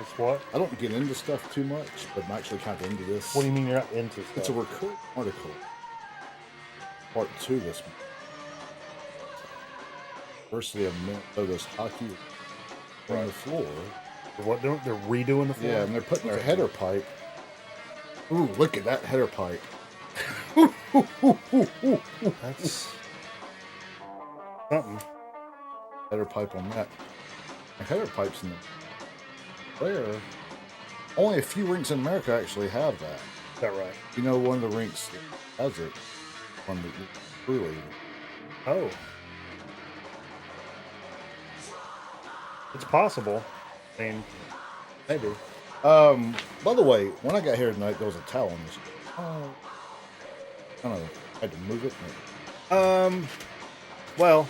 It's what? I don't get into stuff too much, but I'm actually kind of into this. What do you mean you're not into stuff? It's a recurring article. Part 2 this month. University of Minnesota's hockey on the floor. What they're redoing the floor? Yeah, and they're putting their header pipe. Ooh, look at that header pipe. That's something. Header pipe on that. The header pipes in there. Only a few rinks in America actually have that. Is that right? You know, one of the rinks that has it on the really. Oh. It's possible. I mean, maybe. By the way, when I got here tonight, there was a towel on this. Oh, I don't know. I had to move it. Well,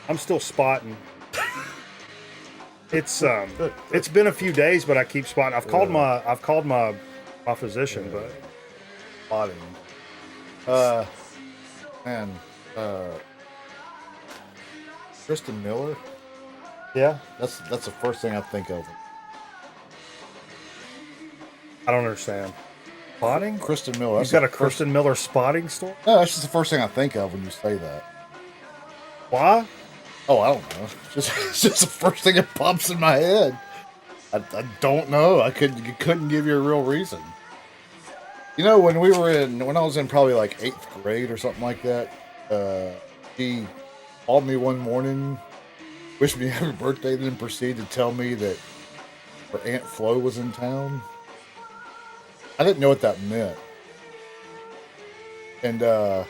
I'm still spotting. It's been a few days, but I keep spotting. I've called my physician, but spotting. Man, Kristen Miller. Yeah, that's the first thing I think of. I don't understand. Spotting? Kristen Miller. You've got a Kristen Miller spotting store? No, that's just the first thing I think of when you say that. Why? Oh, I don't know. It's just the first thing that pops in my head. I don't know. I couldn't give you a real reason. You know, when I was in probably like 8th grade or something like that, she called me one morning, wished me happy birthday, then proceeded to tell me that her Aunt Flo was in town. I didn't know what that meant. And I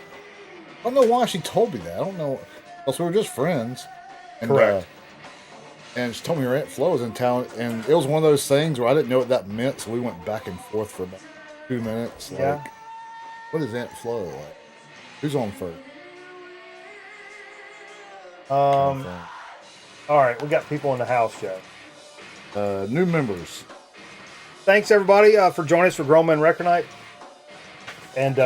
don't know why she told me that. I don't know. Because we were just friends. And, correct. And she told me her Aunt Flo was in town. And it was one of those things where I didn't know what that meant. So we went back and forth for about 2 minutes. Like, yeah. What is Aunt Flo like? Who's on first? All right, we got people in the house, Joe. New members. Thanks, everybody, for joining us for Grown Men Record Night. And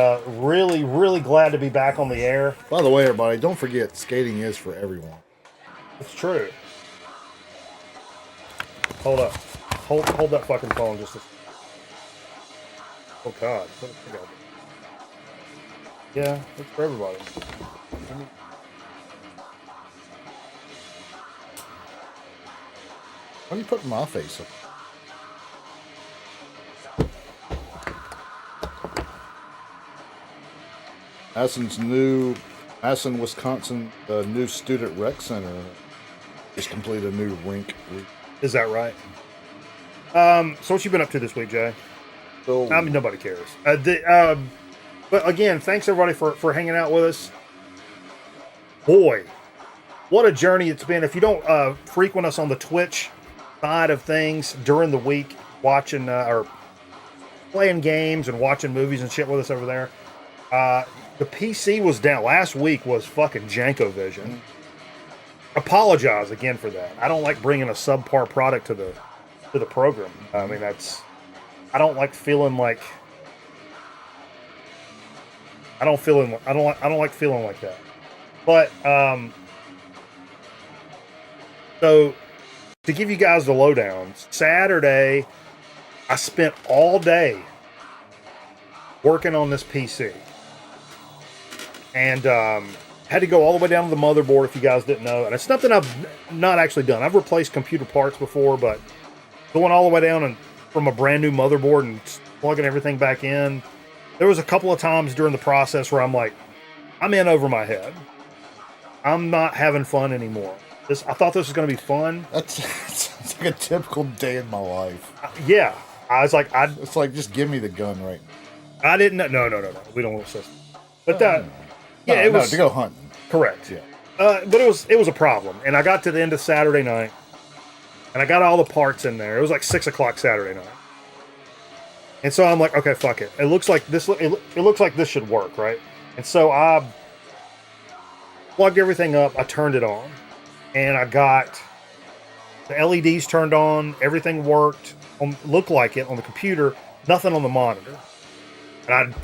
really, really glad to be back on the air. By the way, everybody, don't forget, skating is for everyone. It's true. Hold up. Hold that fucking phone just a... Oh, God. Yeah, it's for everybody. Why are you putting my face up? Madison, Wisconsin, new student rec center just completed a new rink. Is that right? So what you been up to this week, Jay? So, I mean, nobody cares. But again, thanks everybody for hanging out with us. Boy, what a journey it's been. If you don't frequent us on the Twitch side of things during the week, watching or playing games and watching movies and shit with us over there, the PC was down. Last week was fucking Janko Vision. Apologize again for that. I don't like bringing a subpar product to the program. I mean, I don't like feeling like I don't like feeling like that. But so to give you guys the lowdown, Saturday I spent all day working on this PC. And had to go all the way down to the motherboard, if you guys didn't know. And it's something I've not actually done. I've replaced computer parts before, but going all the way down and from a brand new motherboard and plugging everything back in, there was a couple of times during the process where I'm like, I'm in over my head. I'm not having fun anymore. I thought this was going to be fun. It's like a typical day in my life. Yeah. I was like, it's like, just give me the gun right now. I didn't know. No. We don't want system. But yeah, it was to go hunting. Correct. Yeah. But it was a problem. And I got to the end of Saturday night and I got all the parts in there. It was like 6 o'clock Saturday night. And so I'm like, okay, fuck it. It looks like this should work, right? And so I plugged everything up. I turned it on. And I got the LEDs turned on. Everything worked. Looked like it on the computer. Nothing on the monitor. And I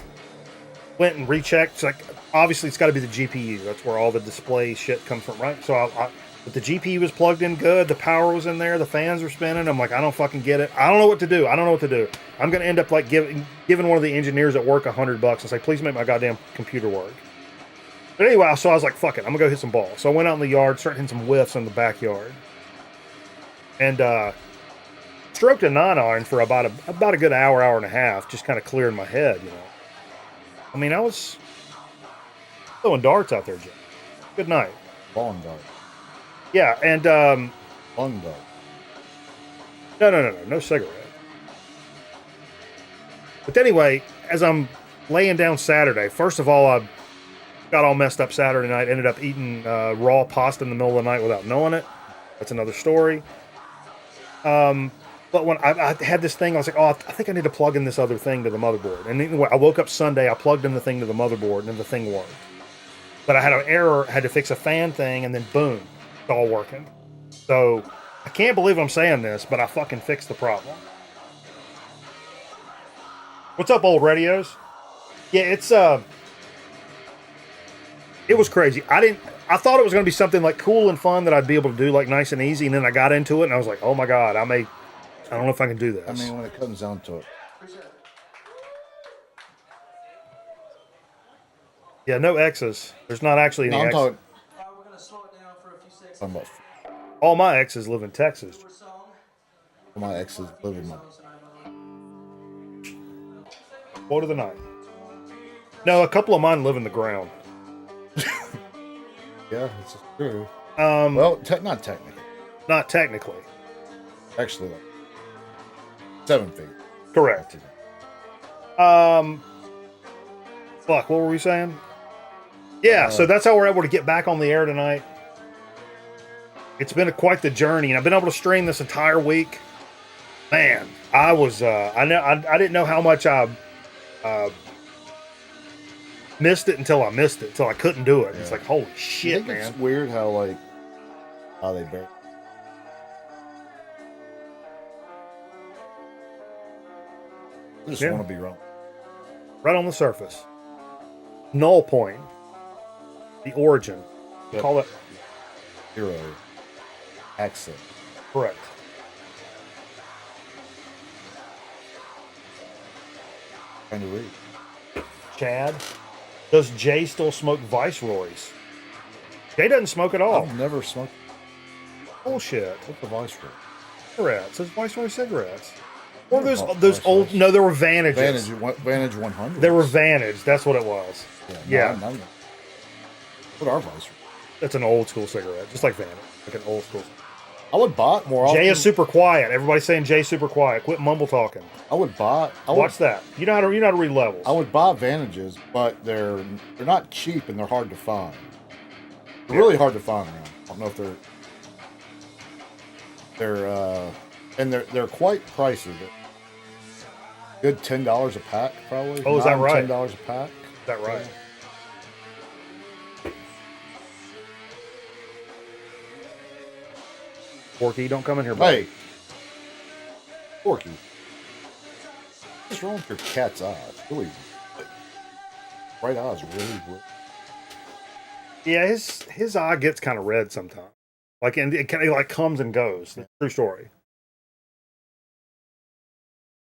went and rechecked. It's like, obviously, it's got to be the GPU. That's where all the display shit comes from, right? So I But the GPU was plugged in good. The power was in there. The fans were spinning. I'm like, I don't fucking get it. I don't know what to do. I don't know what to do. I'm going to end up like giving one of the engineers at work $100 and say, please make my goddamn computer work. But anyway, so I was like, fuck it. I'm going to go hit some balls. So I went out in the yard, started hitting some whiffs in the backyard. And stroked a 9-iron for about a good hour and a half, just kind of clearing my head, you know. I mean, I was throwing darts out there, Jim. Good night. Long dart. Yeah, and Long dart. no cigarette. But anyway, as I'm laying down Saturday, first of all, I got all messed up Saturday night. Ended up eating raw pasta in the middle of the night without knowing it. That's another story. But when I had this thing, I was like, oh, I think I need to plug in this other thing to the motherboard. And anyway, I woke up Sunday, I plugged in the thing to the motherboard, and then the thing worked. But I had an error, had to fix a fan thing, and then boom, it's all working. So I can't believe I'm saying this, but I fucking fixed the problem. What's up, old radios? Yeah, it was crazy. I thought it was going to be something like cool and fun that I'd be able to do like nice and easy, and then I got into it and I was like, oh my god, I don't know if I can do this. I mean, when it comes down to it. Yeah, no X's. There's not actually any X's. We're going to slow it down for a few seconds. I'm about All my exes live in Texas. my exes live in my. Quote of the night. No, a couple of mine live in the ground. Yeah, it's true. Well, not technically. Not technically. Actually, like 7 feet. Correct. Fuck, what were we saying? Yeah, so that's how we're able to get back on the air tonight. It's been quite the journey, and I've been able to stream this entire week. Man, I was I didn't know how much I missed it until I missed it, until I couldn't do it. Yeah. It's like, holy shit, man. It's weird how they bear. I just want to be wrong. Right on the surface. Null point. The origin. Yep. Call it Zero. Accent. Correct. Trying to read. Chad, does Jay still smoke Viceroys? Jay doesn't smoke at all. I've never smoked. Bullshit. What's the Viceroy? Cigarettes. Those Viceroy cigarettes. Or those old. No, there were Vantages. Vantage 100. There were Vantage. That's what it was. Yeah. What are Viceroy? That's an old school cigarette, just like Vantage, like an old school. I would buy it more often. Jay is super quiet. Everybody's saying Jay's super quiet. Quit mumble talking. Watch that. You know how to read levels. I would buy Vantages, but they're not cheap and they're hard to find. They're really hard to find now. I don't know if they're quite pricey. Good $10 a pack, probably. Oh, is that right? $10 a pack. Is that right? Porky, don't come in here, buddy. Hey, Porky, what's wrong with your cat's eyes? Really, right eyes, really. Yeah, his eye gets kind of red sometimes. Like, and it kind of like comes and goes. True story.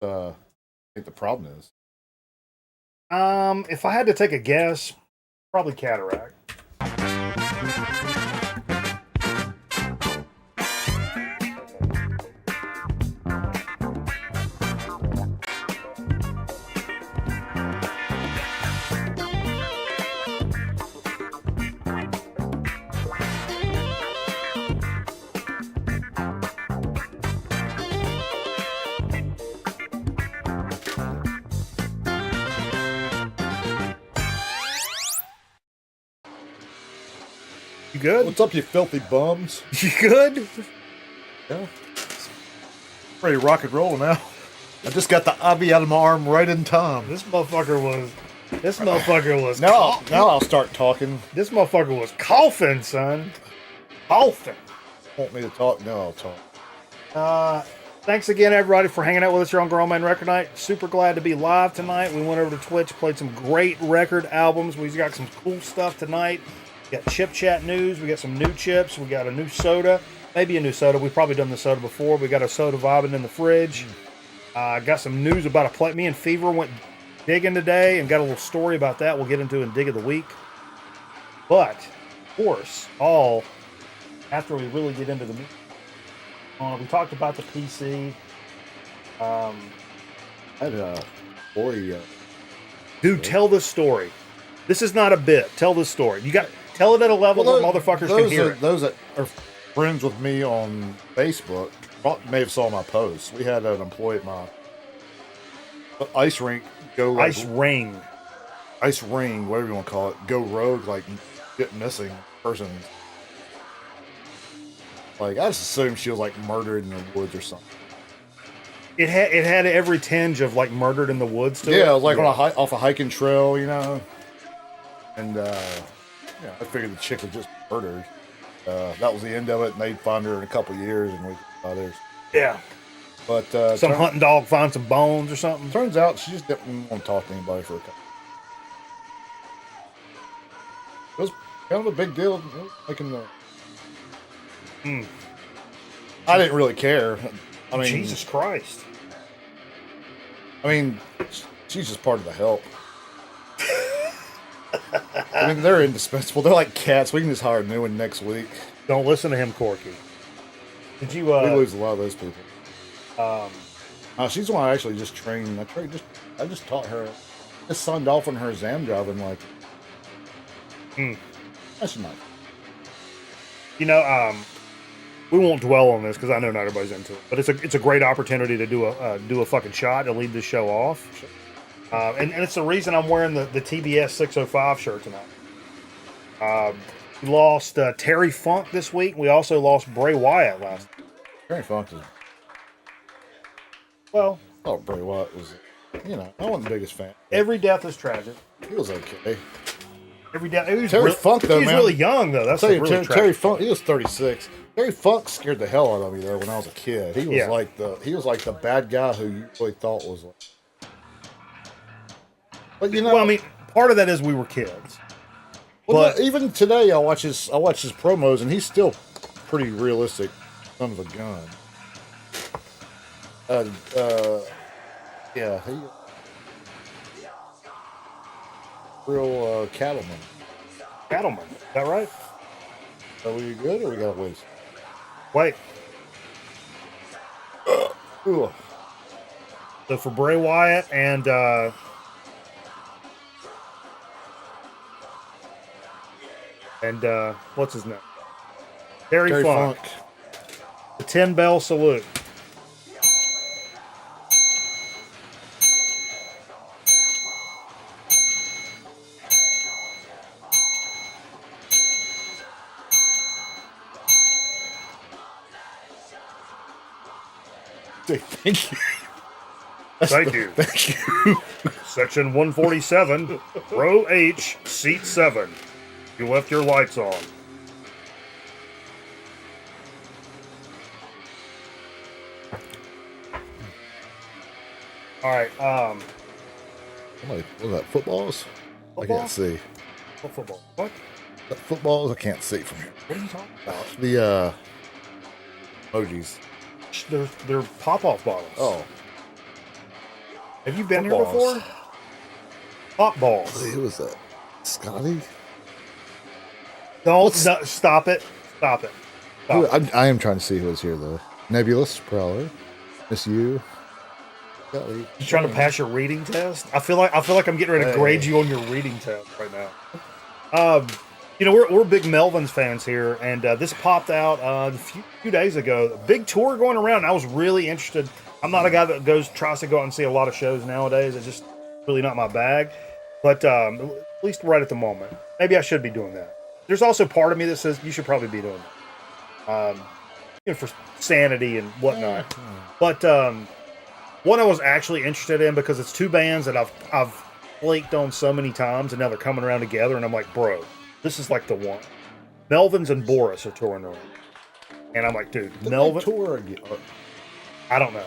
I think the problem is. If I had to take a guess, probably cataract. You good? What's up, you filthy bums? You good? Yeah. Ready to rock and roll now. I just got the Avi out of my arm right in time. This motherfucker was. Now I'll start talking. This motherfucker was coughing, son. Coughing. Want me to talk? No, I'll talk. Thanks again, everybody, for hanging out with us here on Grown Man Record Night. Super glad to be live tonight. We went over to Twitch, played some great record albums. We've got some cool stuff tonight. We got Chip Chat news. We got some new chips. We got a new soda. Maybe a new soda. We've probably done the soda before. We got a soda vibing in the fridge. Got some news about a play. Me and Fever went digging today and got a little story about that we'll get into in Dig of the Week. But, of course, all after we really get into the meat. We talked about the PC. I had a boy. Dude, tell this story. This is not a bit. Tell this story. You got tell it at a level where motherfuckers can hear it. Those that are friends with me on Facebook may have saw my post. We had an employee at my ice rink go like, Ice ring, whatever you want to call it, go rogue, like get missing person. Like I just assumed she was like murdered in the woods or something. It had every tinge of like murdered in the woods to it. Yeah, it was like on off a hiking trail, you know. And yeah, I figured the chick was just murdered. That was the end of it, and they'd find her in a couple years, and we others. Yeah. But some hunting dog found some bones or something. Turns out she just didn't want to talk to anybody for a couple. It was kind of a big deal. You know, making the. I didn't really care. I mean, Jesus Christ. I mean, she's just part of the help. I mean, they're indispensable. They're like cats. We can just hire a new one next week. Don't listen to him, Corky. Did you? We lose a lot of those people. She's the one I actually just trained. I just taught her. Just signed off on her exam driving. Like, that's nice. You know, we won't dwell on this because I know not everybody's into it, but it's a great opportunity to do a fucking shot to lead this show off. And it's the reason I'm wearing the TBS 605 shirt tonight. We lost Terry Funk this week. We also lost Bray Wyatt last week. Terry Funk is. Well, Oh, Bray Wyatt was. You know, I wasn't the biggest fan. every death is tragic. He was okay. Every death. He was Terry Funk, though, he was man. really young though. That's I'll tell you, really Terry Funk. He was 36. Terry Funk scared the hell out of me though when I was a kid. He was like the bad guy who you really thought was like. But you know, Well, I mean, part of that is we were kids. well, but- no, even today I watch his promos and he's still pretty realistic. Son of a gun. Yeah, he real cattleman. Cattleman, is that right? Are we good or we got to wait? Wait. Ooh. So for Bray Wyatt and what's his name? Terry Funk. The 10 bell salute. Thank you. Thank you. Thank you. Section 147, row H, seat 7. You left your lights on. All right. What was that? Footballs? I Football? can't see. What football? What? That footballs? I can't see from here. What are you talking about? The emojis. They're pop-off bottles. Oh, Have you been here Footballs. before? Pop balls. who was that? Scotty? Don't stop it. Stop it. Who, Stop it. I am trying to see who was here though. Nebulous Prowler. Miss you. Scotty. You trying to pass your reading test? I feel like I'm getting ready to grade you on your reading test right now. You know, we're big Melvins fans here, and this popped out a few days ago. A big tour going around. And I was really interested. I'm not a guy that tries to go out and see a lot of shows nowadays. It's just really not my bag. But at least right at the moment, maybe I should be doing that. There's also part of me that says you should probably be doing that, you know, for sanity and whatnot. But one I was actually interested in because it's two bands that I've flaked on so many times, and now they're coming around together, and I'm like, bro, this is like the one. Melvins and Boris are touring around, and I'm like, dude, Melvin. Tour again. I don't know.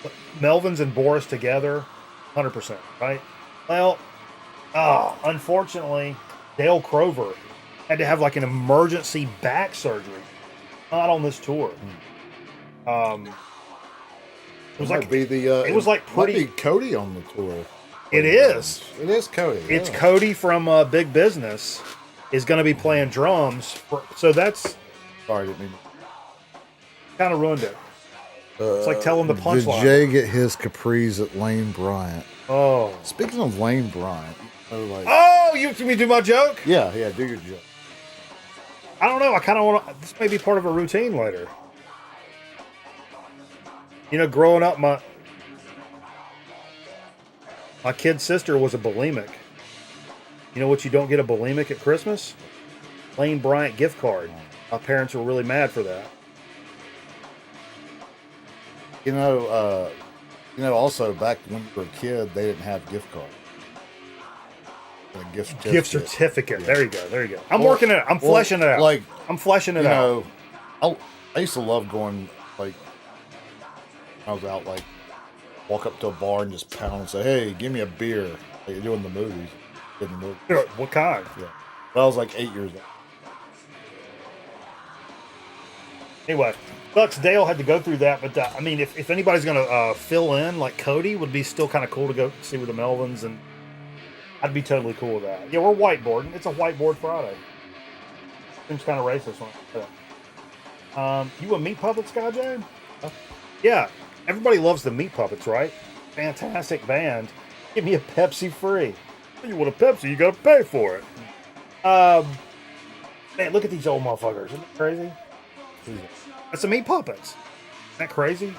But Melvins and Boris together, 100%, right? Well, unfortunately, Dale Crover had to have like an emergency back surgery. Not on this tour. It was like be the. it was like might pretty. be Cody on the tour. It is. It is Cody. It's yeah. Cody from Big Business is going to be playing drums. So that's Sorry, didn't mean. kind of ruined it. It's like telling the Did punchline. Jay get his capris at Lane Bryant? Oh. Speaking of Lane Bryant, like, Oh, you can me do my joke? yeah, do your joke. I don't know. I kind of want to. This may be part of a routine later. You know, growing up, my kid's sister was a bulimic. You know what you don't get a bulimic at Christmas? Lane Bryant gift card. My parents were really mad for that. You know, also back when you were a kid, they didn't have gift cards. A gift certificate. Gift certificate. Yeah. There you go. There you go. I'm Well- working it. I'm well, fleshing it out. like, I'm fleshing it You out. know, I used to love going, like, I was out, like, walk up to a bar and just pound and say, hey, give me a beer. Like you do in the movies. In the movies. You know, what kind? Yeah. But I was like 8 years old. Anyway, sucks Dale had to go through that, but I mean, if anybody's going to fill in, like Cody, would be still kind of cool to go see with the Melvins, and I'd be totally cool with that. Yeah, we're whiteboarding. It's a whiteboard Friday. Seems kind of racist when I say that. You a Meat Puppets guy, Jay? Yeah, everybody loves the Meat Puppets, right? Fantastic band. Give me a Pepsi free. You want a Pepsi, you gotta pay for it. Man, look at these old motherfuckers. Isn't that crazy? That's the Meat Puppets. Isn't that crazy?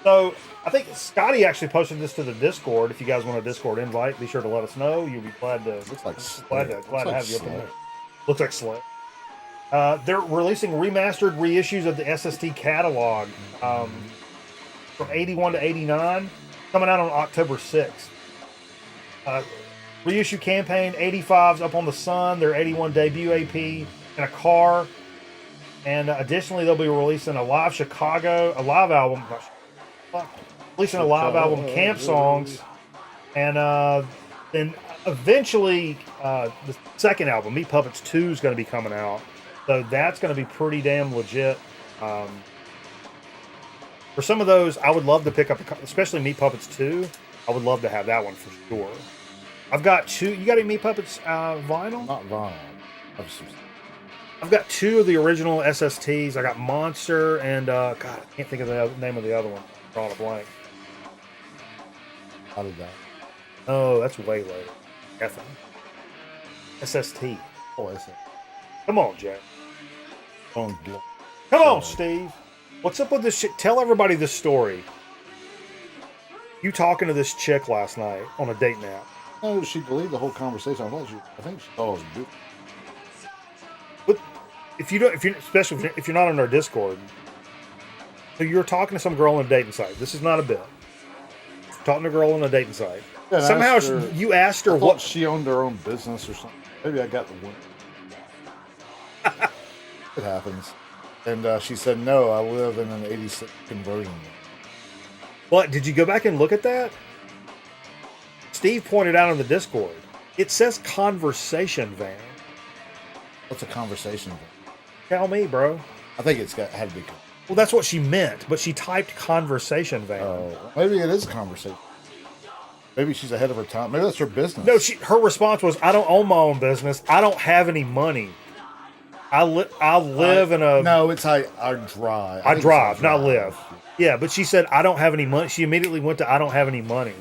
So, I think Scotty actually posted this to the Discord. If you guys want a Discord invite, be sure to let us know. You'll be glad to. Looks like glad to have you up in Sled. there. Looks like Sled. They're releasing remastered reissues of the SST catalog from 81 to 89, coming out on October 6th. Reissue campaign 85's Up on the Sun, their 81 debut AP in a car. And additionally, they'll be releasing a live album, releasing a live album, Camp Songs, and then eventually the second album, Meat Puppets 2, is going to be coming out. So that's going to be pretty damn legit. For some of those, I would love to pick up, especially Meat Puppets 2. I would love to have that one for sure. I've got two. You got any Meat Puppets vinyl? Not vinyl. I've got two of the original SSTs. I got Monster and God, I can't think of the name of the other one. I'm drawing a blank. How did that? Oh, that's way later. FM. SST. Oh, is it? Come on, Jack. Phone blow. Come on, Steve. What's up with this shit? Tell everybody this story. You talking to this chick last night on a date nap. No, she deleted the whole conversation. I think she thought it was good. But if you don't, especially if you're not on our Discord, so you're talking to some girl on a dating site. This is not a bit. Talking to a girl on a dating site. Yeah, Somehow you asked her what she owned her own business or something. Maybe I got the one. It happens. And she said, no, I live in an 86 conversion. What? Did you go back and look at that? Steve pointed out on the Discord. It says conversation van. What's a conversation? Tell me, bro. I think had to be. Well, that's what she meant, but she typed conversation van. Oh, maybe it is a conversation. Maybe she's ahead of her time. Maybe that's her business. No, her response was, I don't own my own business. I don't have any money. I live in a... No, it's I drive. I drive, not live. Yeah, but she said, I don't have any money. She immediately went to, I don't have any money.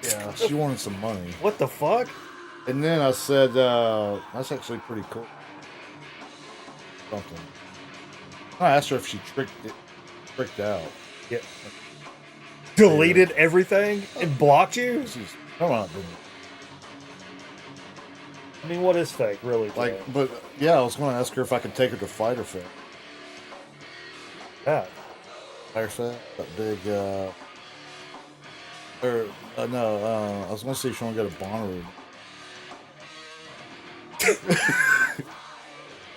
Yeah, she wanted some money. What the fuck? And then I said, that's actually pretty cool. Something. I asked her if she tricked out. Yeah. Deleted everything and blocked you? Come on, dude. I mean, what is fake, really? Jay? Like, but yeah, I was going to ask her if I could take her to Fighter Fest. Yeah. Fighter Fest, that big. I was going to see if she want to go to Bonnaroo.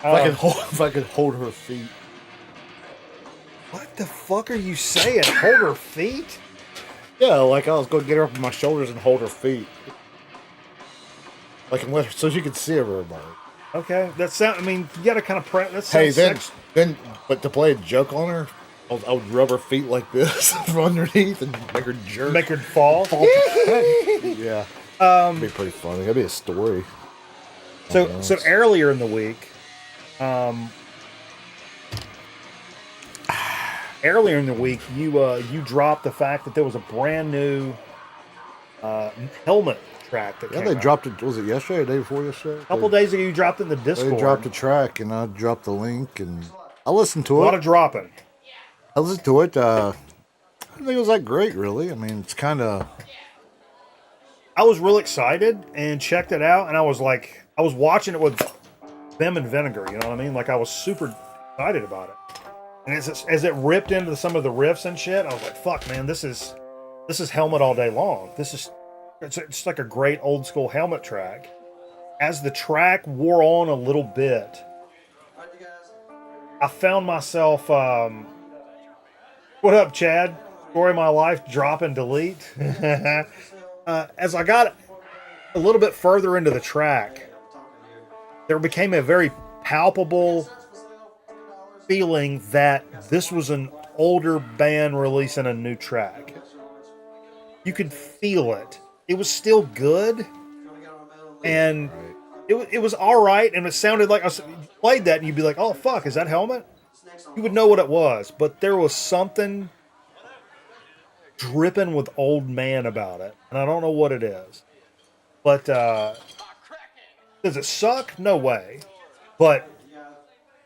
If I could hold her feet. What the fuck are you saying? Hold her feet? Yeah, like I was going to get her up on my shoulders and hold her feet. Like, so she could see everybody. Okay, that sound. I mean, you got to kind of that sounds Hey, sex- but to play a joke on her, I would rub her feet like this from underneath and make her jerk. make her fall. Yeah. That'd be pretty funny. That'd be a story. So earlier in the week, you dropped the fact that there was a brand new helmet track that Yeah, came they out. dropped it. Was it yesterday or the day before yesterday? A couple days ago. You dropped it in the Discord. They dropped a track, and I dropped the link, and I listened a to lot it. of dropping. I listened to it. I didn't think it was that great, really. I mean, it's kind of. I was real excited and checked it out, and I was watching it with Vim and Vinegar. You know what I mean? Like I was super excited about it. And as it ripped into some of the riffs and shit, I was like, "Fuck, man, this is Helmet all day long. It's like a great old school Helmet track." As the track wore on a little bit, Alright, you guys. I found myself, what up, Chad? Story of my life, drop and delete. As I got a little bit further into the track, there became a very palpable feeling that this was an older band releasing a new track. You could feel it. It was still good, and it was all right, and it sounded like you played that, and you'd be like, "Oh fuck, is that Helmet?" You would know what it was, but there was something dripping with old man about it, and I don't know what it is. But does it suck? No way. But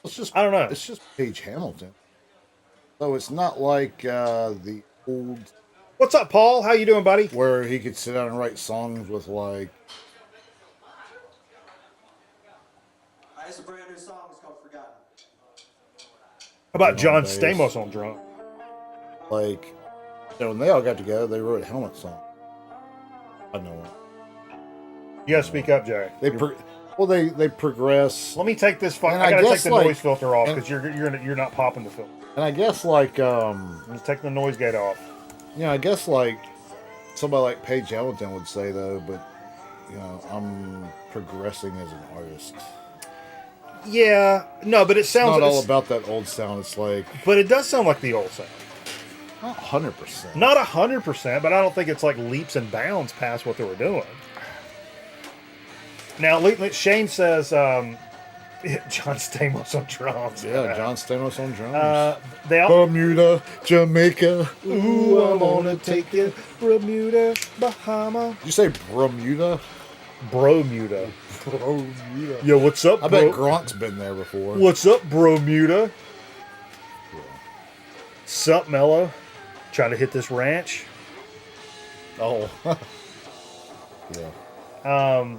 It's just. I don't know. It's just Page Hamilton. So it's not like the old What's up, Paul? How you doing, buddy? where he could sit down and write songs with like. It's a brand new song. It's called Forgotten. How about John bass. Stamos on drum? Like, so when they all got together, they wrote a Helmet song. I know it. You gotta speak up, Jay. They progress, Let me take this. And I I gotta take guess, the like- noise filter off and- because you're not popping the filter. and I guess like Let's take the noise gate off. I guess like somebody like Paige Hamilton would say though, but I'm progressing as an artist. Yeah, no, but it It's sounds. not all about that old sound. It's like But it does sound like the old sound. not 100%. Not 100%, but I don't think it's like leaps and bounds past what they were doing. Now, Shane says John Stamos on drums. Yeah, John Stamos on drums. They all. Bermuda, Jamaica. Ooh, I'm gonna take you Bermuda, Bahama, Did you say Bermuda? Bromuda. Bermuda. Yo, what's up, I bro? bet Gronk's been there before. What's up, Bromuda? Sup, Mello? Trying to hit this ranch? Oh. Yeah.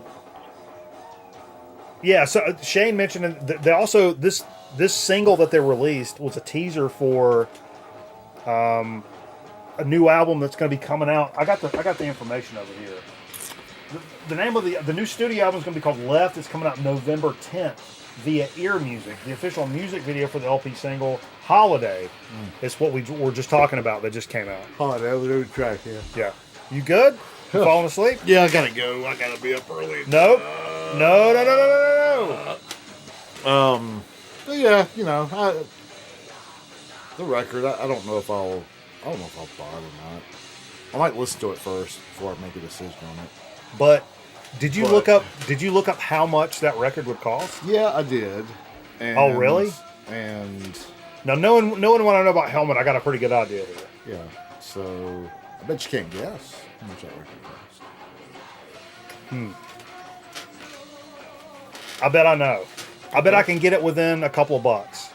Yeah. So Shane mentioned they also this single that they released was a teaser for a new album that's going to be coming out. I got the information over here. The name of the new studio album is going to be called Left. It's coming out November 10th via Ear Music. The official music video for the LP single Holiday is what we were just talking about that just came out. Oh, that was a good track, yeah. Yeah. You good? You falling asleep? Yeah, I gotta go. I gotta be up early. Nope. No. But yeah, the record. I don't know if I'll buy it or not. I might listen to it first before I make a decision on it. But did you look up how much that record would cost? Yeah, I did. And, Oh, really? And Now, knowing what I know about Helmet, I got a pretty good idea here. yeah, so I bet you can't guess how much that record cost. I bet I know. I bet I can get it within a couple of bucks.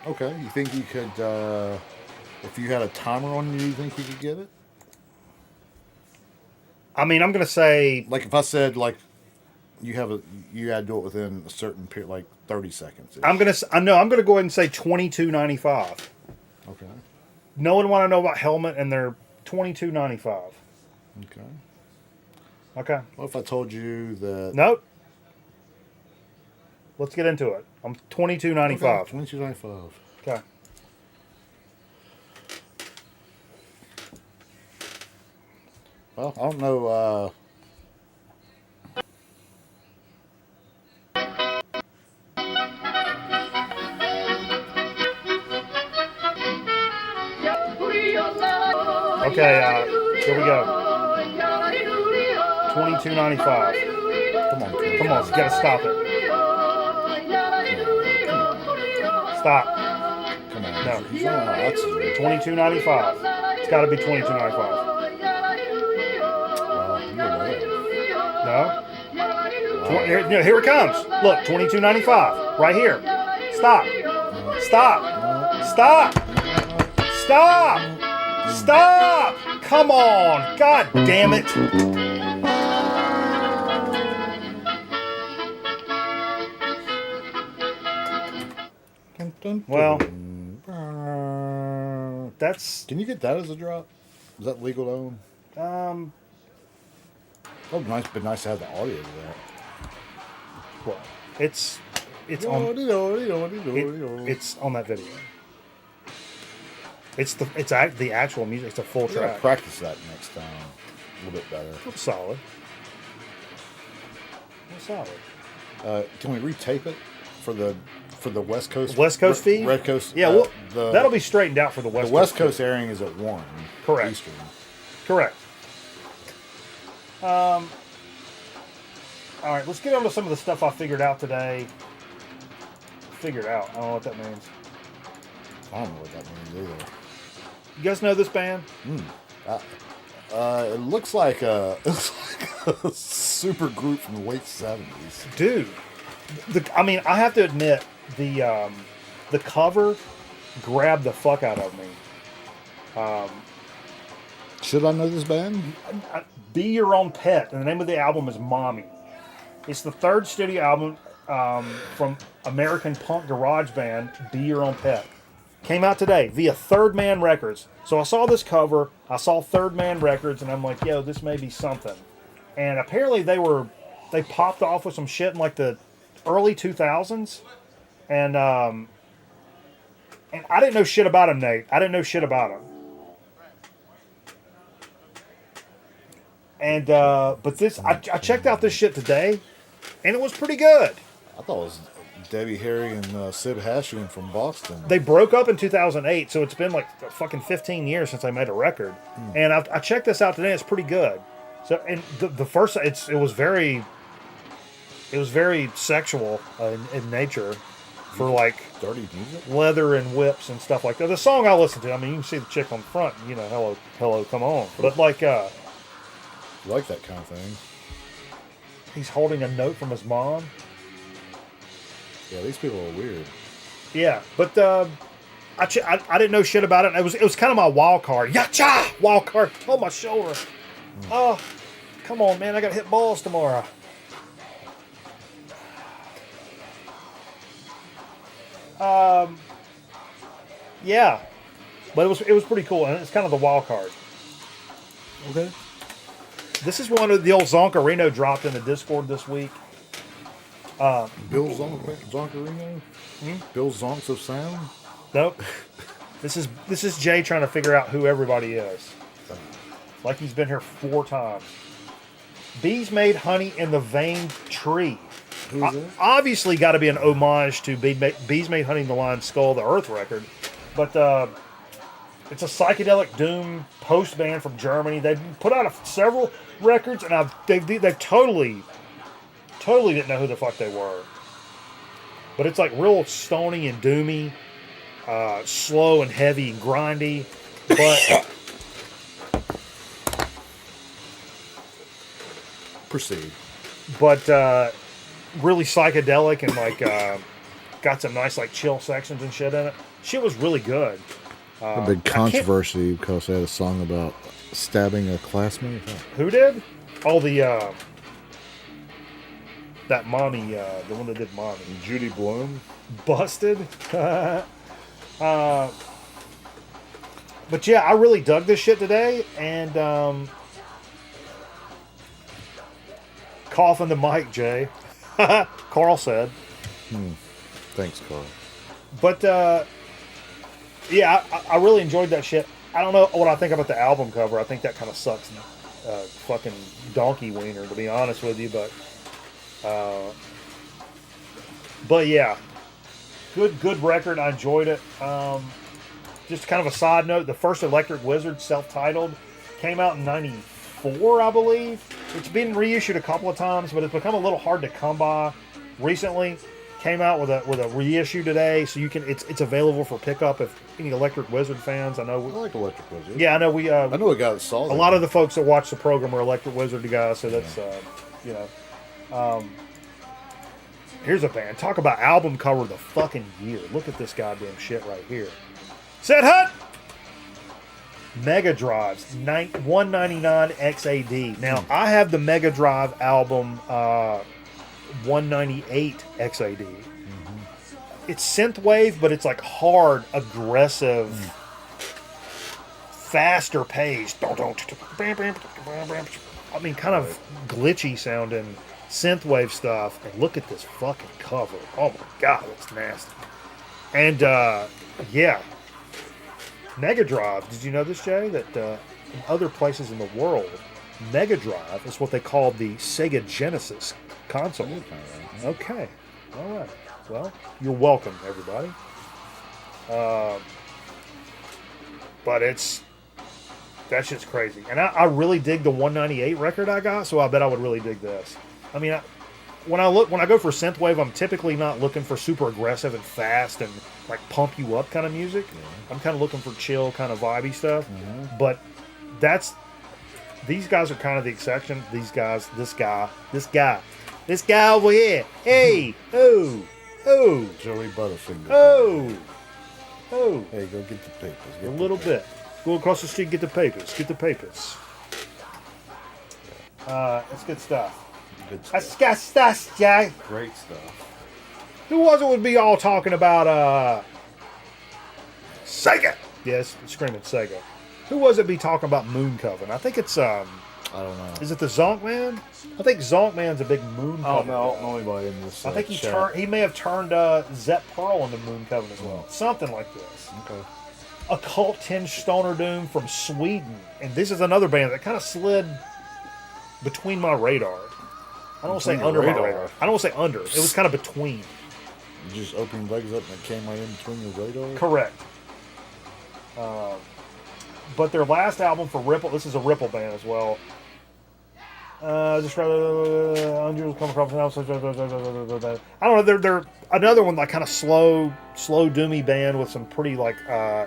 Okay, you think you could? If you had a timer on you think you could get it? I mean, I'm gonna say Like if I said like you had to do it within a certain period, like 30 seconds. I'm gonna go ahead and say $22.95. Okay. Knowing what I know about Helmet, and they're $22.95. Okay. Okay. What if I told you that? Nope. Let's get into it. I'm $22.95. $22.95. Okay. Well, I don't know. Okay, here we go. $22.95. Come on, kid. Come on, you gotta stop it. Stop. Come on. No. He's not oxygen. $22.95. It's got to be $22.95. Wow, you're way off. No. Here it comes. Look, $22.95 right here. Stop. Stop. Stop. Stop. Stop. Come on. God damn it. Well, that's Can you get that as a drop? Is that legal to own? Oh, nice, but nice to have the audio to that. well, it's on it's on that video. It's the actual music. It's a full We gotta track. practice that next time a little bit better. Solid. Solid. Can we retape it for the West Coast Feed? Red Coast? Yeah, well, that'll be straightened out for the West the West Coast Coast airing is at 1. Correct. Eastern. Correct. All right, let's get on to some of the stuff I figured out today. Figured out. I don't know what that means. I don't know what that means either. You guys know this band? It looks like a super group from the late 70s. Dude. I mean, I have to admit, the cover grabbed the fuck out of me. Should I know this band? Be Your Own Pet, and the name of the album is Mommy. It's the third studio album from American punk garage band Be Your Own Pet. Came out today via Third Man Records. So I saw this cover, I saw Third Man Records, and I'm like, yo, this may be something. And apparently they popped off with some shit in like the early 2000s, and I didn't know shit about him, Nate. I didn't know shit about him. And but this, I checked out this shit today, and it was pretty good. I thought it was Debbie Harry and Sib Hashian from Boston. They broke up in 2008, so it's been like fucking 15 years since I made a record. And I checked this out today. It's pretty good. So, and the first, it was very sexual in nature, for like Dirty music? leather and whips and stuff like that. The song I listened to, I mean, you can see the chick on the front, you know, hello, come on. But like, You like that kind of thing? he's holding a note from his mom. Yeah, these people are weird. Yeah, but I didn't know shit about it. It was kind of my wild card. Yacha! Wild card. Oh, my shoulder. Oh, come on, man. I got to hit balls tomorrow. Yeah, but it was pretty cool, and it's kind of the wild card. Okay. This is one of the old Zonkarino dropped in the Discord this week. Bill Zonkarino? Bill Zonks of Sound? Nope. This is Jay trying to figure out who everybody is. Like he's been here 4 times. Bees Made Honey in the Veined Tree. Who is that? Obviously got to be an homage to Bees Made Honey in the Lion Skull, the Earth record. But it's a psychedelic doom post band from Germany. They've put out several records, and they totally didn't know who the fuck they were. But it's like real stony and doomy, slow and heavy and grindy. But Proceed. Really psychedelic and like got some nice like chill sections and shit in it. Shit was really good. A big controversy because they had a song about stabbing a classmate. Who did? Oh, that Mommy, the one that did Mommy. Judy Bloom. Busted. But yeah, I really dug this shit today, and coughing the mic, Jay. Carl said. Thanks, Carl. But yeah, I really enjoyed that shit. I don't know what I think about the album cover. I think that kind of sucks. Fucking donkey wiener, to be honest with you, but yeah, good record. I enjoyed it. just kind of a side note, the first Electric Wizard, self-titled, came out in '94, I believe. It's been reissued a couple of times, but it's become a little hard to come by recently. Came out with a reissue today, so you can it's available for pickup if any Electric Wizard fans. I know. I like Electric Wizard. Yeah, I know. We I know a guy that saw a lot of the folks that watch the program are Electric Wizard guys, so that's you know. Here's a band. Talk about album cover of the fucking year. Look at this goddamn shit right here. Set Hut. Mega Drives 199 XAD. Now I have the Mega Drive album 198 XAD. It's synthwave, but it's like hard, aggressive, faster paced. I mean, kind of glitchy sounding synthwave stuff. And look at this fucking cover. Oh my god, it's nasty. And yeah, Mega Drive. Did you know this, Jay? That in other places in the world, Mega Drive is what they call the Sega Genesis console. Okay. All right. Well, you're welcome, everybody. But that shit's crazy. And I really dig the 198 record I got, so I bet I would really dig this. I mean, when I go for synthwave, I'm typically not looking for super aggressive and fast and like pump you up kind of music. Yeah. I'm kind of looking for chill, kind of vibey stuff. Mm-hmm. But these guys are kind of the exception. These guys, this guy over here. Hey, oh, Joey Butterfinger. Oh. Hey, go get the papers. A little bit. Go across the street and get the papers. Get the papers. That's good stuff. That's good stuff, Jay. Great stuff. Who was it would be all talking about Sega? Yes, screaming Sega. Who was it be talking about Moon Coven? I think it's I don't know. Is it the Zonkman? I think Zonkman's a big Moon Coven. I don't know anybody in this. I think he may have turned Zep Pearl into Moon Coven as well. Something like this. Okay. Occult Tinge Stoner Doom from Sweden. And this is another band that kind of slid between my radar. I don't want to say under my radar. I don't want to say under. It was kind of between. You just opened your legs up and it came right in between your radar? Correct. But their last album for Ripple, this is a Ripple band as well. Just rather come across now. I don't know. They're another one like kind of slow doomy band with some pretty like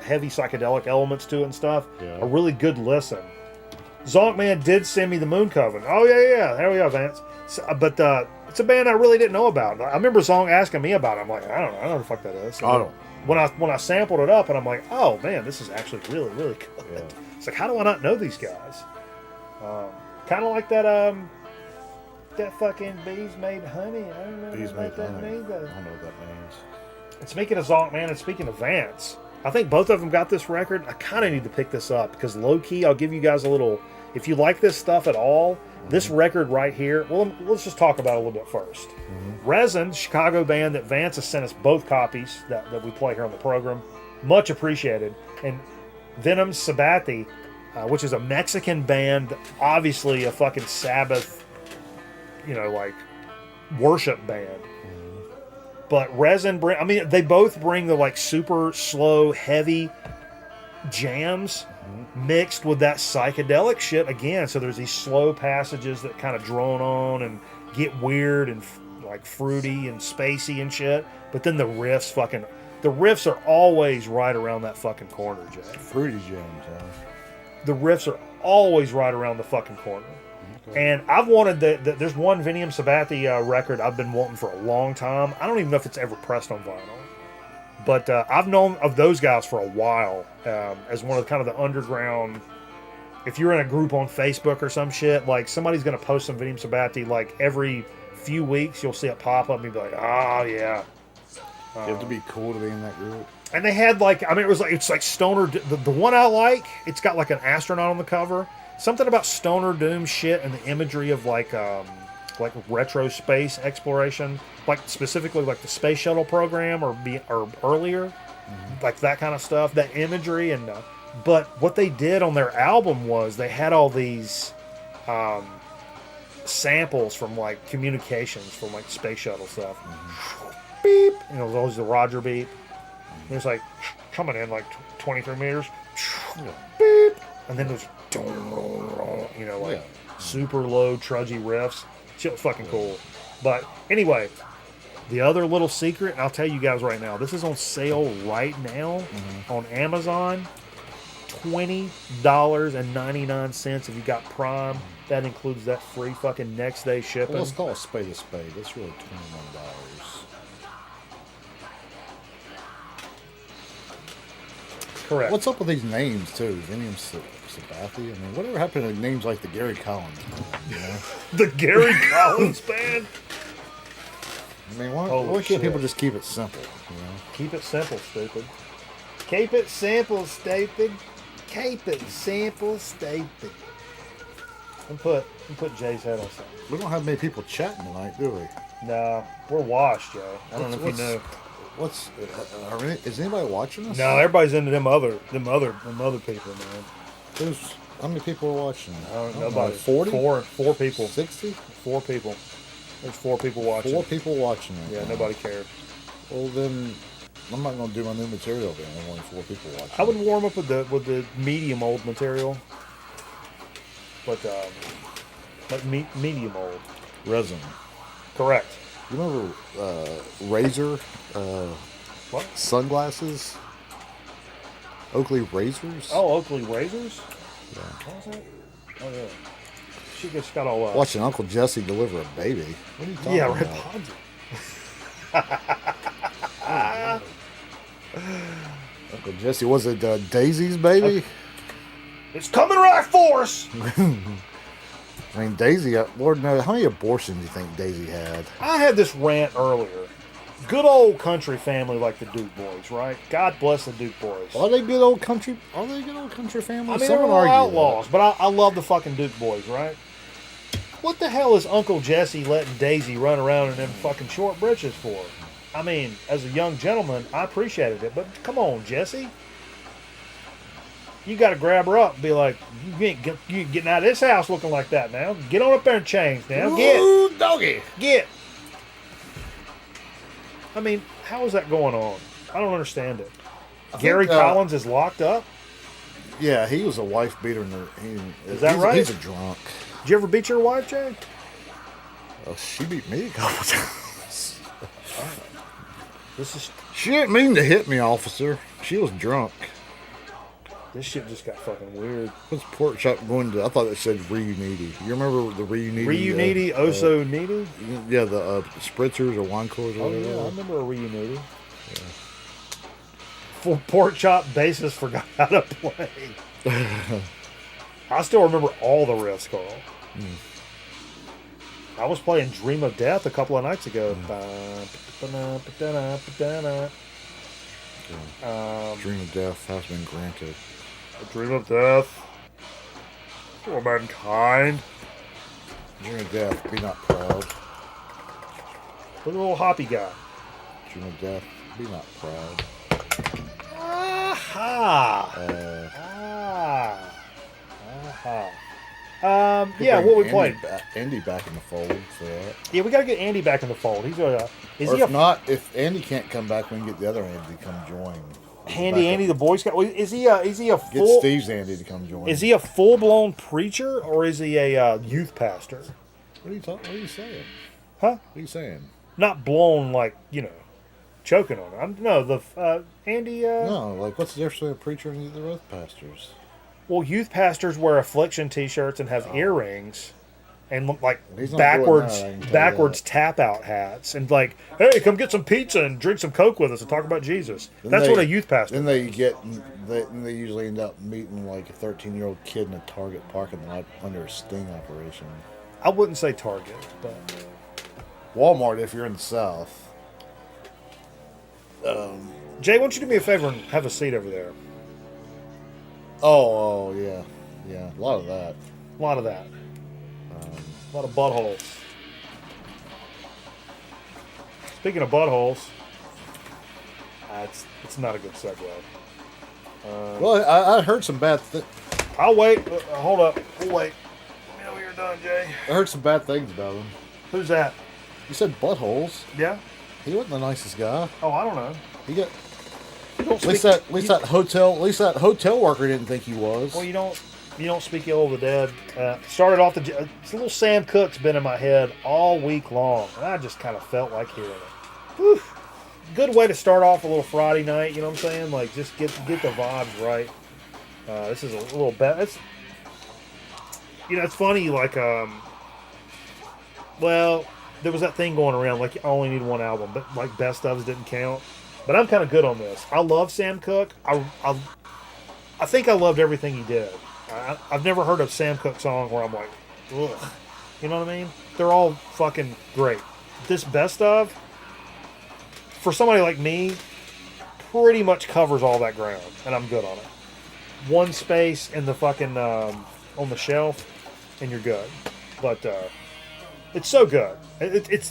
heavy psychedelic elements to it and stuff. Yeah. A really good listen. Zonkman did send me the Moon Coven. Oh yeah. There we go, Vance. But it's a band I really didn't know about. I remember Zonk asking me about it. I'm like, I don't know what the fuck that is. I don't. When I sampled it up, and I'm like, oh man, this is actually really really good. Yeah. It's like, how do I not know these guys? Kind of like that fucking Bees Made Honey. I don't know Bees what Made that Honey. means. I don't know what that means. And speaking of Zonk, man, and speaking of Vance, I think both of them got this record. I kind of need to pick this up because low key, I'll give you guys a little. If you like this stuff at all, this record right here. Well, let's just talk about it a little bit first. Resin, Chicago band that Vance has sent us both copies that we play here on the program, much appreciated. And Venom Sabbathi, which is a Mexican band, obviously a fucking Sabbath, like worship band. But Resin, they both bring the like super slow, heavy jams mixed with that psychedelic shit again. So there's these slow passages that kind of drone on and get weird and like fruity and spacey and shit. But then the riffs are always right around that fucking corner, Jay. Fruity jams, huh? The riffs are always right around the fucking corner. Okay. And I've wanted there's one Vinium Sabbathi record I've been wanting for a long time. I don't even know if it's ever pressed on vinyl. But I've known of those guys for a while as one of kind of the underground. If you're in a group on Facebook or some shit, like somebody's going to post some Vinium Sabbathi like every few weeks, you'll see it pop up and you'll be like, oh yeah. You have to be cool to be in that group. And they had it's like stoner. The one I like, it's got like an astronaut on the cover. Something about stoner doom shit and the imagery of like retro space exploration, like specifically like the space shuttle program or earlier, like that kind of stuff. That imagery but what they did on their album was they had all these samples from like communications from like space shuttle stuff. Beep, always the Roger beep. And it's like coming in like 23 meters. Yeah. Beep. And then there's, you know, like Yeah. super low, trudgy riffs. Shit was fucking cool. But anyway, the other little secret, I'll tell you guys right now, this is on sale right now on Amazon. $20.99 if you got Prime. That includes that free fucking next day shipping. Well, let's call a spade a spade. That's really $21. Correct. What's up with these names too? Vinny Sabathia? I mean, whatever happened to names like the Gary Collins? You know? The Gary Collins band? I mean, why Holy can't shit. people just keep it simple? You know? Keep it simple, stupid. Keep it simple, stupid. Keep it simple, stupid. And put Jay's head on something. We don't have many people chatting tonight, do we? Nah, we're washed, Joe. I don't know if you know. Is anybody watching us? No, everybody's into them other people, man. How many people are watching? Nobody. 40? Four people. 60? 4 people. There's 4 people watching. 4 people watching it. Yeah, nobody cares. Well, then I'm not going to do my new material then. There's only 4 people watching. I would warm up with the medium old material, but medium old. Resin. Correct. You remember Razor What? sunglasses? Oakley razors? Oh, Oakley razors. Yeah. What was that? Oh yeah. She just got all. Watching Uncle Jesse deliver a baby. What are you talking Yeah, Red about? Ponzi. Uncle Jesse, was it Daisy's baby? It's coming right for us. I mean, Daisy, Lord knows, how many abortions do you think Daisy had? I had this rant earlier. Good old country family like the Duke boys, right? God bless the Duke boys. Are they good old country? Are they good old country family? I mean, Some they're would all argue outlaws, but I love the fucking Duke boys, right? What the hell is Uncle Jesse letting Daisy run around in them fucking short britches for? I mean, as a young gentleman, I appreciated it, but come on, Jesse. You got to grab her up and be like, you ain't getting out of this house looking like that now. Get on up there and change now. that. Ooh, doggy. Get. I mean, how is that going on? I don't understand it. Gary Collins is locked up? Yeah, he was a wife beater. Is that right? He's a drunk. Did you ever beat your wife, Jay? Oh, she beat me a couple times. This is She didn't mean to hit me, officer. She was drunk. This shit just got fucking weird. What's pork chop going to? I thought it said Reuniti. You remember the Reuniti? Reuniti, Oso Niti? Yeah, the spritzers or wine coolers or Oh, whatever. yeah, I remember a Reuniti. For pork chop basis forgot how to play. I still remember all the riffs, Carl. I was playing Dream of Death a couple of nights ago. Dream of death has been granted. Dream of Death. For mankind. Dream of death, be not proud. Look at the little hoppy guy. Dream of death, be not proud. Aha! Aha. Yeah, Bring what we Andy playing? Andy back in the fold for that. Yeah, we gotta get Andy back in the fold. He's is Or he if a not, if Andy can't come back, we can get the other Andy to come join. Andy the Boy Scout? Is he a Get full? Steve's Andy to come join. Is he a full blown preacher or is he a youth pastor? What are you talking? What are you saying? Huh? What are you saying? Not blown like choking on it. The Andy. No, like what's the difference between a preacher and the other pastors? Well, youth pastors wear affliction T-shirts and have earrings, and look like He's not backwards doing that, I can tell you that. tap out hats, and like, hey, come get some pizza and drink some Coke with us and talk about Jesus. Then That's they- what a youth pastor. Then they usually end up meeting like a 13-year-old kid in a Target parking lot under a sting operation. I wouldn't say Target, but Walmart if you're in the South. Jay, why don't you do me a favor and have a seat over there? Oh yeah, a lot of that. A lot of that. A lot of buttholes. Speaking of buttholes, it's not a good segue. Well, I heard some bad. I'll wait. Hold up. We'll wait. Let me know when you're done, Jay. I heard some bad things about him. Who's that? You said buttholes. Yeah? He wasn't the nicest guy. Oh, I don't know. He got At least that hotel worker didn't think he was. Well, you don't speak ill of the dead. Started off it's a little Sam Cooke's been in my head all week long, and I just kind of felt like hearing it. Whew. Good way to start off a little Friday night. You know what I'm saying? Like just get the vibes right. This is a little better. It's funny. Like well, there was that thing going around like you only need one album, but like best ofs didn't count. But I'm kind of good on this. I love Sam Cooke. I think I loved everything he did. I've never heard a Sam Cooke song where I'm like, ugh. You know what I mean? They're all fucking great. This best of, for somebody like me, pretty much covers all that ground, and I'm good on it. One space in the fucking on the shelf, and you're good. But it's so good. It's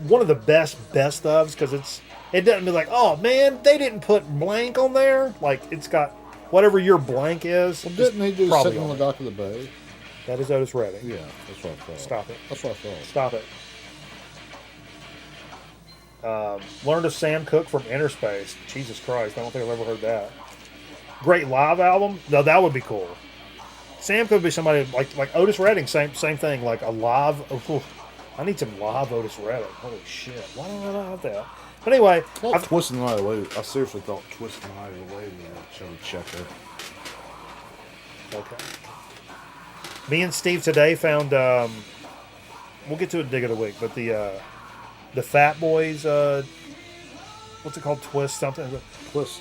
one of the best ofs because it doesn't be like, oh man, they didn't put blank on there. Like it's got whatever your blank is. Well, didn't they do probably Sitting on the Dock of the Bay? That is Otis Redding. Yeah, that's what I thought. Stop it. That's what I thought. Stop it. Learned of Sam Cooke from Inner Space. Jesus Christ, I don't think I've ever heard that. Great live album? No, that would be cool. Sam could be somebody like Otis Redding, same thing, like a live. Oh, I need some live Otis Redding. Holy shit! Why don't I not have that? But anyway, Twisting Light Away. I seriously thought Twisting Light Away was a Chubby Checker. Okay. Me and Steve today found. We'll get to it dig of the week, but the Fat Boys. What's it called? Twist something. Twist.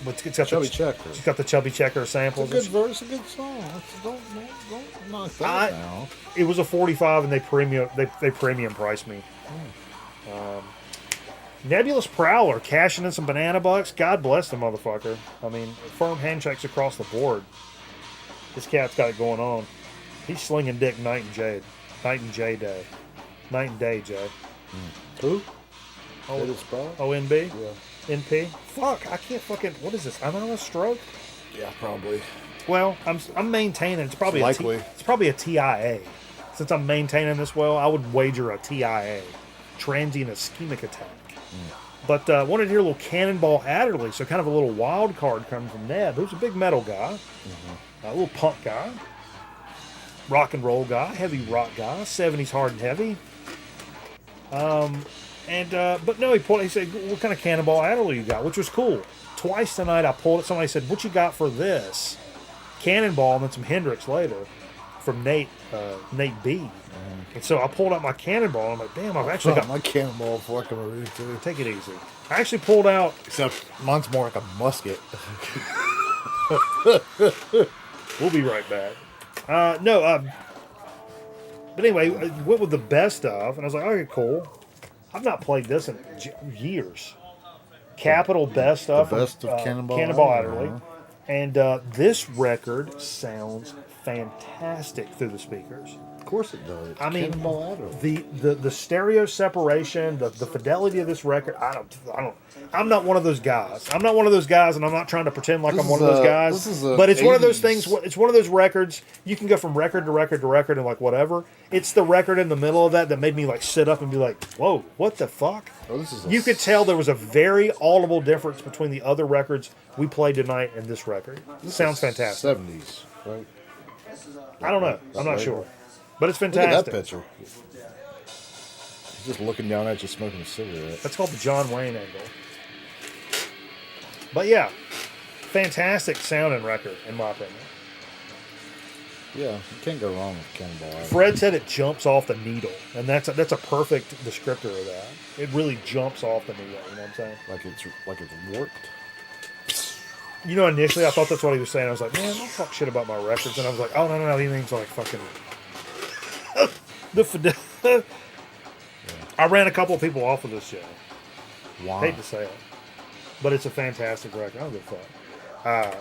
It's got Chubby Checker. It's got the Chubby Checker samples. It's a good verse, a good song. Don't knock that down. It was a 45, and they premium priced me. Nebulous Prowler cashing in some banana bucks. God bless the motherfucker. I mean, firm handshakes across the board. This cat's got it going on. He's slinging dick night and day, Jay. Who? Oh, ONB? Yeah. NP? Fuck, I can't fucking. What is this? I'm on a stroke? Yeah, probably. Well, I'm maintaining. It's probably Likely. It's probably a TIA. Since I'm maintaining this well, I would wager a TIA, transient ischemic attack. But wanted to hear a little Cannonball Adderley, so kind of a little wild card coming from Neb, who's a big metal guy, a little punk guy, rock and roll guy, heavy rock guy, 70s hard and heavy. But no, he said, what kind of Cannonball Adderley you got? Which was cool. Twice tonight I pulled it. Somebody said, what you got for this? Cannonball and then some Hendrix later from Nate B. And so I pulled out my Cannonball and I'm like, damn, I've actually got my Cannonball before I come over here too. Take it easy. I actually pulled out. Except mine's more like a musket. We'll be right back. But anyway, I went with the best of, and I was like, okay, cool. I've not played this in years. Capital best of. The best of Cannonball Adderley. And this record sounds fantastic through the speakers. Of course it does. I mean, Cannonball Adderley. the stereo separation, the fidelity of this record. I'm not one of those guys. I'm not one of those guys, and I'm not trying to pretend like I'm one of those guys. But it's one of those things. It's one of those records. You can go from record to record to record and like whatever. It's the record in the middle of that made me like sit up and be like, "Whoa, what the fuck?" You could tell there was a very audible difference between the other records we played tonight and this record. It sounds fantastic. 70s, right? I don't know. I'm not sure. But it's Look fantastic. at that picture. He's just looking down at you smoking a cigarette. That's called the John Wayne angle. But yeah, fantastic sounding record, in my opinion. Yeah, you can't go wrong with Cannonball Adderley. Fred said it jumps off the needle, and that's a perfect descriptor of that. It really jumps off the needle, you know what I'm saying? Like it's warped. You know, initially I thought that's what he was saying. I was like, man, don't talk shit about my records. And I was like, oh, no, he means like fucking... I ran a couple of people off of this show. Wow. Hate to say it. But it's a fantastic record. I don't give a fuck.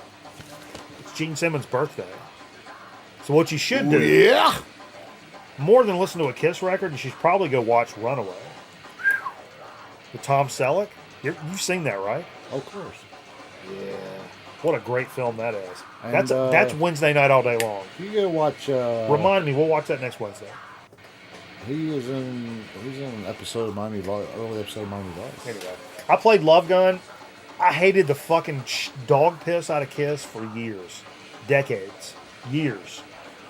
It's Gene Simmons' birthday. So what you should do... Yeah! More than listen to a Kiss record, you should probably go watch Runaway. With Tom Selleck. You've seen that, right? Of course. Yeah. What a great film that is. And, that's Wednesday night all day long. You gotta watch... Remind me, we'll watch that next Wednesday. He was in an episode of Miami Vice, early episode of Miami Vice. Anyway, I played Love Gun. I hated the fucking dog piss out of Kiss for years, decades, years,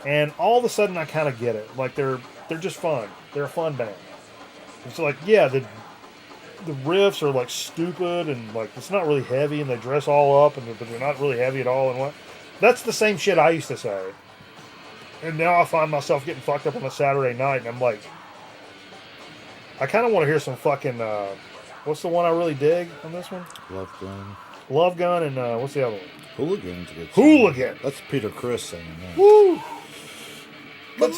and all of a sudden I kind of get it. Like they're just fun. They're a fun band. It's like the riffs are like stupid and like it's not really heavy and they dress all up but they're not really heavy at all and what. That's the same shit I used to say. And now I find myself getting fucked up on a Saturday night and I'm like, I kind of want to hear some fucking. What's the one I really dig on this one? Love Gun. Love Gun and what's the other one? Hooligan's a good song. Hooligan. That's Peter Criss singing that. Woo! But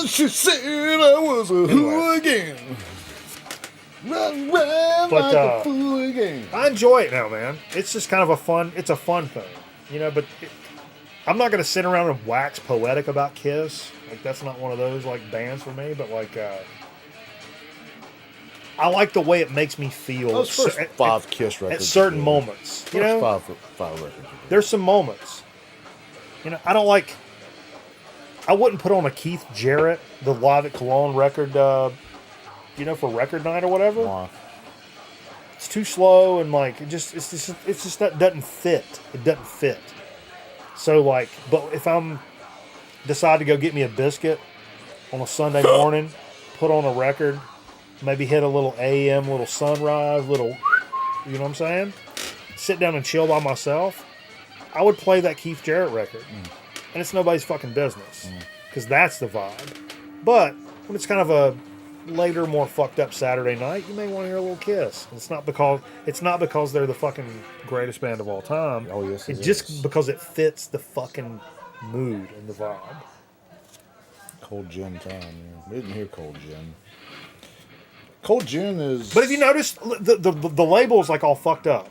she said I was a hooligan. Run But, like a hooligan. I enjoy it now, man. It's just kind of it's a fun thing, you know. But I'm not gonna sit around and wax poetic about Kiss. Like that's not one of those like bands for me. But like, I like the way it makes me feel. Those first five Kiss records. At certain moments, you know. Five records. There's some moments. You know, I wouldn't put on a Keith Jarrett, the Live at Cologne record, you know, for record night or whatever. Wow. It's too slow and like it's just that doesn't fit. It doesn't fit. So like, but if I'm decide to go get me a biscuit on a Sunday morning, put on a record, maybe hit a little AM, little sunrise, little, you know what I'm saying? Sit down and chill by myself. I would play that Keith Jarrett record, and it's nobody's fucking business because that's the vibe. But when it's kind of a later, more fucked up Saturday night, you may want to hear a little Kiss. It's not because they're the fucking greatest band of all time. Oh yes, it's just because it fits the fucking mood and the vibe. Cold gin time. Yeah. We didn't hear cold gin. Cold gin is. But have you noticed the label is like all fucked up?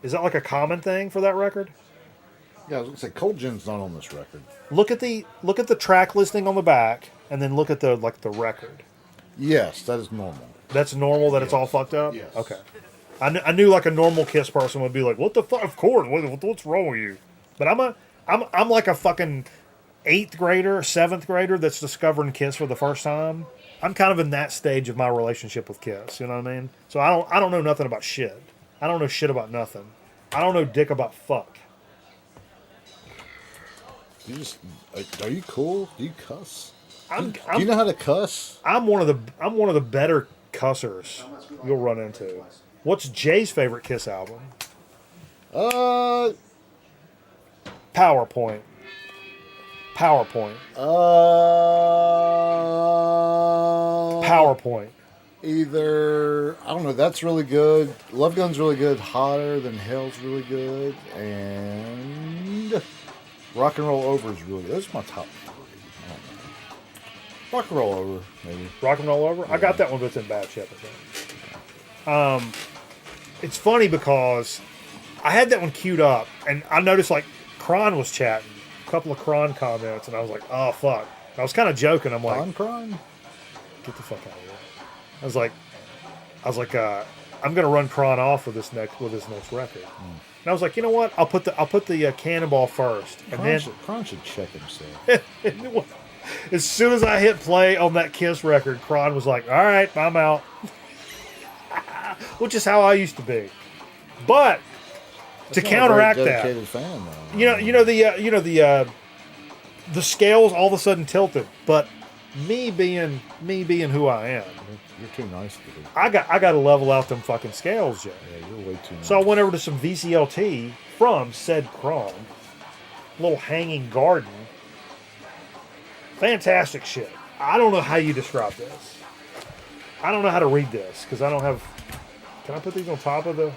Is that like a common thing for that record? Yeah, I was gonna say cold gin's not on this record. Look at the track listing on the back, and then look at the record. Yes, that is normal. That's normal that it's all fucked up? Yes. Okay. I knew like a normal Kiss person would be like, what the fuck? Of course. What's wrong with you? But I'm like a fucking 8th grader, 7th grader that's discovering Kiss for the first time. I'm kind of in that stage of my relationship with Kiss. You know what I mean? So I don't know nothing about shit. I don't know shit about nothing. I don't know dick about fuck. Are you cool? Do you cuss? Do you know how to cuss? I'm one of the better cussers you'll run into. What's Jay's favorite Kiss album? PowerPoint. PowerPoint. Either I don't know. That's really good. Love Gun's really good. Hotter Than Hell's really good, and Rock and Roll Over is really good. Those are my top 3. I don't know. Rock and Roll Over, maybe. Rock and Roll Over? Yeah. I got that one, but it's in bad shape, I think. It's funny because I had that one queued up, and I noticed, like, Kron was chatting. A couple of Kron comments, and I was like, oh, fuck. I was kind of joking. I'm like... Kron? Get the fuck out of here. I was like, I'm going to run Kron off with this next record. And I was like, you know what? I'll put the Cannonball first, and Kron should check himself. As soon as I hit play on that Kiss record, Kron was like, "All right, I'm out," which is how I used to be. But to counteract that, fan, the scales all of a sudden tilted. But me being who I am, you're too nice to be. I got to level out them fucking scales, Jay. Yeah, you're way too nice. So I went over to some VCLT from said Kron, little hanging garden. Fantastic shit. I don't know how you describe this. I don't know how to read this because I don't have. Can I put these on top of the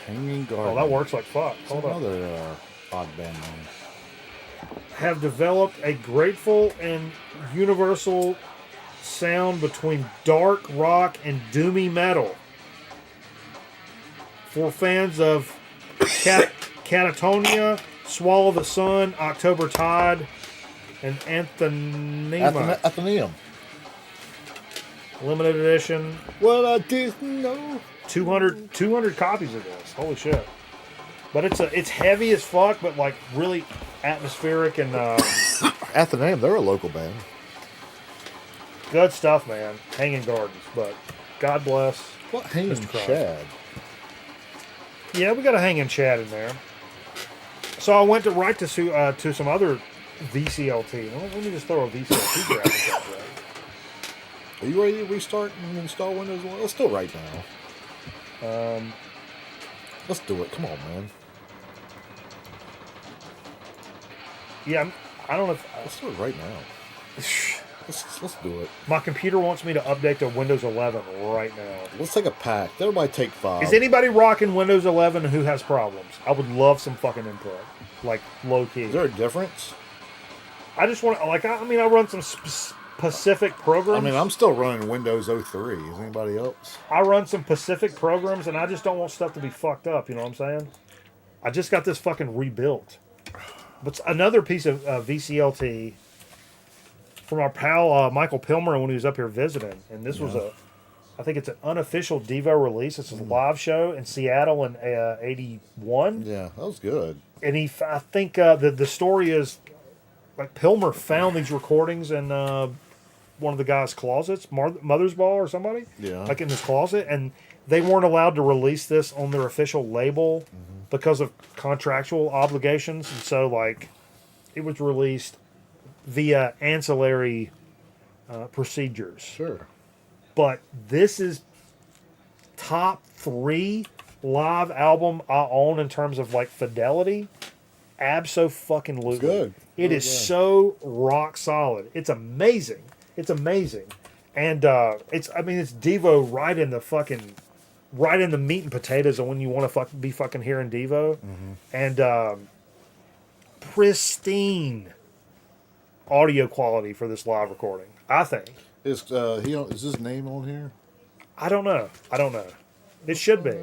hanging garden? Oh, that works like fuck. Hold on. Another odd band name. Have developed a grateful and universal sound between dark rock and doomy metal. For fans of Catatonia, Swallow the Sun, October Tide, and Athenaeum. Limited edition. Well, I didn't know. 200 copies of this. Holy shit. But it's heavy as fuck, but like really atmospheric and Athenaeum, they're a local band. Good stuff, man. Hanging Gardens, but God bless. What Hanging Chad? Yeah, we got a hanging chat in there. So I went to some other VCLT. Let me just throw a VCLT graphic up there. Are you ready to restart and install Windows 11? Let's do it right now. Let's do it. Come on, man. Yeah, I don't know if Let's do it right now. Let's do it. my computer wants me to update to Windows 11 right now. Let's take a pack. Everybody take 5. Is anybody rocking Windows 11 who has problems? I would love some fucking input, like low key. Is there a difference? I just want, like, I mean, I run some specific programs. I mean, I'm still running Windows 03. Is anybody else? I run some Pacific programs, and I just don't want stuff to be fucked up. You know what I'm saying? I just got this fucking rebuilt. But another piece of VCLT from our pal Michael Pilmer when he was up here visiting, and this was I think it's an unofficial Devo release. It's a live show in Seattle in '81. Yeah, that was good. And I think the story is like Pilmer found these recordings in one of the guy's closets, Mother's Ball or somebody, like in his closet, and they weren't allowed to release this on their official label because of contractual obligations, and so like it was released via ancillary procedures. Sure. But this is top 3 live album I own in terms of like fidelity. Abso-fucking-lutely. Good. It is so rock solid. It's amazing. It's amazing. And it's Devo right in the meat and potatoes of when you want to be fucking hearing Devo. And pristine audio quality for this live recording, I think. Is his name on here? I don't know. It should be.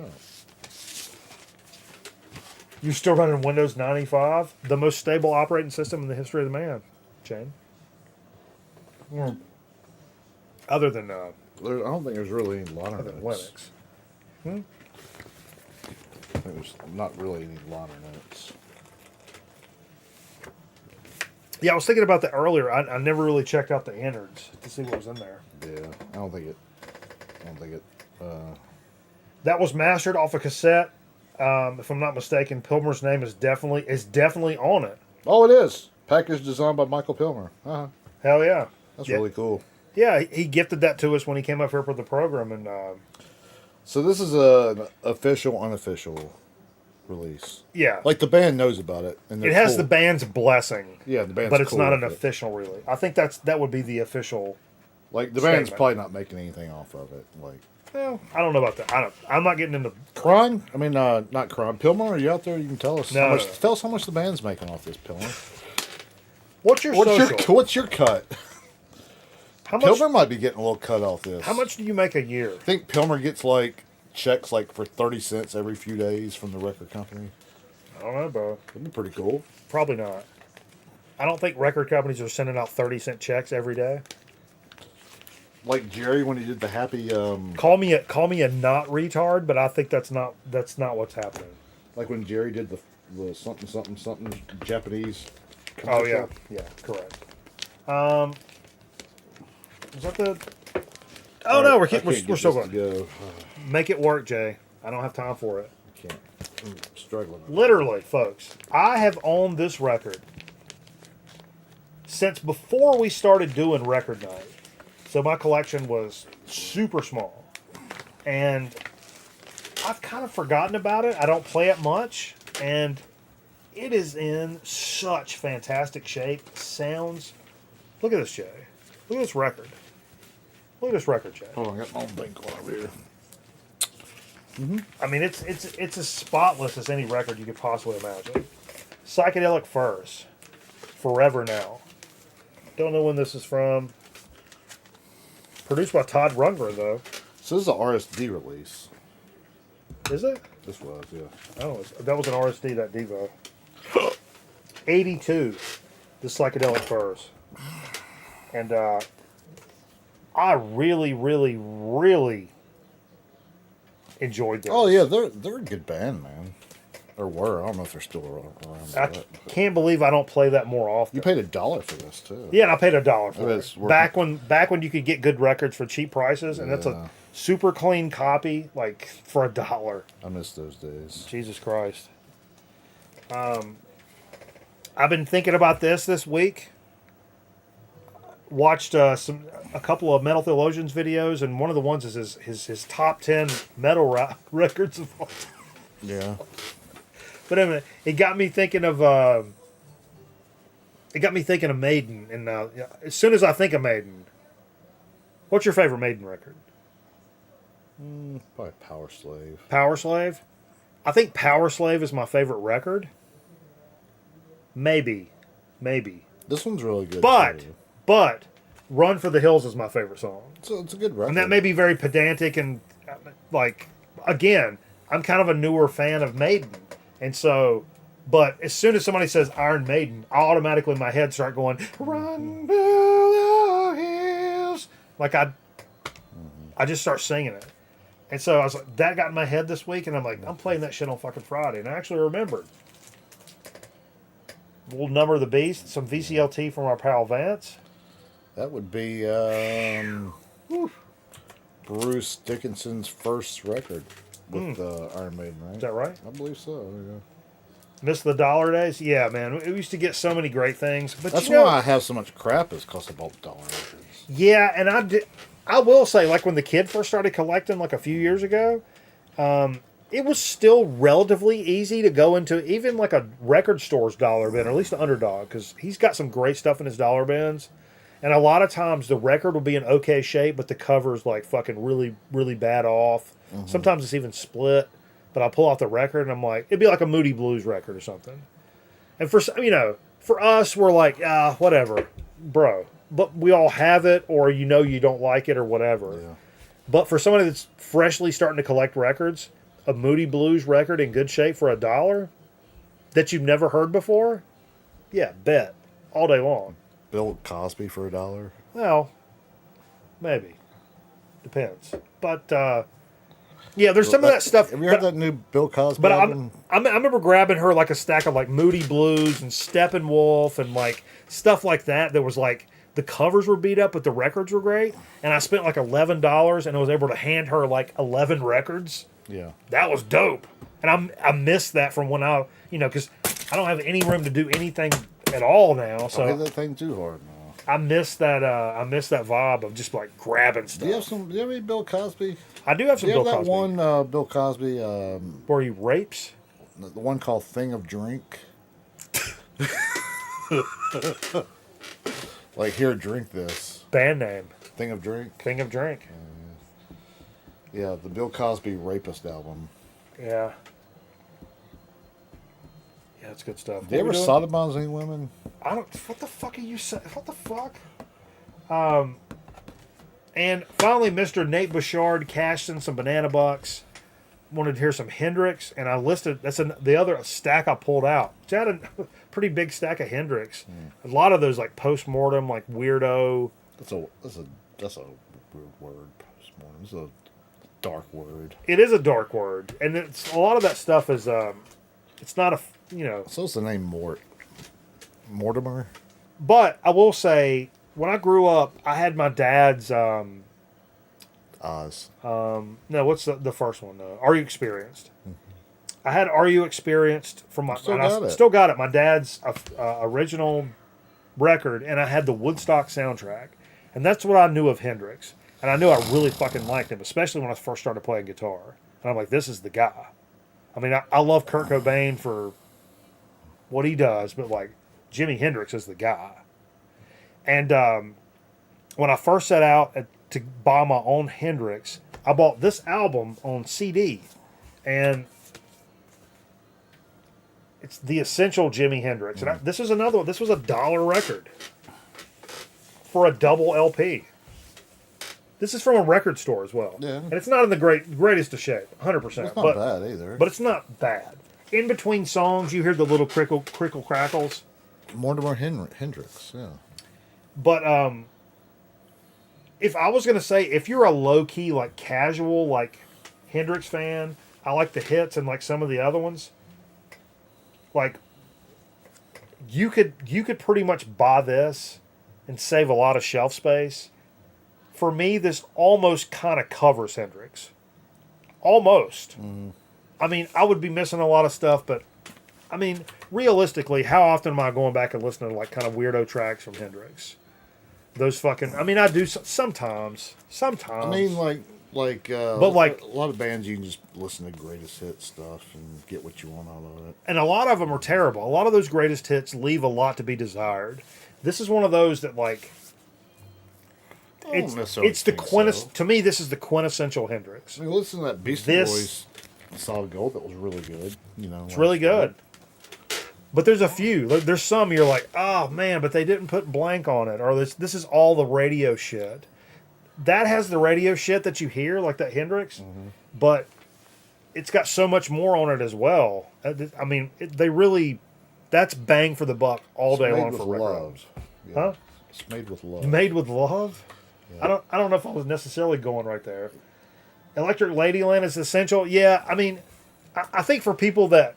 You're still running Windows 95, the most stable operating system in the history of the man, Shane. Other than I don't think there's really any liner other than notes. Linux. There's not really any liner notes. Yeah, I was thinking about that earlier. I never really checked out the innards to see what was in there. Yeah, I don't think it. That was mastered off a cassette. If I'm not mistaken, Pilmer's name is definitely on it. Oh, it is. Package designed by Michael Pilmer. Uh-huh. Hell yeah. That's really cool. Yeah, he gifted that to us when he came up here for the program, and so this is an official, unofficial release. Yeah, like the band knows about it, and it has the band's blessing. Yeah, the band's but it's cool not an with it. official release. I think that would be the official. Like the band's statement. probably not making anything off of it. Like, well, I don't know about that. I'm not getting into crime. I mean, not crime. Pilmer, are you out there? You can tell us. No. How much, tell us how much the band's making off this, Pilmer. What's your social? What's your cut? How much? Pilmer might be getting a little cut off this. How much do you make a year? I think Pilmer gets like checks like for 30 cents every few days from the record company. I don't know, bro. That'd be pretty cool. Probably not. I don't think record companies are sending out 30-cent checks every day. Like Jerry when he did the happy. Call me a not retard, but I think that's not what's happening. Like when Jerry did the something Japanese. Oh commercial. yeah, correct. Is that the? Oh no, we're still going. Go. Make it work, Jay. I don't have time for it. I can't. I'm struggling. Literally, folks, I have owned this record since before we started doing record night. So my collection was super small. And I've kind of forgotten about it. I don't play it much. And it is in such fantastic shape. Sounds. Look at this, Jay. Look at this record. Look at this record, Jay. Hold on, I got my own thing going over here. I mean, it's as spotless as any record you could possibly imagine. Psychedelic Furs. Forever Now. Don't know when this is from. Produced by Todd Rundgren, though. So this is an RSD release. Is it? This was, yeah. Oh, that was an RSD, that Devo. 82. The Psychedelic Furs. And I really, really, really enjoyed this. Oh yeah, they're a good band, man. Or were. I don't know if they're still around. I can't believe I don't play that more often. You paid $1 for this too. Yeah, and I paid $1 for It's it. worth Back when you could get good records for cheap prices, and that's a super clean copy, like for $1. I miss those days. Jesus Christ. I've been thinking about this week. Watched a couple of Metal Theologians videos, and one of the ones is his top 10 metal records of all time. Yeah. But anyway, it got me thinking of Maiden. And as soon as I think of Maiden, what's your favorite Maiden record? Probably Power Slave. Power Slave. I think Power Slave is my favorite record. Maybe. This one's really good. But Run for the Hills is my favorite song. So it's a good record. And that may be very pedantic and, like, again, I'm kind of a newer fan of Maiden. And so, but as soon as somebody says Iron Maiden, I automatically in my head start going, Run for the Hills. Like, I just start singing it. And so I was like, that got in my head this week, and I'm like, I'm playing that shit on fucking Friday. And I actually remembered. We'll Number the Beast, some VCLT from our pal Vance. That would be Bruce Dickinson's first record with Iron Maiden, right? Is that right? I believe so, yeah. Miss the dollar days? Yeah, man. We used to get so many great things. But That's you know, why I have so much crap is because of both dollar records. yeah, and I will say, like when the kid first started collecting, like a few years ago, it was still relatively easy to go into even like a record store's dollar bin, or at least an Underdog, because he's got some great stuff in his dollar bins. And a lot of times the record will be in okay shape, but the cover's like fucking really, really bad off. Mm-hmm. Sometimes it's even split. But I'll pull out the record and I'm like, it'd be like a Moody Blues record or something. And for us, we're like, whatever, bro. But we all have it, or you don't like it or whatever. Yeah. But for somebody that's freshly starting to collect records, a Moody Blues record in good shape for $1 that you've never heard before, yeah, bet all day long. Bill Cosby for $1. Well, maybe. Depends. But, yeah, there's some of that stuff. Have you heard that new Bill Cosby But album? I remember grabbing her like a stack of like Moody Blues and Steppenwolf and like stuff like that. That was like the covers were beat up, but the records were great. And I spent like $11 and I was able to hand her like 11 records. Yeah. That was dope. And I missed that from when because I don't have any room to do anything at all now. So I hit that thing too hard now. I miss that vibe of just like grabbing stuff. Do you have any Bill Cosby? I do have some Bill Cosby. Do you have that one Bill Cosby? Where he rapes? The one called Thing of Drink. Like, here, drink this. Band name. Thing of Drink. Thing of Drink. Yeah, the Bill Cosby Rapist album. Yeah. Yeah, it's good stuff. Do you ever sodomize any women? I don't. What the fuck are you saying? What the fuck? And finally, Mr. Nate Bouchard cashed in some banana bucks. Wanted to hear some Hendrix, and I listed the other stack I pulled out. Which I had a pretty big stack of Hendrix. A lot of those like post-mortem, like weirdo. That's a weird word. Post-mortem. It's a dark word. It is a dark word, and it's a lot of that stuff is. It's not a So it's the name Mortimer. But I will say, when I grew up, I had my dad's. Oz. No, what's the first one? Are You Experienced? I had Are You Experienced from my. Still got it. My dad's original record, and I had the Woodstock soundtrack, and that's what I knew of Hendrix, and I knew I really fucking liked him, especially when I first started playing guitar. And I'm like, this is the guy. I mean, I love Kurt Cobain for what he does, but like Jimi Hendrix is the guy. And when I first set out to buy my own Hendrix, I bought this album on CD, and it's the essential Jimi Hendrix. And this is another one. This was $1 record for a double LP. This is from a record store as well. Yeah. And it's not in the greatest of shape, 100%. It's not bad either. But it's not bad. In between songs, you hear the little crickle crackles. Mortimer Hendrix, yeah. But if I was going to say, if you're a low-key, like casual, like Hendrix fan, I like the hits and like some of the other ones. Like, you could pretty much buy this and save a lot of shelf space for me, this almost kind of covers Hendrix. Almost. I mean, I would be missing a lot of stuff, but I mean, realistically, how often am I going back and listening to like kind of weirdo tracks from Hendrix? Those fucking. I mean, I do sometimes. Sometimes. I mean, But like a lot of bands, you can just listen to greatest hit stuff and get what you want out of it. and a lot of them are terrible. A lot of those greatest hits leave a lot to be desired. This is one of those that like. It's the to me, this is the quintessential Hendrix. I mean, listen to that Beastie Boys Solid Gold. That was really good. You know, it's really good. But there's a few. There's some you're like, oh man, but they didn't put blank on it, or this is all the radio shit. That has the radio shit that you hear, like that Hendrix, but it's got so much more on it as well. I mean, they really, that's bang for the buck all day long for records. Yeah. Huh? It's made with love. Made with love. Yeah. I don't know if I was necessarily going right there. Electric Ladyland is essential. Yeah, I mean, I think for people that,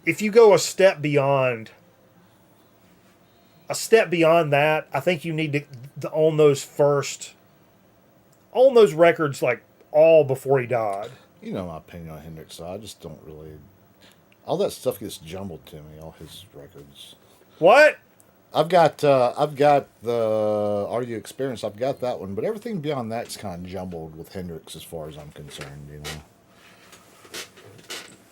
if you go a step beyond that, I think you need to own those records like all before he died. You know my opinion on Hendrix, so I just don't really. All that stuff gets jumbled to me. All his records. What? I've got the Are You Experienced? I've got that one, but everything beyond that's kind of jumbled with Hendrix, as far as I'm concerned. You know.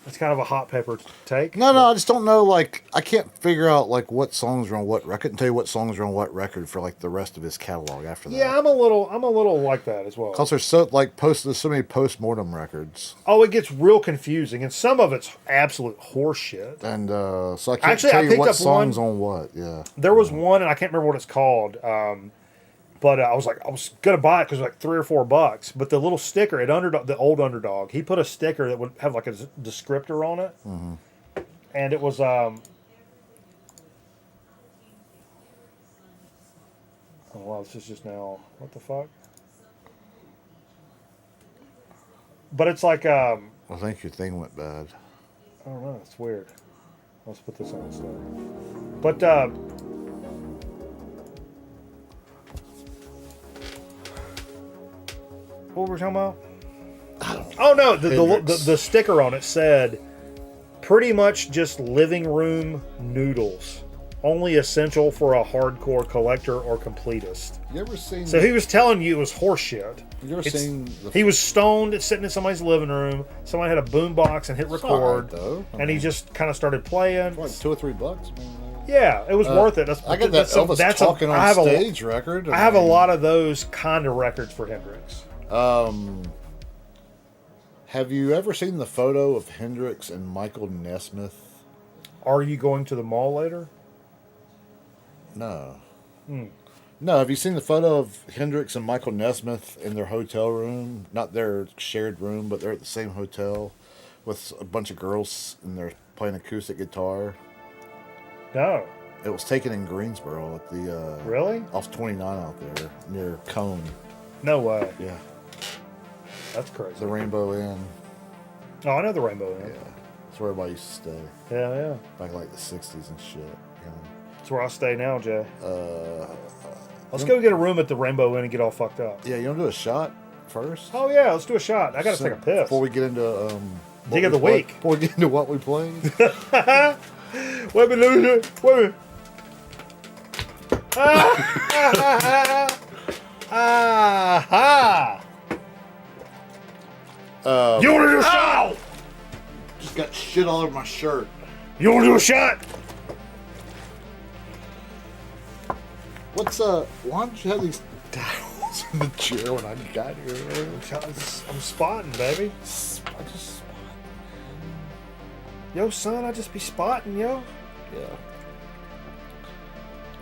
It's kind of a hot pepper take. No, I just don't know. Like, I can't figure out like what songs are on what record and tell you what songs are on what record for like the rest of his catalog after that. Yeah, I'm a little like that as well. Because there's there's so many post-mortem records. Oh, it gets real confusing, and some of it's absolute horse shit. And so I can't tell you what songs on what. Yeah, there was one, and I can't remember what it's called. But I was gonna buy it because it was like $3 or $4. But the little sticker the old Underdog, he put a sticker that would have like a descriptor on it, and it was oh wow, this is just now what the fuck. But it's like I think your thing went bad. I don't know, it's weird. Let's put this on instead. But what were we talking about? Oh no, the sticker on it said pretty much just living room noodles. Only essential for a hardcore collector or completist. You ever seen? So he was telling you it was horseshit. You ever seen? He was stoned, sitting in somebody's living room. Somebody had a boombox and hit record, and he just kind of started playing. Like $2 or $3. Yeah, it was worth it. I got that Elvis talking on stage record. I have a lot of those kind of records for Hendrix. Have you ever seen the photo of Hendrix and Michael Nesmith? Are you going to the mall later? No. No, have you seen the photo of Hendrix and Michael Nesmith in their hotel room? Not their shared room, but they're at the same hotel with a bunch of girls and they're playing acoustic guitar. No. It was taken in Greensboro at the really? Off 29 out there near Cone. No way. Yeah. That's crazy. The Rainbow Inn. Oh, I know the Rainbow Inn. Yeah. That's where everybody used to stay. Yeah. Back like the 60s and shit. You know. That's where I stay now, Jay. Let's go get a room at the Rainbow Inn and get all fucked up. Yeah, you want to do a shot first? Oh yeah, let's do a shot. I gotta take a piss. Before we get into dig of the week. Before we get into what we played. Wait a minute. You want to do a shot? Just got shit all over my shirt. You want to do a shot? Why don't you have these towels in the chair when I got here? I'm spotting, baby. I just spot. Yo, son, I just be spotting, yo. Yeah.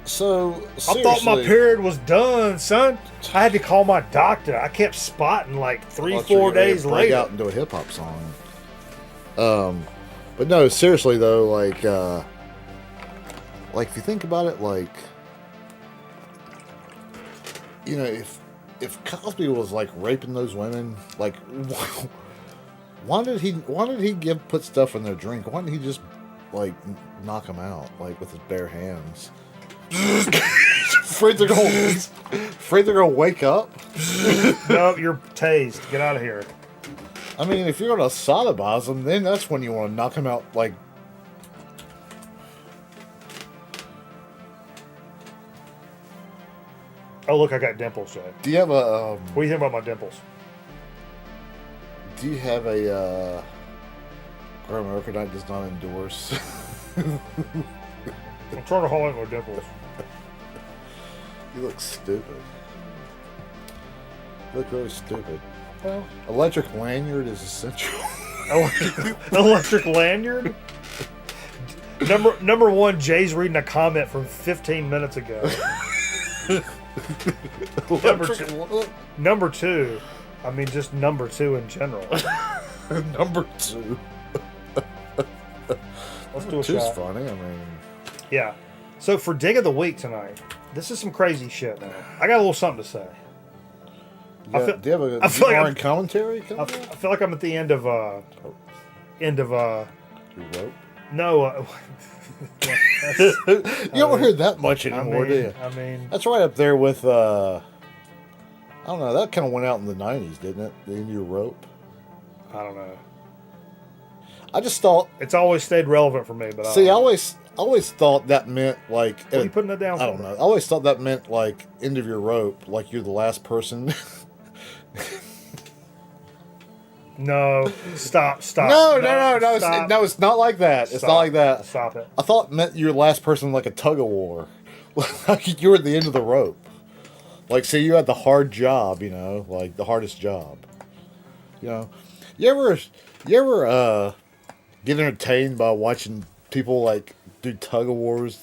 So, I thought my period was done, son. I had to call my doctor. I kept spotting like 3-4 days later. Break out into a hip hop song. But no, seriously though, like if you think about it, like, you know, if Cosby was like raping those women, like, why did he put stuff in their drink? Why didn't he just like knock them out like with his bare hands? afraid they're gonna wake up. No, you're tased. Get out of here. I mean, if you're gonna sodomize them, then that's when you want to knock them out. Like, Oh, look, I got dimples, Jay. do you have a? What do you think about my dimples? Do you have a? Our American Night does not endorse. I'm trying to hold on my dimples. You look stupid. You look really stupid. Well, Electric lanyard is essential. electric lanyard? Number one, Jay's reading a comment from 15 minutes ago. Number two, I mean, just number two in general. Number two. Let's do a Two's shot. funny. I mean, Yeah. So for dig of the week tonight, this is some crazy shit, man. I got a little something to say. do you have a I feel like foreign commentary I coming up? feel like I'm at the end of You wrote? no. You don't hear that much anymore, do you? I mean, That's right up there with, I don't know, that kind of went out in the 90s, didn't it? The India Rope. I don't know. I just thought, It's always stayed relevant for me, but see, I don't know. always thought that meant, like, What are you putting that down I for? don't know. I always thought that meant, like, end of your rope, like you're the last person. No, stop. No, stop. it's not like that. It's not like that. Stop it. I thought it meant you're the last person, like a tug of war. Like you were at the end of the rope. Like, say you had the hard job, you know, like the hardest job. You know, you ever get entertained by watching people like do tug of wars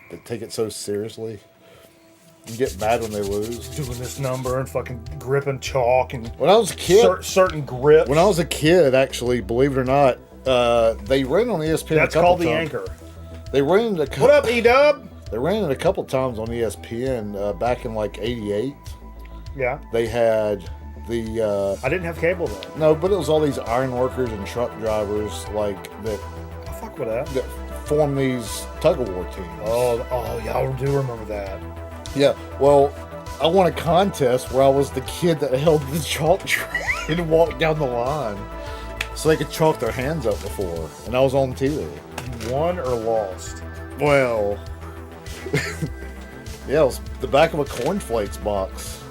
that take it so seriously? And get mad when they lose. Doing this number and fucking gripping chalk and When I was a kid, certain grips. when I was a kid, actually, believe it or not, they ran on ESPN. That's a couple called the times. anchor. They ran it What up, E-Dub? They ran it a couple times on ESPN back in like '88. Yeah. They had the I didn't have cable then. no, but it was all these iron workers and truck drivers like that I fuck with that. formed these tug of war teams. Oh, y'all do remember that. Yeah, well, I won a contest where I was the kid that held the chalk tray and walked down the line so they could chalk their hands up before, and I was on TV. You won or lost? Well, yeah, it was the back of a cornflakes box.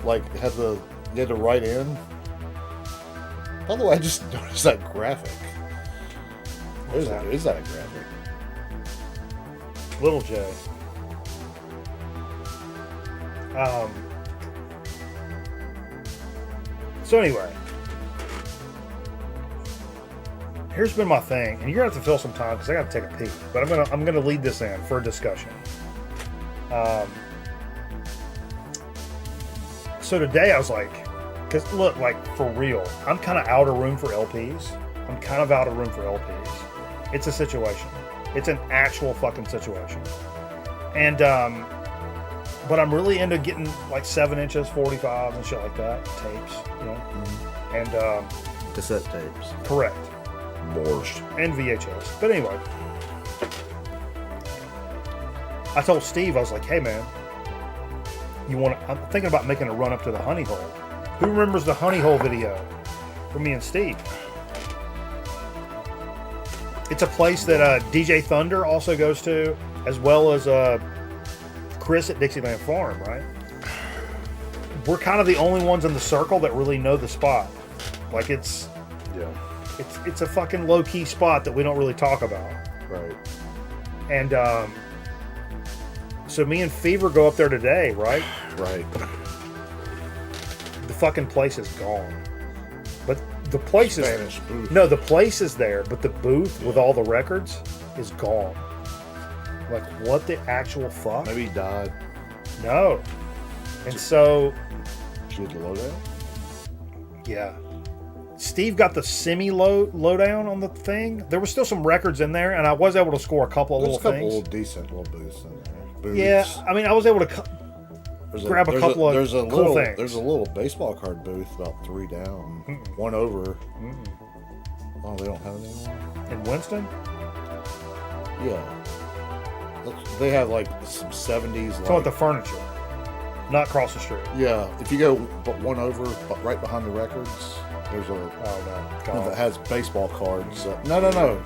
Like, you had to write in. By the way, I just noticed that graphic. Is that a graphic? Little J. So anyway, here's been my thing, and you're gonna have to fill some time because I gotta take a pee. But I'm gonna lead this in for a discussion. So today I was like, because look, like for real, I'm kind of out of room for LPs. It's a situation. It's an actual fucking situation. And but I'm really into getting like 7 inches, 45 and shit like that, tapes, you know. Mm-hmm. And Cassette tapes. correct. Borscht. And VHS. But anyway, I told Steve, I was like, hey man, I'm thinking about making a run up to the Honey Hole. Who remembers the Honey Hole video from me and Steve? It's a place that DJ Thunder also goes to, as well as Chris at Dixieland Farm, right? We're kind of the only ones in the circle that really know the spot. Like it's a fucking low-key spot that we don't really talk about. Right. And so me and Fever go up there today, right? Right. The fucking place is gone. But the place Spanish is... booth. No, the place is there, but the booth with all the records is gone. Like, what the actual fuck? Maybe he died. No. And so... She had the lowdown? Yeah. Steve got the lowdown on the thing. There was still some records in there, and I was able to score a couple of There's little a couple things. little decent little booths in there. Booths. Yeah, I mean, I was able to grab a couple of cool things. There's a little baseball card booth about 3 down, one over. Oh, they don't have it anymore? In Winston? Yeah. They have like some 70s. Talking about the furniture, not across the street. Yeah, if you go but one over, but right behind the records, there's a Oh no, one that God. has baseball cards. No.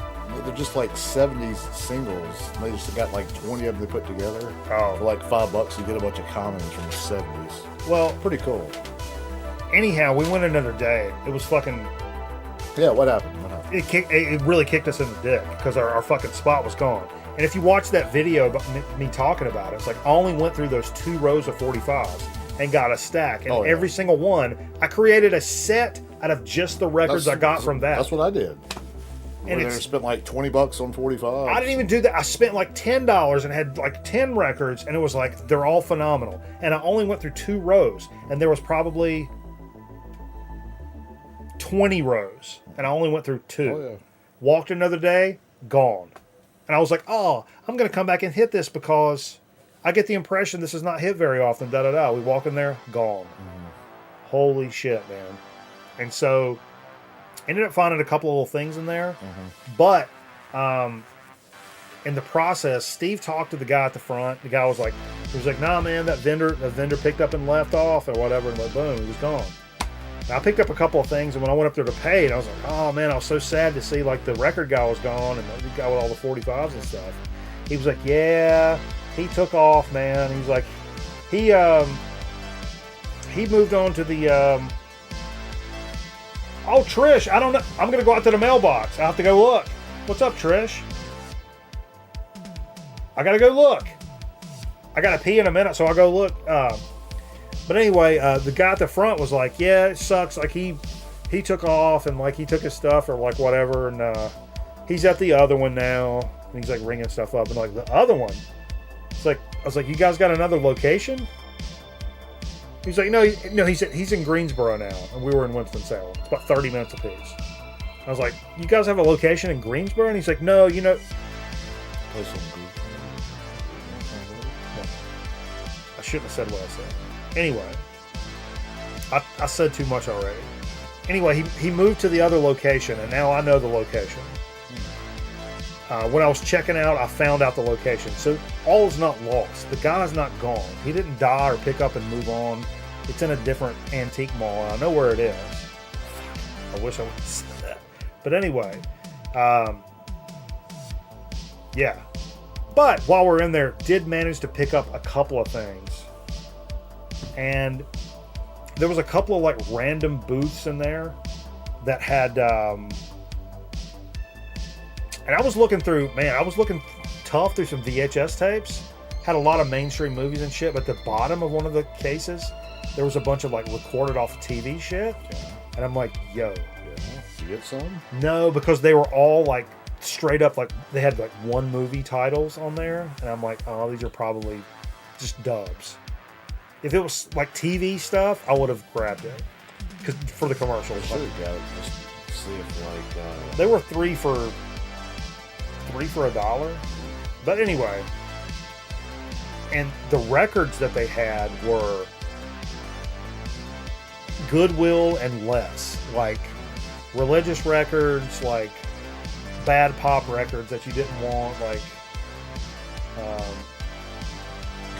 They're just like 70s singles. They just got like 20 of them they put together. Oh. For like $5, you get a bunch of commons from the 70s. Well, Pretty cool. anyhow, we went another day. It was fucking. Yeah, what happened? What happened? It really kicked us in the dick because our fucking spot was gone. And if you watch that video about me talking about it, it's like I only went through those 2 rows of 45s and got a stack. And Oh, yeah. every single one, I created a set out of just the records I got from that. That's what I did. And And I it's- spent like $20 on 45. I didn't even do that. I spent like $10 and had like 10 records, and it was like they're all phenomenal. And I only went through 2 rows, and there was probably 20 rows, and I only went through 2. Oh, yeah. Walked another day, gone. And I was like, oh, I'm going to come back and hit this because I get the impression this is not hit very often. Da da da. We walk in there, gone. Holy shit, man. And so ended up finding a couple of little things in there. But in the process, Steve talked to the guy at the front. The guy was like, nah, man, that vendor picked up and left off or whatever. And like, boom, he was gone. And I picked up a couple of things, and when I went up there to pay, and I was like, oh man, I was so sad to see like the record guy was gone and the guy with all the 45s and stuff. He was like, yeah, he took off, man. He's like, he moved on to the oh, Trish, I don't know. I'm gonna go out to the mailbox. I have to go look. What's up, Trish? I gotta go look. I gotta pee in a minute, so I'll go look. But anyway, the guy at the front was like, yeah, it sucks. Like he took off and like he took his stuff or like whatever, and he's at the other one now. And he's like ringing stuff up, and like the other one, it's like I was like, you guys got another location? He's like, no, he's in Greensboro now, and we were in Winston-Salem. It's about 30 minutes apiece. I was like, you guys have a location in Greensboro? And he's like, no, Play some I shouldn't have said what I said. Anyway, I said too much already. Anyway, he moved to the other location, and now I know the location. When I was checking out, I found out the location. So all is not lost. The guy's not gone. He didn't die or pick up and move on. It's in a different antique mall. I know where it is. I wish I would have said that. But anyway, yeah. But while we're in there, did manage to pick up a couple of things. And there was a couple of like random booths in there that had and I was looking tough through some VHS tapes. Had a lot of mainstream movies and shit, but at the bottom of one of the cases, there was a bunch of like recorded off TV shit. And I'm like, yo. Yeah. You get some? No, because they were all like straight up, like they had like one movie titles on there. And I'm like, oh, these are probably just dubs. If it was like TV stuff, I would have grabbed it. Cause for the commercials. Should have got it just to see if like They were three for $1. But anyway, and the records that they had were Goodwill and less, like religious records, like bad pop records that you didn't want, like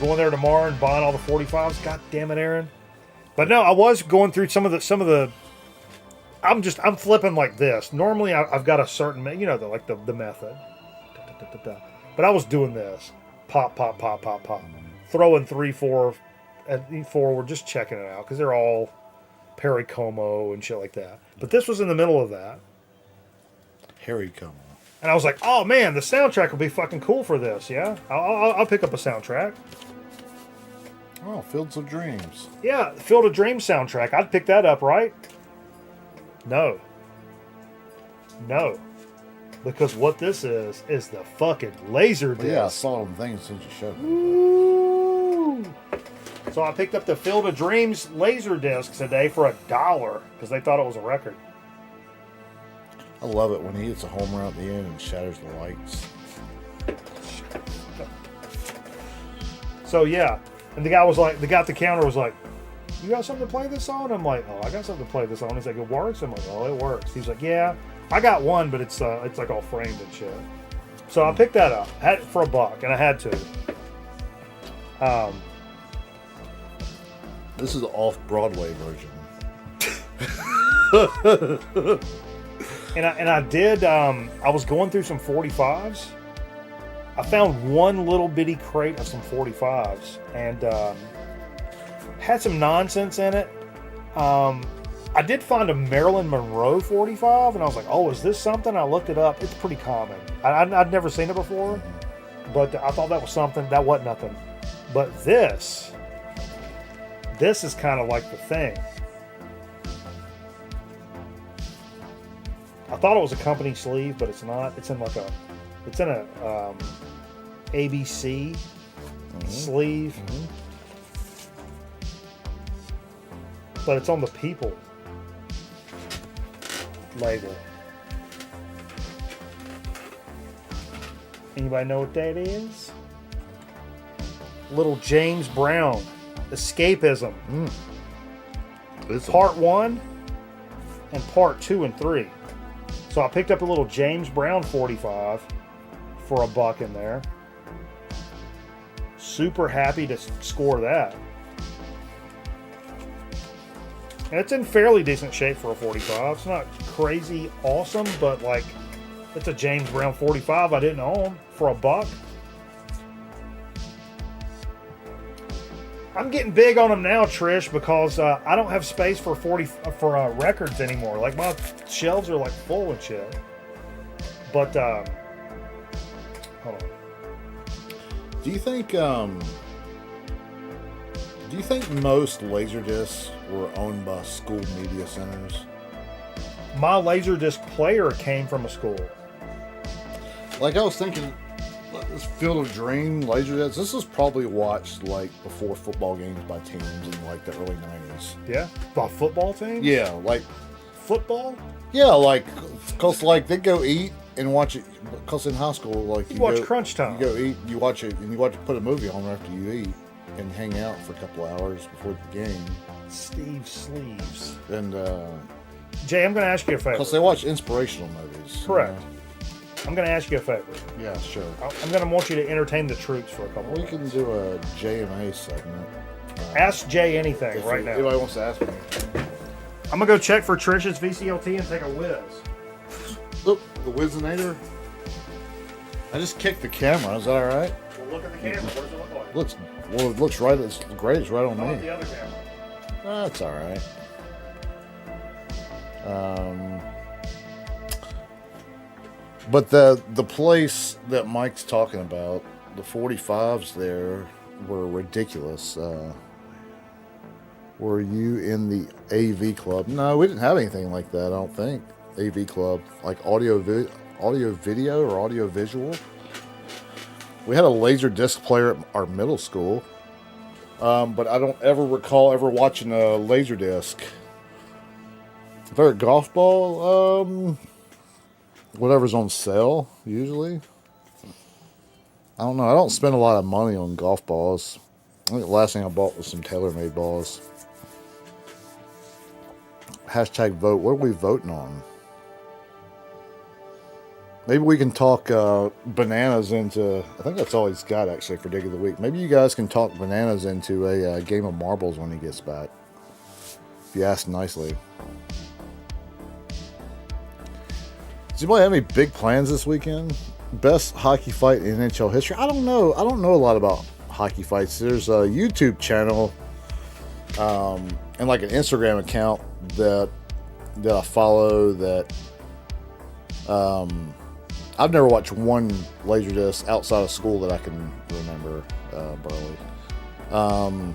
going there tomorrow and buying all the 45s. God damn it, Aaron. But no, I was going through some of the I'm flipping like this. Normally I've got a certain, the method. But I was doing this. Pop, pop, pop, pop, pop. Throwing 3, 4, and 4. We're just checking it out because they're all Perry Como and shit like that. But this was in the middle of that. Harry Como. And I was like, oh man, the soundtrack will be fucking cool for this, yeah? I'll pick up a soundtrack. Oh, Fields of Dreams. Yeah, Field of Dreams soundtrack. I'd pick that up, right? No. Because what this is the fucking laser disc. Yeah, I saw them things since you showed me. Ooh. So I picked up the Field of Dreams laser disc today for $1 because they thought it was a record. I love it when he hits a home run at the end and shatters the lights. So yeah, and the guy at the counter was like, "You got something to play this on?" I'm like, "Oh, I got something to play this on." He's like, "It works?" I'm like, "Oh, it works." He's like, "Yeah, I got one, but it's like all framed and shit." So I picked that up. Had it for $1, and I had to. This is the off-Broadway version. And I did. I was going through some 45s. I found one little bitty crate of some 45s, and had some nonsense in it. I did find a Marilyn Monroe 45, and I was like, "Oh, is this something?" I looked it up. It's pretty common. I'd never seen it before, but I thought that was something. That wasn't nothing. But this is kind of like the thing. I thought it was a company sleeve, but it's not. It's in a ABC sleeve, but it's on the People label. Anybody know what that is? Little James Brown, Escapism. Part 1 and Part 2 and 3. So I picked up a little James Brown 45 for $1 in there. Super happy to score that. And it's in fairly decent shape for a 45. It's not crazy awesome, but like it's a James Brown 45 I didn't own for $1. I'm getting big on them now, Trish, because I don't have space for records anymore. Like my shelves are like full and shit. But hold on. Do you think most Laserdiscs were owned by school media centers? My Laserdisc player came from a school. Like I was thinking, this Field of Dream Laserdisc, this was probably watched like before football games by teams in like the early 90s. Yeah? By football team? Yeah, like Football? yeah, like cause like they go eat and watch it. Cause in high school, like You watch Crunch Time. You go eat, you watch it, and you put a movie on after you eat, and hang out for a couple of hours before the game. Steve Sleeves. And Jay, I'm going to ask you a favor. cause they watch inspirational movies. Correct. I'm going to ask you a favor. Yeah, sure. I'm going to want you to entertain the troops for a couple We of can minutes. do a JMA segment. Ask Jay anything If right now. anybody wants to ask me. I'm going to go check for Trish's VCLT and take a whiz. Look, the Wizinator. I just kicked the camera. Is that all right? Well, look at the camera. What does it look like? It looks right. It's great. It's right on How about me. the other camera? That's all right. But the place that Mike's talking about, the 45s there were ridiculous. Were you in the AV club? No, we didn't have anything like that. I don't think AV club, like audio video or audio visual. We had a laser disc player at our middle school, but I don't ever recall ever watching a laser disc. If they're a golf ball, whatever's on sale usually. I don't know. I don't spend a lot of money on golf balls. I think the last thing I bought was some TaylorMade balls. Hashtag vote. What are we voting on? Maybe we can talk bananas into... I think that's all he's got, actually, for Dig of the Week. Maybe you guys can talk bananas into a game of marbles when he gets back. If you ask nicely. Does anybody have any big plans this weekend? Best hockey fight in NHL history? I don't know. I don't know a lot about hockey fights. There's a YouTube channel and like an Instagram account that I follow that I've never watched one Laserdisc outside of school that I can remember, Burley. But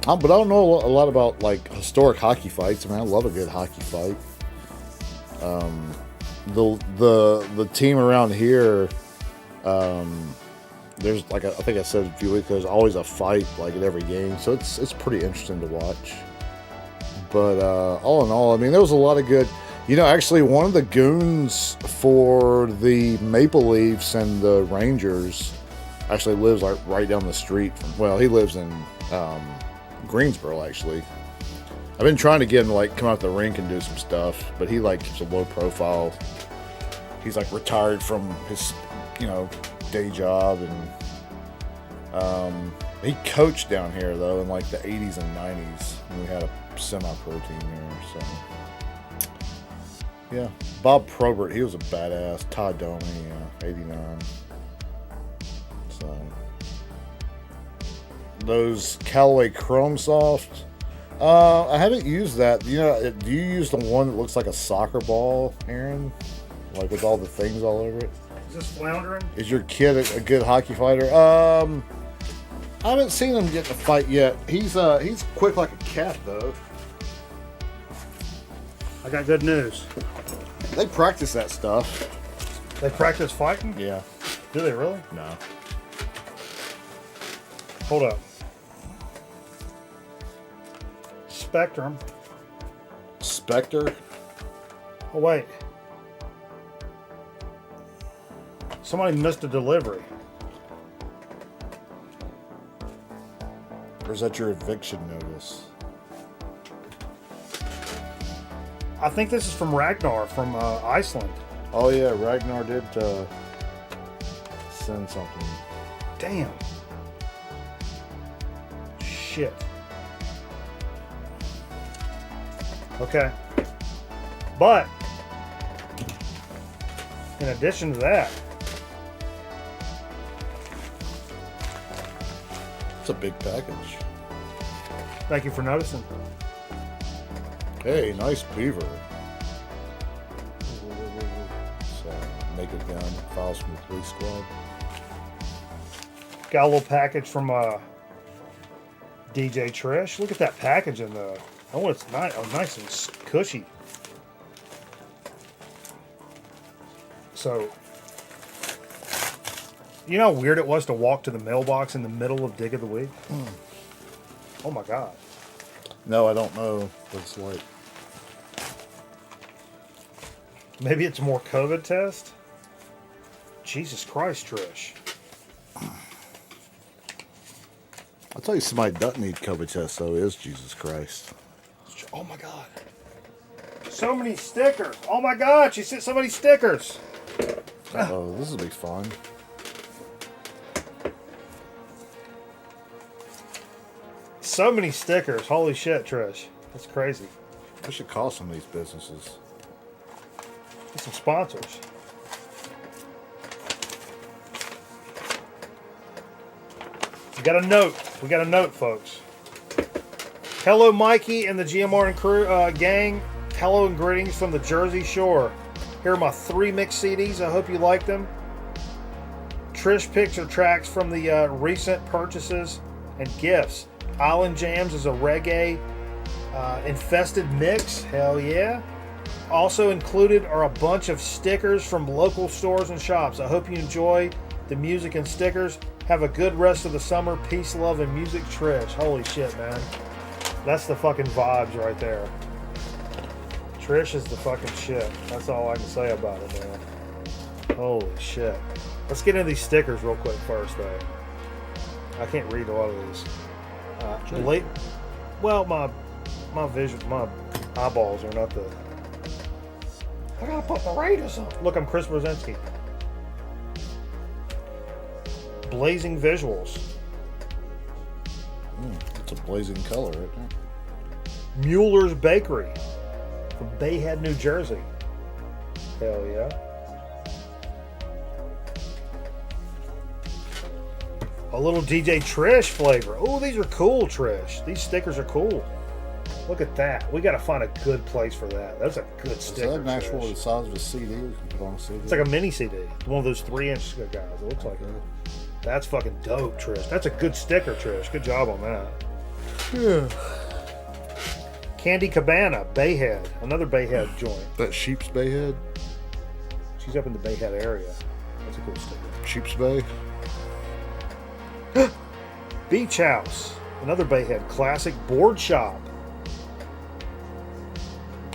I don't know a lot about like historic hockey fights. I mean, I love a good hockey fight. The team around here, there's like I think I said a few weeks ago, there's always a fight like at every game, so it's pretty interesting to watch. But all in all, I mean, there was a lot of good. You know, actually, one of the goons for the Maple Leafs and the Rangers actually lives like right down the street from. Well, he lives in Greensboro, actually. I've been trying to get him to like come out the rink and do some stuff, but he like keeps a low profile. He's like retired from his day job, and he coached down here though in like the 80s and 90s, and we had a semi-pro team here. So yeah, Bob Probert, he was a badass. Todd Domi, 89. So those Callaway Chrome Soft, I haven't used that. Do you use the one that looks like a soccer ball, Aaron? Like with all the things all over it? Is this floundering? Is your kid a good hockey fighter? I haven't seen him get in a fight yet. He's quick like a cat though. I got good news. They practice that stuff. They practice fighting? Yeah. Do they really? No. Hold up. Spectrum. Spectre? Oh, wait. Somebody missed a delivery. Or is that your eviction notice? I think this is from Ragnar from Iceland. Oh yeah, Ragnar did send something. Damn. Shit. Okay. But, in addition to that, It's a big package. thank you for noticing. Hey, nice beaver. So, naked gun, files from the police squad. Got a little package from DJ Trish. Look at that package in the. Oh, it's nice. Oh, nice and cushy. So, you know how weird it was to walk to the mailbox in the middle of Dig of the Week? Oh my God. No, I don't know what it's like. Maybe it's more COVID test? Jesus Christ, Trish. I'll tell you somebody doesn't need COVID test though is Jesus Christ. Oh my God. So many stickers. Oh my God, she sent so many stickers. Oh, this will be fun. So many stickers. Holy shit, Trish. That's crazy. I should call some of these businesses. Get some sponsors. We got a note. We got a note, folks. Hello, Mikey and the GMR and crew gang. Hello and greetings from the Jersey Shore. Here are my 3 mix CDs. I hope you like them. Trish picks her tracks from the recent purchases and gifts. Island Jams is a reggae infested mix. Hell yeah. Also included are a bunch of stickers from local stores and shops. I hope you enjoy the music and stickers. Have a good rest of the summer. Peace, love, and music, Trish. Holy shit, man. That's the fucking vibes right there. Trish is the fucking shit. That's all I can say about it, man. Holy shit. Let's get into these stickers real quick first, though. I can't read a lot of these. Well, my eyeballs are not the. I gotta put the Raiders on. Look, I'm Chris Brzezinski. Blazing visuals. It's a blazing color, isn't it? Mueller's Bakery from Bayhead, New Jersey. Hell yeah. A little DJ Trish flavor. Oh, these are cool, Trish. These stickers are cool. Look at that. We got to find a good place for that. That's a good sticker. Is that an actual Trish. the size of a CD? We can put on a CD. It's like a mini CD. One of those 3-inch guys. It looks like it. That's fucking dope, Trish. That's a good sticker, Trish. Good job on that. Yeah. Candy Cabana, Bayhead. Another Bayhead joint. That Sheep's Bay head? She's up in the Bayhead area. That's a cool sticker. Sheep's Bay? Beach House. Another Bayhead classic board shop.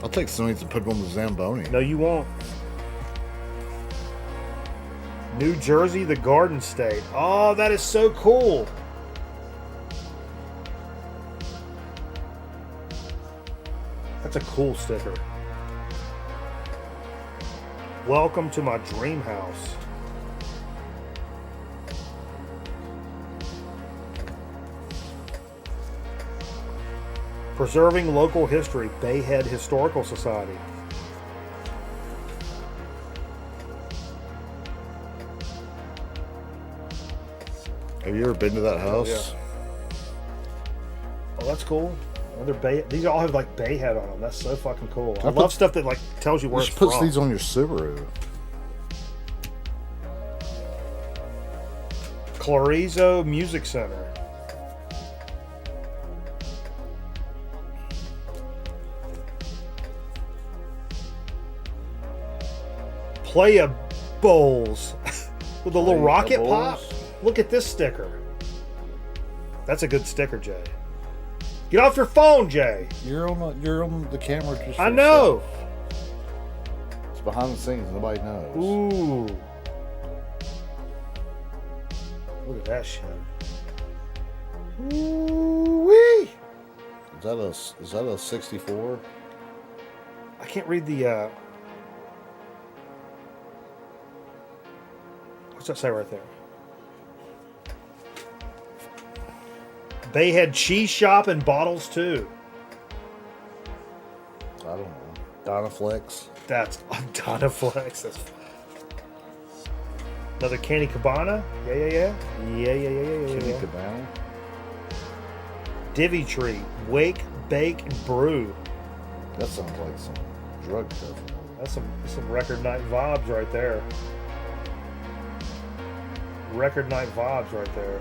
I'll take some of these and put them on the Zamboni. No, you won't. New Jersey, the Garden State. Oh, that is so cool. That's a cool sticker. Welcome to my dream house. Preserving Local History, Bayhead Historical Society. Have you ever been to that house? Yeah. Oh, that's cool. Another Bay. These all have like Bayhead on them. That's so fucking cool. I love stuff that like tells you where it's puts from. these on your Subaru. Clorizo Music Center. Playa Bowls with a little rocket pop. Look at this sticker. That's a good sticker, Jay. Get off your phone, Jay. You're on the camera. Just I know. yourself. It's behind the scenes. Nobody knows. Ooh. Look at that shit. Ooh-wee. Is that a 64? I can't read the what's that say right there? Bayhead Cheese Shop and Bottles too. I don't know. Dynaflex. That's Dynaflex. That's another Candy Cabana. Yeah. Kenny Cabana. Divvy Tree. Wake, Bake, and Brew. That sounds like some drug stuff. That's some record night vibes right there. Record night vibes right there.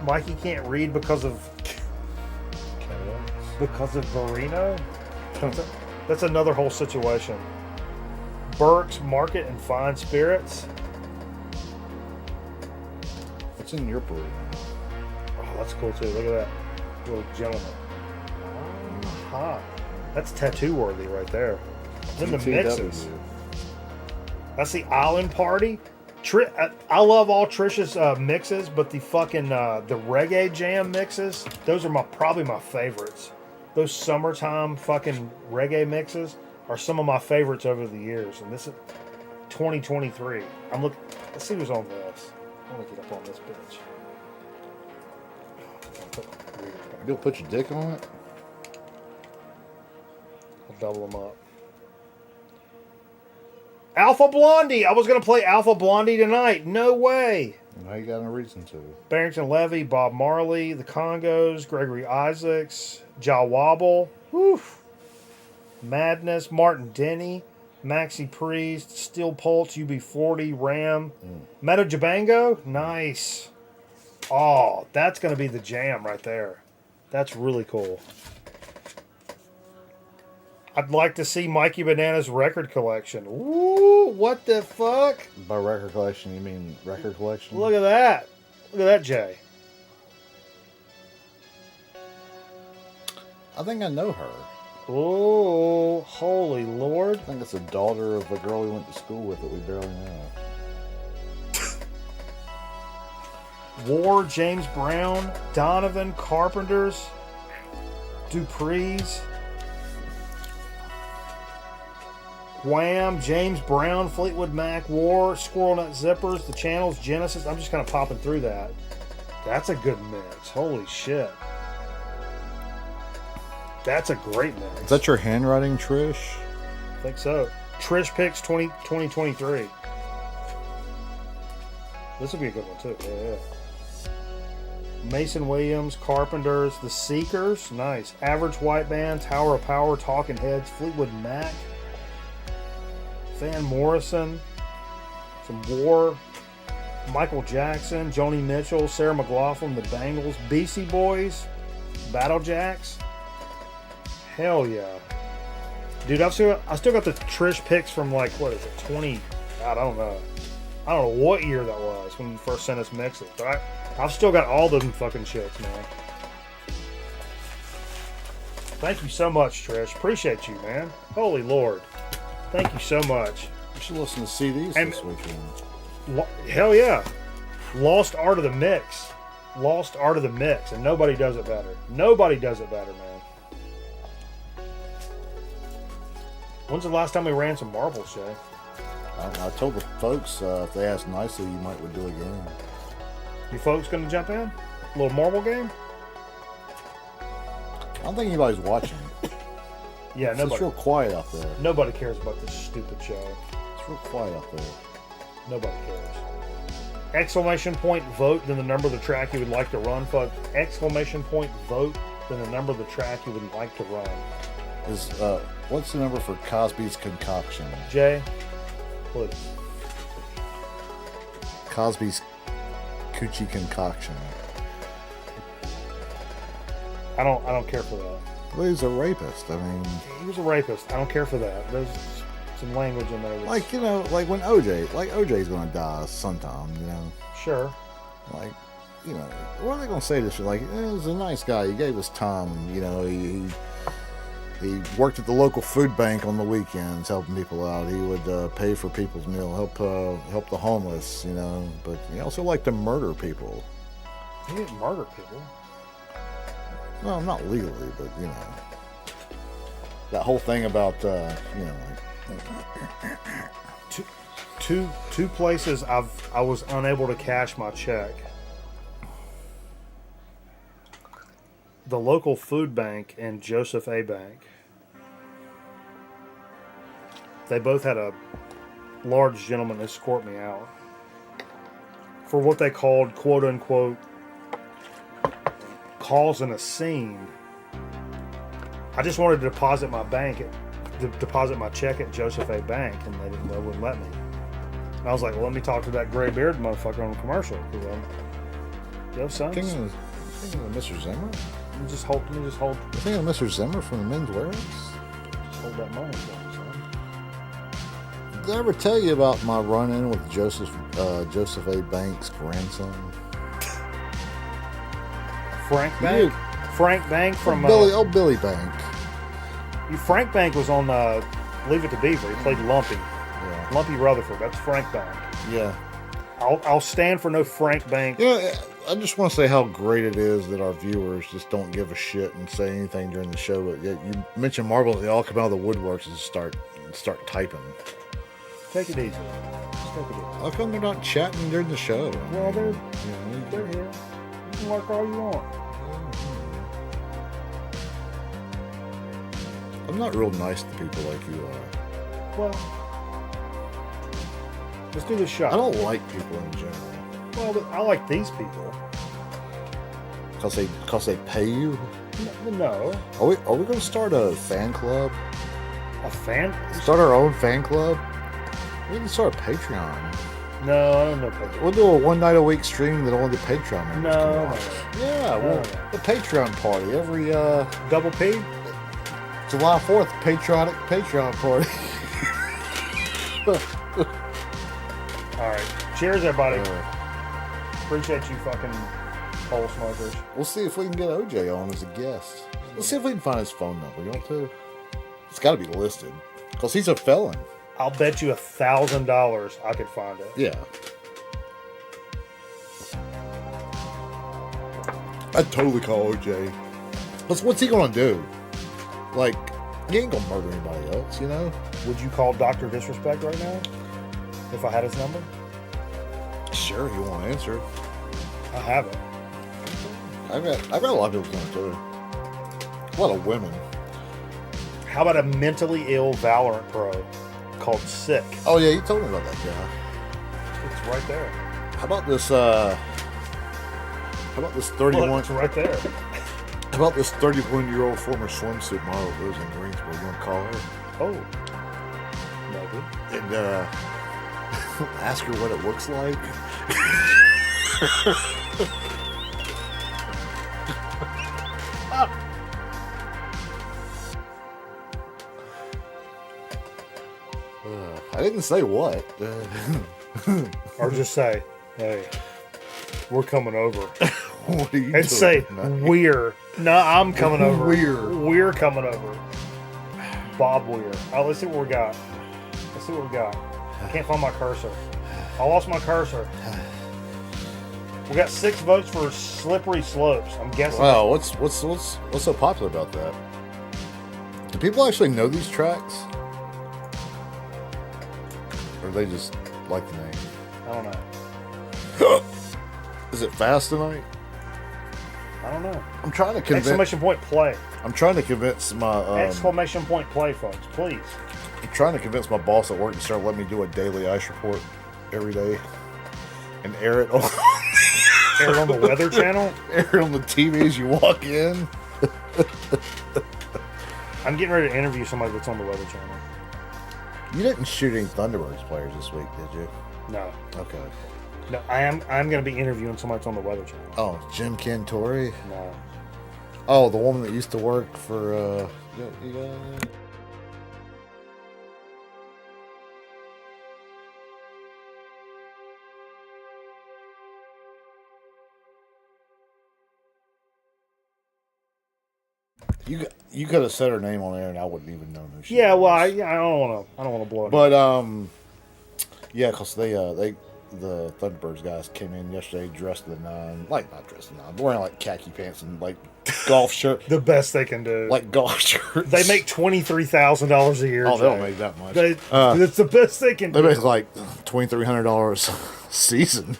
Mikey can't read because of Verino. That's another whole situation. Burke's Market and Fine Spirits. What's in your Burrito? Oh, that's cool too. Look at that little gentleman. That's tattoo worthy right there. Then the mixes. That's the Island Party. I love all Trish's mixes, but the fucking the reggae jam mixes, those are probably my favorites. Those summertime fucking reggae mixes are some of my favorites over the years. And this is 2023. Let's see who's on this. I want to get up on this bitch. You'll put your dick on it? I'll double them up. Alpha Blondie. I was going to play Alpha Blondie tonight. No way. Now you got no reason to. Barrington Levy, Bob Marley, The Congos, Gregory Isaacs, Ja Wobble, woof. Madness, Martin Denny, Maxi Priest, Steel Pulse, UB40, Ram, Meadow Jabango. Nice. Oh, that's going to be the jam right there. That's really cool. I'd like to see Mikey Banana's record collection. Ooh, what the fuck? By record collection, you mean record collection? Look at that. Look at that, Jay. I think I know her. Oh, holy Lord. I think it's the daughter of the girl we went to school with that we barely know. War, James Brown, Donovan, Carpenters, Dupree's, Wham, James Brown, Fleetwood Mac, War, Squirrel Nut Zippers, The Channels, Genesis. I'm just kind of popping through that. That's a good mix. Holy shit. That's a great mix. Is that your handwriting, Trish? I think so. Trish Picks 2023. This will be a good one too. Yeah. Mason Williams, Carpenters, The Seekers. Nice. Average White Band, Tower of Power, Talking Heads, Fleetwood Mac. Van Morrison, some War, Michael Jackson, Joni Mitchell, Sarah McLachlan, The Bangles, Beastie Boys, Battle Jacks. Hell yeah. Dude, I still got the Trish picks from like, what is it, 20, God, I don't know what year that was when you first sent us mixes, but I've still got all them fucking shits, man. Thank you so much, Trish. Appreciate you, man. Holy Lord. Thank you so much. You should listen to CDs this weekend. Hell yeah. Lost Art of the Mix. Lost Art of the Mix. And nobody does it better. Nobody does it better, man. When's the last time we ran some marbles, Jay? I told the folks if they asked nicely, you might would do it again. You folks going to jump in? Little marble game? I don't think anybody's watching. Yeah, It's nobody. real quiet out there. Nobody cares about this stupid show. It's real quiet out there. Nobody cares. Exclamation point vote, then the number of the track you would like to run. Fuck. Exclamation point vote, then the number of the track you would like to run. Is what's the number for Cosby's concoction? Jay, please. Cosby's coochie concoction. I don't care for that. Well, he's a rapist. I mean, He was a rapist. I don't care for that. There's some language in there. That's, like, you know, like when OJ's gonna die sometime, you know. sure. Like, you know, what are they gonna say to this? Like, he was a nice guy. He gave us time. You know, he worked at the local food bank on the weekends, helping people out. He would pay for people's meal, help the homeless. You know, but he also liked to murder people. He didn't murder people. No, not legally, but you know, that whole thing about you know, like, Two places I was unable to cash my check. The local food bank and Joseph A. Bank. They both had a large gentleman escort me out for what they called, quote unquote, causing a scene. I just wanted to deposit my deposit my check at Joseph A. Bank, and they wouldn't let me. And I was like, well, let me talk to that gray beard motherfucker on the commercial. Yo, son. thinking of Mr. Zimmer. Let me just hold. You thinking of Mr. Zimmer from the Men's Wearhouse? Just hold that money for me, son. Did I ever tell you about my run-in with Joseph A. Banks' grandson? Frank Bank. Frank Bank from Billy Bank. Frank Bank was on Leave It to Beaver. He played Lumpy. Yeah. Lumpy Rutherford. That's Frank Bank. Yeah. I'll stand for no Frank Bank. You know, I just want to say how great it is that our viewers just don't give a shit and say anything during the show. But yet you mention Marvel, they all come out of the woodworks and start typing. Take it easy. Just take it easy. How come they're not chatting during the show? Well, they're You here. You can work all you want. I'm not real nice to people like you are. Well, let's do the shot. I don't like people in general. Well, but I like these people. Because they pay you? No. Are we going to start a fan club? A fan? Start our own fan club? We can start a Patreon. No, I don't know. Patreon. We'll do a one night a week stream that only the Patreon members No, can watch. Yeah, No, well, no. the Patreon party every Double P? July 4th, patriotic Patreon party. All right. Cheers, everybody. Appreciate you fucking pole smokers. We'll see if we can get OJ on as a guest. Let's see if we can find his phone number. You want to? It's got to be listed because he's a felon. I'll bet you $1,000 I could find it. Yeah. I'd totally call OJ. What's he gonna do? Like, he ain't gonna murder anybody else, you know? Would you call Dr. Disrespect right now? If I had his number? Sure, he won't answer. I have it. I've got a lot of people going too. A lot of women. How about a mentally ill Valorant pro called Sick? Oh yeah, you told me about that guy. It's right there. How about this 31? Look, it's right there. How about this 31-year-old former swimsuit model who lives in Greensboro? You want to call her Oh. Maybe. and ask her what it looks like? I didn't say what. Or just say, hey, we're coming over. What are you And doing say, tonight? we're. No, I'm coming over. We're coming over. Bob Weir. Oh, let's see what we got. I can't find my cursor. I lost my cursor. We got 6 votes for Slippery Slopes. I'm guessing. Wow, what's so popular about that? Do people actually know these tracks? Or they just like the name? I don't know. Is it fast tonight? I don't know. I'm trying to convince. Exclamation point play. I'm trying to convince my. Exclamation point play, folks. Please. I'm trying to convince my boss at work to start letting me do a daily ice report every day, and air it on. Air it on the Weather Channel. Air it on the TV as you walk in. I'm getting ready to interview somebody that's on the Weather Channel. You didn't shoot any Thunderbirds players this week, did you? No. Okay. No, I'm going to be interviewing somebody that's on the Weather Channel. Oh, Jim Cantori? No. Oh, the woman that used to work for, You could have said her name on there, and I wouldn't even know who she Yeah, was. well, I don't want to blow it. But yeah, because the Thunderbirds guys came in yesterday dressed to the nine, like not dressed to the nine, but wearing like khaki pants and like golf shirt, The best they can do. like golf shirts. They make $23,000 a year. Oh, they don't Jay. make that much. That's the best they can They do. make like $2,300 a season.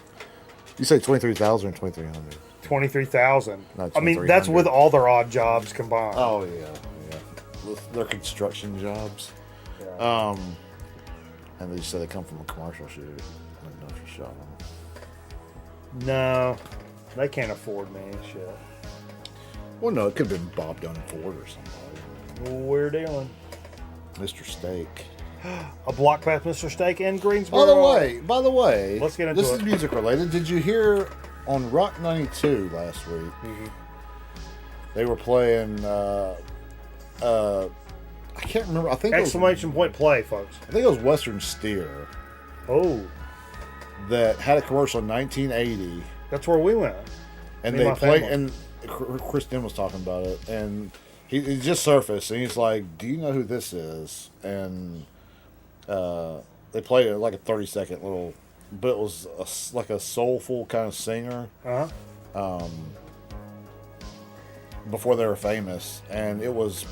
You say 23,000 or 2,300? 23,000. Not I mean, that's 2,300. with all their odd jobs combined. Oh yeah. They're construction jobs. Yeah. And they just said they come from a commercial shoot. I don't know if you shot them. No, they can't afford me. Shit. Well, no, it could have been Bob Dunn Ford or somebody. We're dealing. Mr. Steak. A block past Mr. Steak in Greensboro. By the way, Let's get into this it. is music related. Did you hear on Rock 92 last week? Mhm. They were playing. I can't remember. I think Exclamation point play, folks. I think it was Western Steer Oh, that had a commercial in 1980, that's where we went. and Me and they my played. family. And Kristen was talking about it, and he just surfaced, and he's like, "Do you know who this is?" And they played it like a 30-second little, but it was like a soulful kind of singer. Uh-huh. Before they were famous, and it was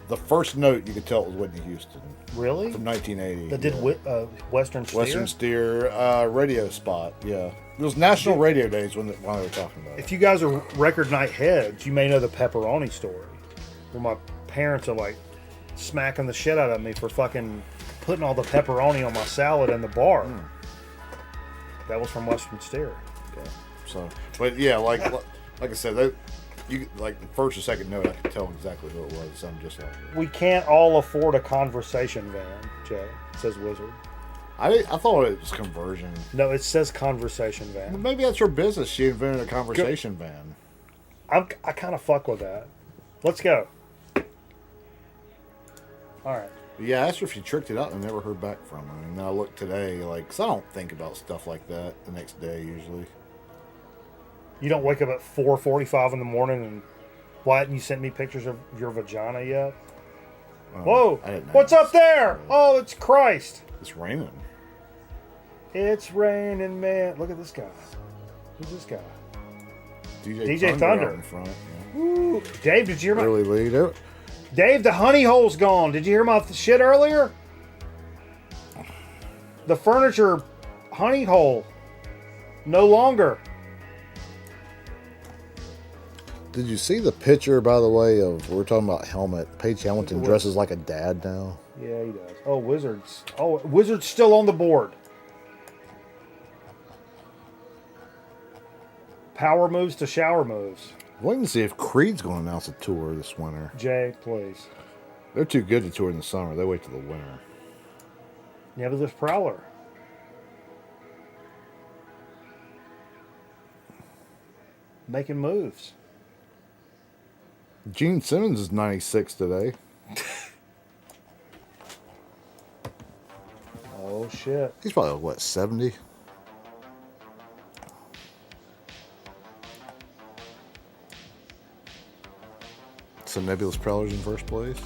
the first note you could tell it was Whitney Houston Really? from 1980. That did yeah. Western Steer? Western Steer radio spot. Yeah, it was National Radio Days when they were talking about it. If you guys are record night heads, you may know the pepperoni story, where my parents are like smacking the shit out of me for fucking putting all the pepperoni on my salad in the bar. That was from Western Steer. Yeah. So, but yeah, like I said, you like the first or second note, I could tell exactly who it was. So I'm just like, We can't all afford a conversation van, Jay, says Wizard. I thought it was conversion. No, it says conversation Well, van. maybe that's her business. She invented a conversation van. I kind of fuck with that. Let's go. All right. Yeah, I asked her if she tricked it out and never heard back from her. And then I looked today, like, because I don't think about stuff like that the next day usually. You don't wake up at 4:45 in the morning and why hadn't you sent me pictures of your vagina yet? Whoa! I didn't What's ask. up there? Oh, it's Christ. It's raining. It's raining, man. Look at this guy. Who's this guy? DJ Thunder. out in front. Yeah. Ooh. Dave, did you hear my... Early lead. It, Dave, the honey hole's gone. Did you hear my shit earlier? The furniture honey hole. No longer. Did you see the picture, by the way, of we're talking about Helmet? Paige Hamilton dresses like a dad now. Yeah, he does. Oh, Wizards. Oh, Wizards still on the board. Power moves to shower moves. Waiting to see if Creed's going to announce a tour this winter. Jay, please. They're too good to tour in the summer. They wait till the winter. Yeah, but this Prowler. Making moves. Gene Simmons is 96 today. Oh, shit. He's probably, what, 70? So Nebulous Prowler's in first place.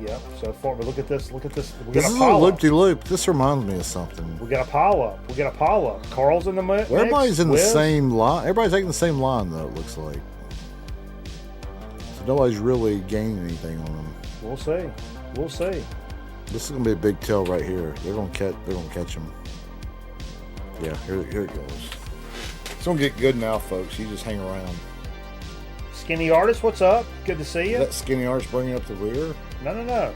Yep, so far. But look at this. Look at this. We This got is a a pile up. loop-de-loop. This reminds me of something. We got a pile up. We got a pile up. Carl's in the mix. Everybody's in the Wiz. same line. Everybody's taking the same line, though, it looks like. So nobody's really gaining anything on them. We'll see. We'll see. This is gonna be a big tail right here. They're gonna catch him. Yeah, here it goes. It's gonna get good now, folks. You just hang around. Skinny Artist, what's up? Good to see you. That skinny arch bringing up the rear. No, no, no.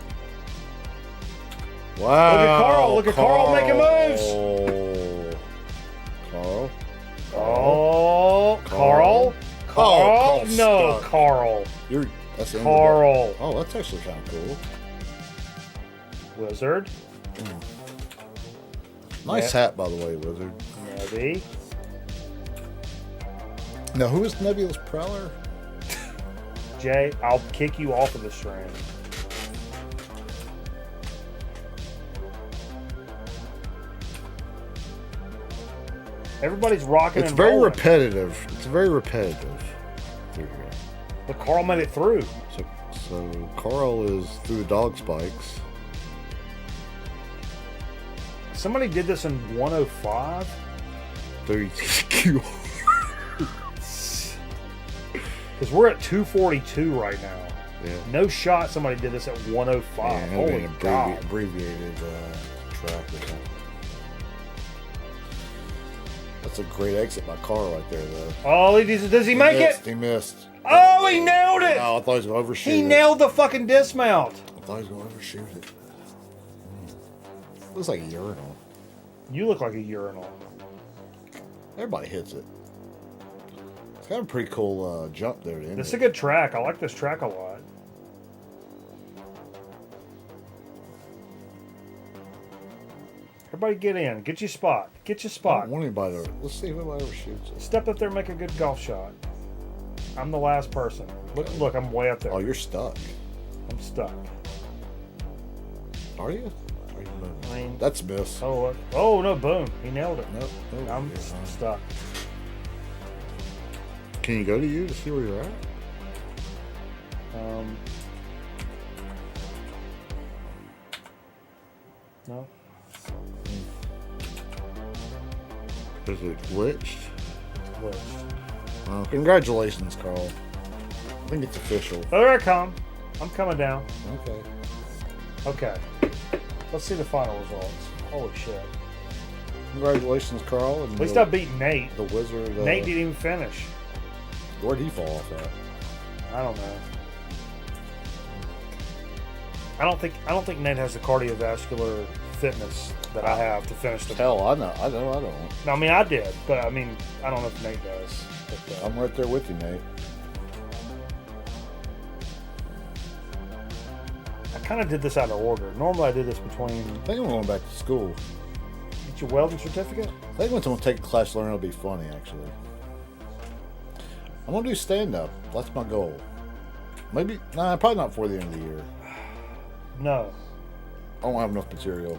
Wow. Look at Carl. Look at Carl making moves. Carl. Oh, Carl. Carl. Carl's No, stuck. Carl. That's the end of Carl. that. Oh, that's actually kind of cool. Wizard. Nice hat, by the way, Wizard. Nebby. Now, who is Nebulous Prowler? Jay, I'll kick you off of the stream. Everybody's rocking It's and very rolling. repetitive. It's very repetitive through here. But Carl made it through. So Carl is through the dog spikes. Somebody did this in 105. 32. Because we're at 242 right now. Yeah. No shot somebody did this at 105. Yeah, Holy maybe an God. abbreviated track or something. That's a great exit by Carl right there, though. Oh, does he make missed, it? He missed. Oh, he nailed it! Oh, I thought he was going to overshoot He it. nailed the fucking dismount. I thought he was going to overshoot it. Looks like a urinal. You look like a urinal. Everybody hits it. It's got a pretty cool jump there. This is a good track. I like this track a lot. Everybody get in. Get your spot. Get your I spot. don't want anybody to. Let's see if anybody overshoots it. Step up there and make a good golf shot. I'm the last person. Look, I'm way up there. Oh, you're stuck. I'm stuck. Are you? Are you moving? I mean, That's miss. oh no, boom. He nailed it. Nope. Nope. I'm You're fine. stuck. Can you go to you to see where you're at? No. Is it glitched? Glitched. Well, congratulations, Carl. I think it's official. Oh, there I come. I'm coming down. Okay. Okay. Let's see the final results. Holy shit. Congratulations, Carl. And At least I beat Nate. the wizard. Nate didn't even finish. Where'd he fall off at? I don't know. I don't think Nate has the cardiovascular fitness that I have to finish the. Hell, I know. I don't. No, I mean I did, but I mean I don't know if Nate does. But, I'm right there with you, Nate. I kind of did this out of order. Normally I did this between. I think I'm going back to school. Get your welding certificate. I think once I'm going to take a class to learn, it'll be funny, actually. I'm going to do stand-up. That's my goal. Maybe, probably not before the end of the year. No. I don't have enough material.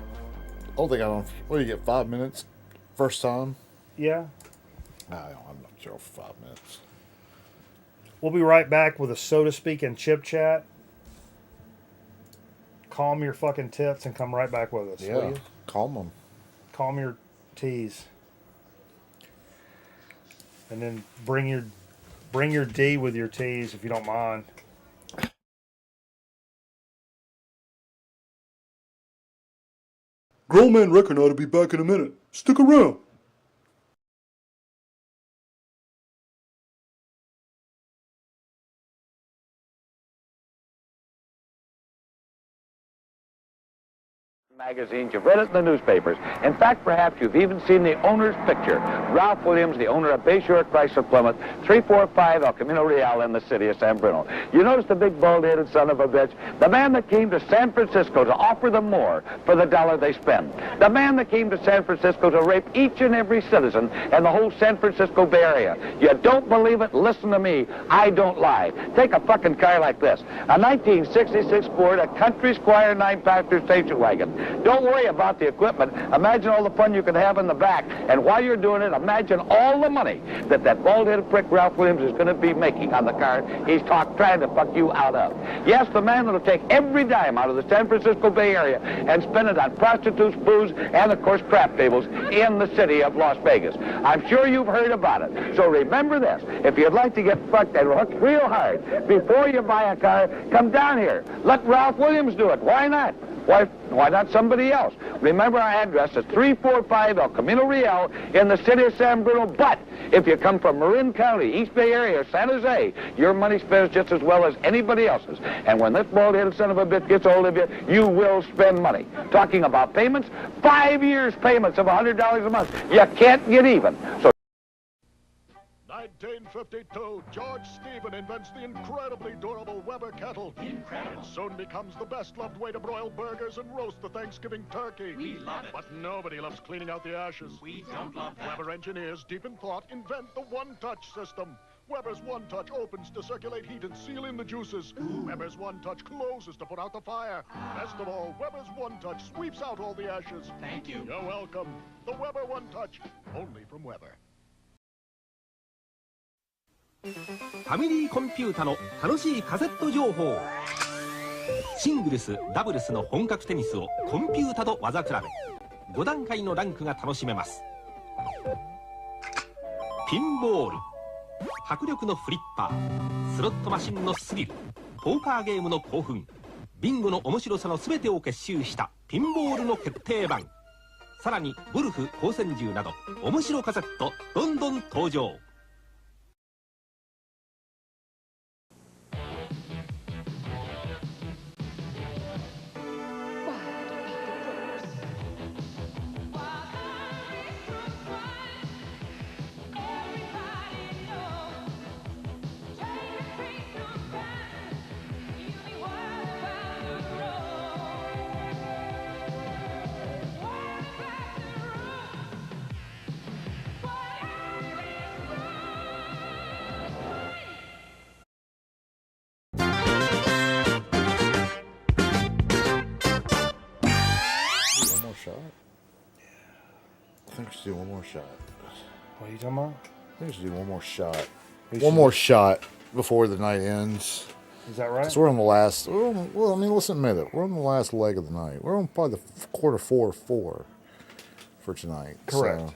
I don't think I don't. What do you get, 5 minutes? First time? Yeah. Nah, I don't have enough material for 5 minutes. We'll be right back with a so to speak and chip chat. Calm your fucking tits and come right back with us. Will Yeah, you? calm them. Calm your T's. And then bring your D with your T's if you don't mind. Grown Man Reckon ought to be back in a minute. Stick around. Magazines, you've read it in the newspapers. In fact, perhaps you've even seen the owner's picture. Ralph Williams, the owner of Bayshore Chrysler Plymouth, 345 El Camino Real in the city of San Bruno. You notice the big bald-headed son of a bitch? The man that came to San Francisco to offer them more for the dollar they spend. The man that came to San Francisco to rape each and every citizen in the whole San Francisco Bay Area. You don't believe it? Listen to me. I don't lie. Take a fucking car like this. A 1966 Ford, a Country Squire 9-passenger station wagon. Don't worry about the equipment. Imagine all the fun you can have in the back. And while you're doing it, imagine all the money that bald-headed prick Ralph Williams is going to be making on the car he's trying to fuck you out of. Yes, the man that'll take every dime out of the San Francisco Bay Area and spend it on prostitutes, booze, and, of course, crap tables in the city of Las Vegas. I'm sure you've heard about it. So remember this. If you'd like to get fucked and hooked real hard before you buy a car, come down here. Let Ralph Williams do it. Why not? Why not somebody else? Remember, our address is 345 El Camino Real in the city of San Bruno. But if you come from Marin County, East Bay Area, or San Jose, your money spends just as well as anybody else's. And when this bald-headed son of a bitch gets hold of you, you will spend money. Talking about payments, 5 years payments of $100 a month. You can't get even. So 1952, George Stephen invents the incredibly durable Weber kettle. Incredible. It soon becomes the best-loved way to broil burgers and roast the Thanksgiving turkey. We love it. But nobody loves cleaning out the ashes. We don't love that. Weber engineers, deep in thought, invent the one-touch system. Weber's one-touch opens to circulate heat and seal in the juices. Ooh. Weber's one-touch closes to put out the fire. Best of all, Weber's one-touch sweeps out all the ashes. Thank you. You're welcome. The Weber one-touch, only from Weber. ファミリーコンピュータの楽しいカセット情報。シングルスダブルスの本格テニスをコンピュータと技比べ、5段階のランクが楽しめます。ピンボール、迫力のフリッパー、スロットマシンのスリル、ポーカーゲームの興奮、ビンゴの面白さの全てを結集したピンボールの決定版。さらにゴルフ、光線銃など面白カセットどんどん登場。Shot? I think we should do one more shot. What are you talking about? I think we should do one more shot. We One should- more shot before the night ends. Is that right? 'Cause we're on the last. Well, I mean, let's admit it. We're on the last leg of the night. We're on probably the quarter four for tonight. Correct. So,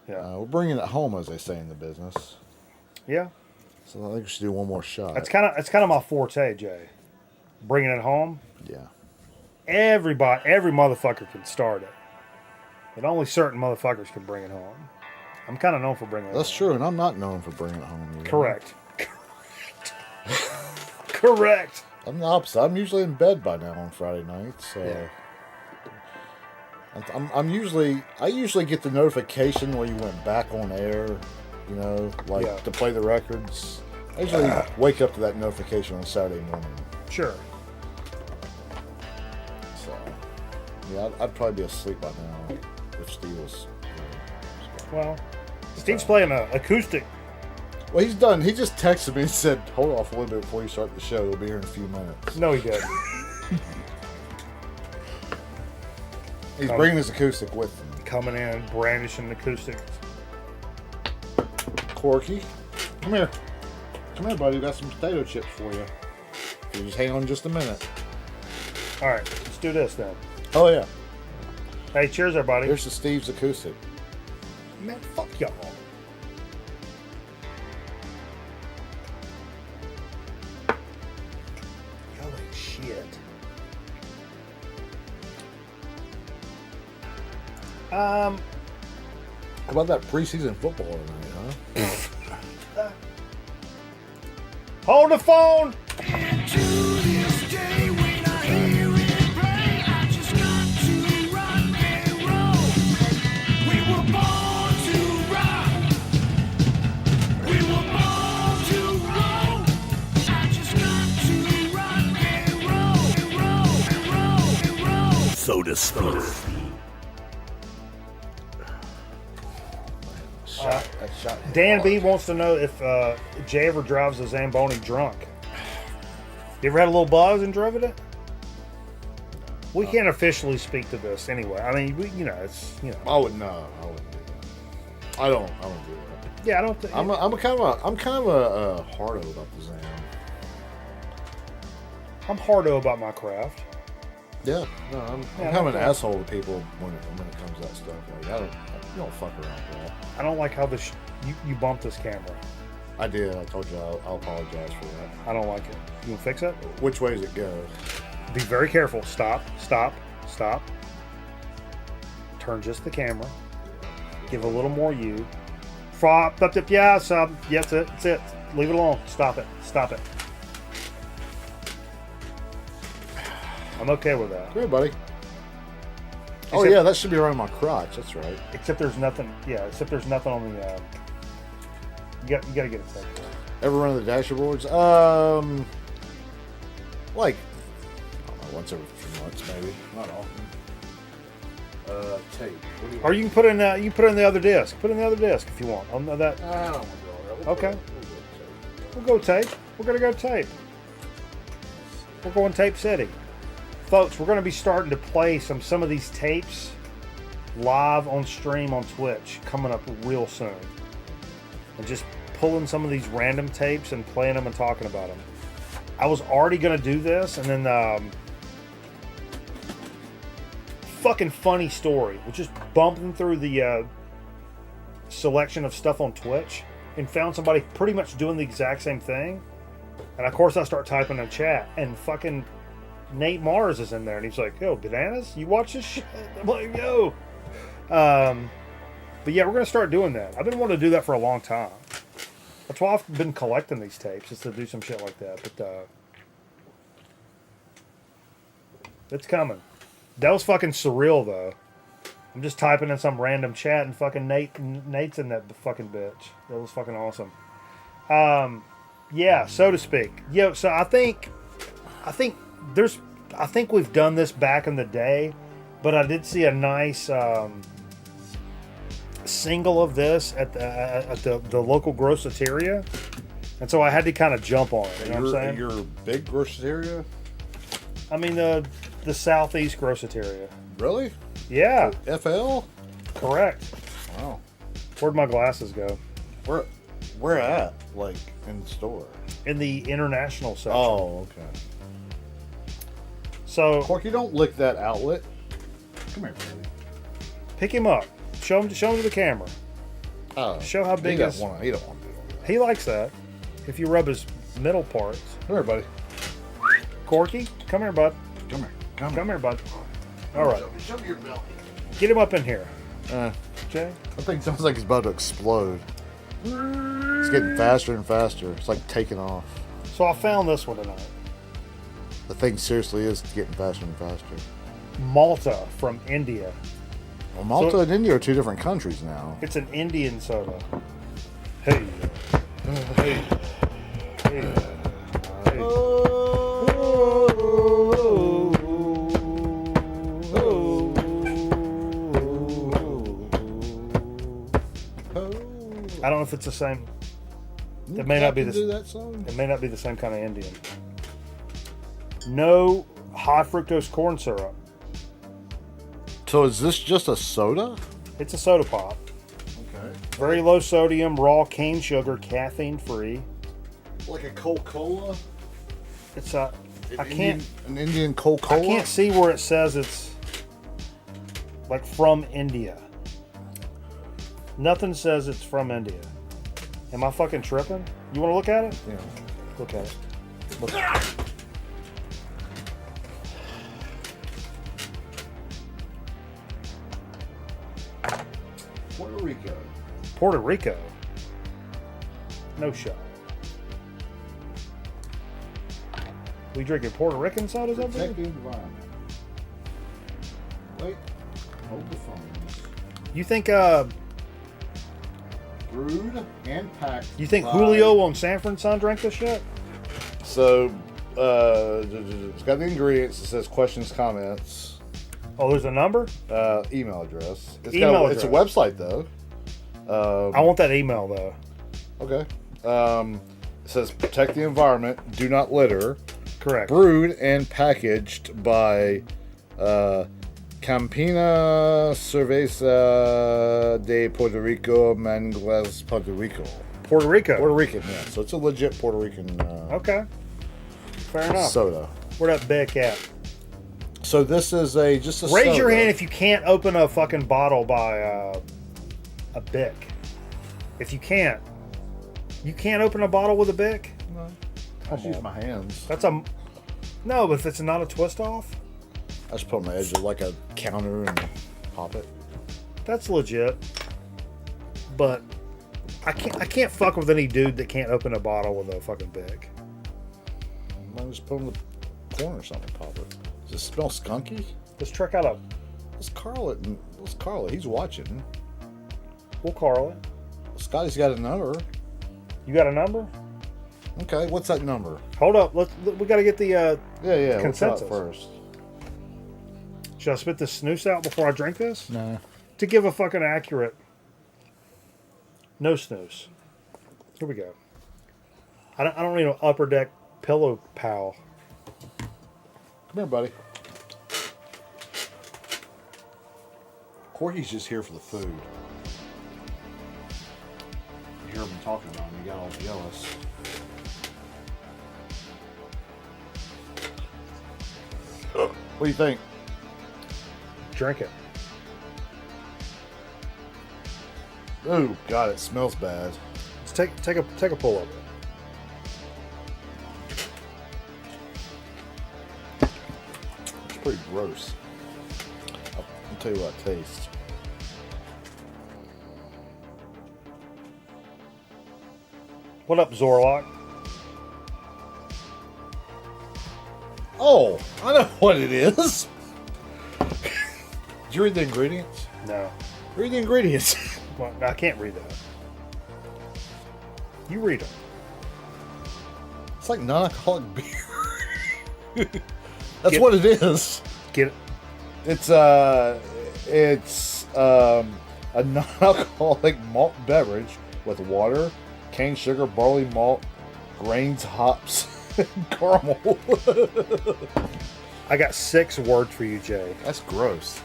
Yeah. we're bringing it home, as they say in the business. Yeah. So I think we should do one more shot. That's kind of my forte, Jay. Bringing it home. Yeah. Every motherfucker can start it, but only certain motherfuckers can bring it home. I'm kind of known for bringing it That's home. true, and I'm not known for bringing it home either. Correct. Correct. I'm the opposite. I'm usually in bed by now on Friday nights. So Yeah. I usually get the notification where you went back on air, you know, like Yeah. to play the records. I usually wake up to that notification on Saturday morning. Sure. So, yeah, I'd probably be asleep by now if Steve was. Well, Steve's playing an acoustic. Well, he's done. He just texted me and said, "Hold off a little bit before you start the show. We'll be here in a few minutes." No, he didn't. He's bringing his acoustic with him. Coming in, brandishing acoustic. Corky, come here. Come here, buddy. Got some potato chips for you. If you just hang on just a minute. All right, let's do this then. Oh, yeah. Hey, cheers, everybody. Here's the Steve's acoustic. Man, fuck y'all. Y'all ain't shit. How about that preseason football tonight, huh? Hold the phone. So to speak. That shot hit Dan B hard. wants to know if Jay ever drives a Zamboni drunk. You ever had a little buzz and drove it? We can't officially speak to this anyway. I mean, it's. I wouldn't do that. I don't do that. Yeah, I don't think. I'm kind of a hardo about the Zam. I'm hardo about my craft. Yeah, no, I'm kind of an asshole to people when it comes to that stuff. Like, you don't fuck around with that. I don't like how you bumped this camera. I did. I told you I'll apologize for that. I don't like it. You can fix it? Which way does it go? Be very careful. Stop. Stop. Stop. Turn just the camera. Give a little more you. Prop up. Yeah, sub. Yeah, that's it. That's it. Leave it alone. Stop it. Stop it. I'm okay with that. Here, buddy. Oh Except- yeah, that should be around my crotch. That's right. Except there's nothing. Yeah. Except there's nothing on the. You gotta get it set. Ever run the dashboards? Like, I don't know, once every 3 months maybe. Not often. Tape. What do you? Or you can put in. You can put it in the other disc. Put it in the other disc if you want. On that. I don't want to go there. Okay. We'll go tape. We're gonna go tape. We're going tape city, folks. We're gonna be starting to play some of these tapes live on stream on Twitch coming up real soon, and just pulling some of these random tapes and playing them and talking about them. I was already gonna do this, and then fucking funny story. We're just bumping through the selection of stuff on Twitch and found somebody pretty much doing the exact same thing. And of course I start typing in chat and fucking Nate Mars is in there and he's like, yo, Bananas, you watch this shit? I'm like, yo. But yeah, we're gonna start doing that. I've been wanting to do that for a long time. That's why I've been collecting these tapes, is to do some shit like that. But it's coming. That was fucking surreal though. I'm just typing in some random chat and fucking Nate's in that fucking bitch. That was fucking awesome. Yeah, so to speak. Yeah, so I think we've done this back in the day, but I did see a nice single of this at the local grosseteria, and so I had to kind of jump on it. You know what I'm saying? Your big grosseteria? I mean the southeast grosseteria. Really? Yeah, FL? correct. Wow. Where'd my glasses go? Where at? Like in the store? In the international section. Oh, okay. So Corky, don't lick that outlet. Come here, baby. pick him up. Show him to the camera. Oh, Show how big he his. don't want to do it. He likes that. If you rub his middle parts. Come here, buddy. Corky, come here, bud. Come here. Come Come here, bud. All right, Show me your belly. get him up in here. Okay. That thing sounds like it's about to explode. It's getting faster and faster. It's like taking off. So I found this one tonight. The thing seriously is getting faster and faster. Malta from India. Well, Malta So- and India are two different countries now. It's an Indian soda. Hey. Hey. Hey. Hey. I don't know if it's the same. It may not be do the. that song. It may not be the same kind of Indian. No high fructose corn syrup. So is this just a soda? It's a soda pop. Okay. Very low sodium, raw cane sugar, caffeine free. Like a Coca-Cola? It's a. I can't. An Indian Coca-Cola? I can't see where it says it's like from India. Nothing says it's from India. Am I fucking tripping? You want to look at it? Yeah. Look at it. Look. Puerto Rico. Puerto Rico. No shot. We drinking Puerto Rican sodas over Protect there? the environment. Wait. Hold the phones. You think Brewed and packed. by- Julio on Sanford Son drank this shit? So, it's got the ingredients. It says questions, comments, Oh, there's a number? email address. It's Email It's a address. website though. I want that email though. Okay. It says protect the environment, do not litter. Correct. Brewed and packaged by Campina Cerveza de Puerto Rico, Manglas, Puerto Rico. Puerto Rico. Puerto Rican, yeah. So it's a legit Puerto Rican Okay. Fair enough. soda. Where that Bic at? So this is just a Raise your soda. hand if you can't open a fucking bottle by a Bic. If you can't open a bottle with a Bic? I just use my hands. That's a. No, but if it's not a twist off, I just put it on the edge of like a counter and pop it. that's legit. But I can't fuck with any dude that can't open a bottle with a fucking pick. Might just put it on the corner or something, pop it. Does it smell skunky? Let's check out a. Let's Carl it. Let's Carl it. He's watching. We'll Carl it. Scotty's got a number. You got a number? Okay, what's that number? Hold up. We got to get the Yeah. Consensus. What's up first? Should I spit this snooze out before I drink this? Nah. To give a fucking accurate. No snooze. Here we go. I don't need an upper deck pillow pal. Come here, buddy. Corky's just here for the food. You hear him talking about him, you got all jealous. What do you think? Drink it. Oh God, it smells bad. Let's take a pull of it. It's pretty gross. I'll tell you what it tastes. What up, Zorlock? Oh, I know what it is. Did you read the ingredients? No. Read the ingredients. Well, I can't read that. You read them. It's like non-alcoholic beer. That's Get- what it is. Get it? It's a non-alcoholic malt beverage with water, cane sugar, barley malt, grains, hops, and caramel. I got 6 words for you, Jay. That's gross.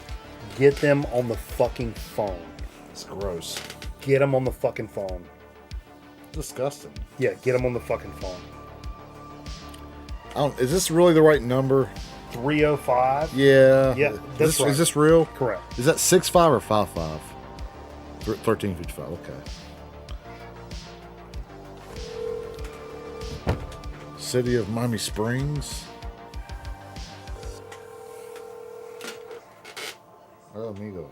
Get them on the fucking phone. It's gross. Get them on the fucking phone. Disgusting. Yeah, get them on the fucking phone. Is this really the right number? 305? Yeah. Yeah, that's right. Is this real? Correct. Is that 6.5 or 5.5? 13.55. Okay. City of Miami Springs. Oh, amigo.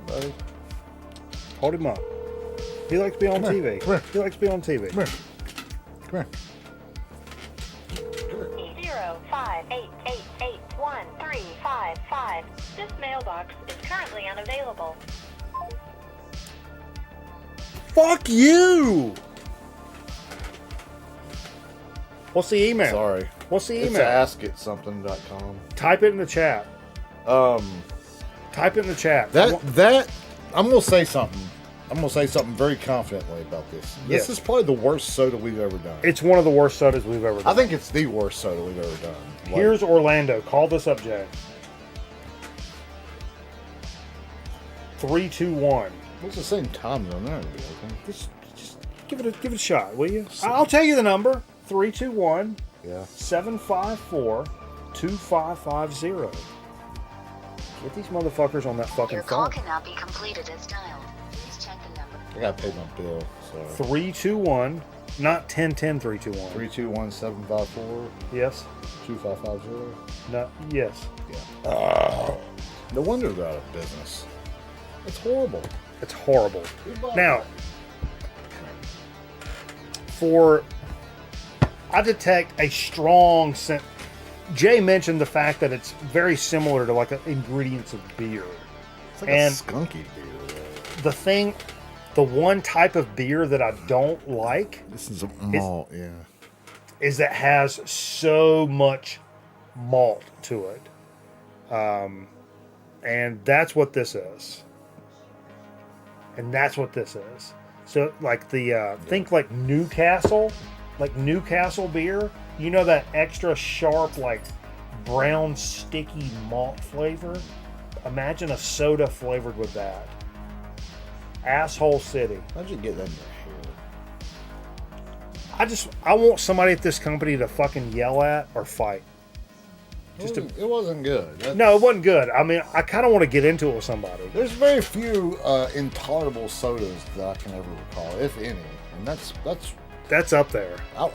Buddy. Hold him up. He likes to be on Come here. TV. Come here. He likes to be on TV. Come here. Come here. 0588881355. This mailbox is currently unavailable. Fuck you! What's the email? Sorry. What's the It's email? askitsomething.com. Type it in the chat. Type it in the chat. I'm gonna say something. I'm gonna say something very confidently about this. This Yes. is probably the worst soda we've ever done. It's one of the worst sodas we've ever done. I think it's the worst soda we've ever done. Like, Here's Orlando. Call this up, Jay. 3, 2, 1. what's the same time zone there? Just give it a shot, will you? I'll tell you the number. 321 Yeah. 754 2550. Get these motherfuckers on that fucking Your call phone. cannot be completed as dialed. Please check the number. I gotta pay my bill. So 321, not 1010 321. 321-754-2550. Yes. No. Yes. No wonder they're out of business. It's horrible. It's horrible. Now, I detect a strong scent. Jay mentioned the fact that it's very similar to like ingredients of beer. It's like And- a skunky beer. The one type of beer that I don't like This is a malt, yeah. is that has so much malt to it. And that's what this is. And that's what this is. So like think like Newcastle beer. You know that extra sharp, like brown, sticky malt flavor? Imagine a soda flavored with that. Asshole City. How'd you get that in your I want somebody at this company to fucking yell at or fight. It wasn't good. No, it wasn't good. I mean, I kind of want to get into it with somebody. There's very few intolerable sodas that I can ever recall, if any, and That's up there. I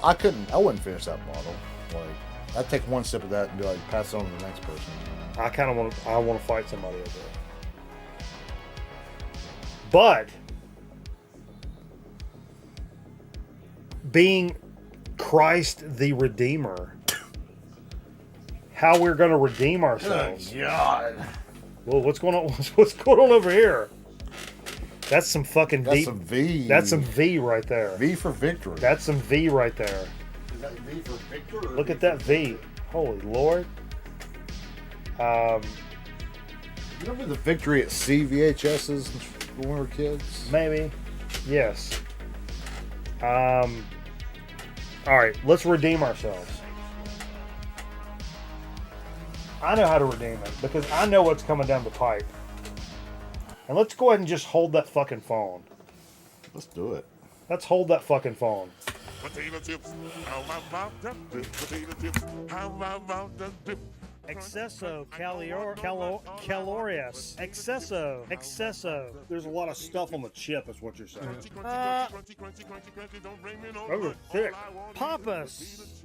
wouldn't finish that bottle. Like, I'd take one sip of that and be like, pass it on to the next person. I want to fight somebody over it. But being Christ the Redeemer, how we're going to redeem ourselves. God. Well, what's going on? What's going on over here? That's some fucking That's deep. some V. That's some V right there. V for victory. That's some V right there. Is that V for victory? Look at that V. Holy Lord. Remember the victory at CVHS's when we were kids? Maybe. Yes. All right, let's redeem ourselves. I know how to redeem it because I know what's coming down the pipe. And let's go ahead and just hold that fucking phone. Let's do it. Let's hold that fucking phone. Potato chips. How about that dip? Potato chips. How about that dip? Excesso calorious. Excesso. There's a lot of stuff on the chip, is what you're saying. Those are thick. Papas.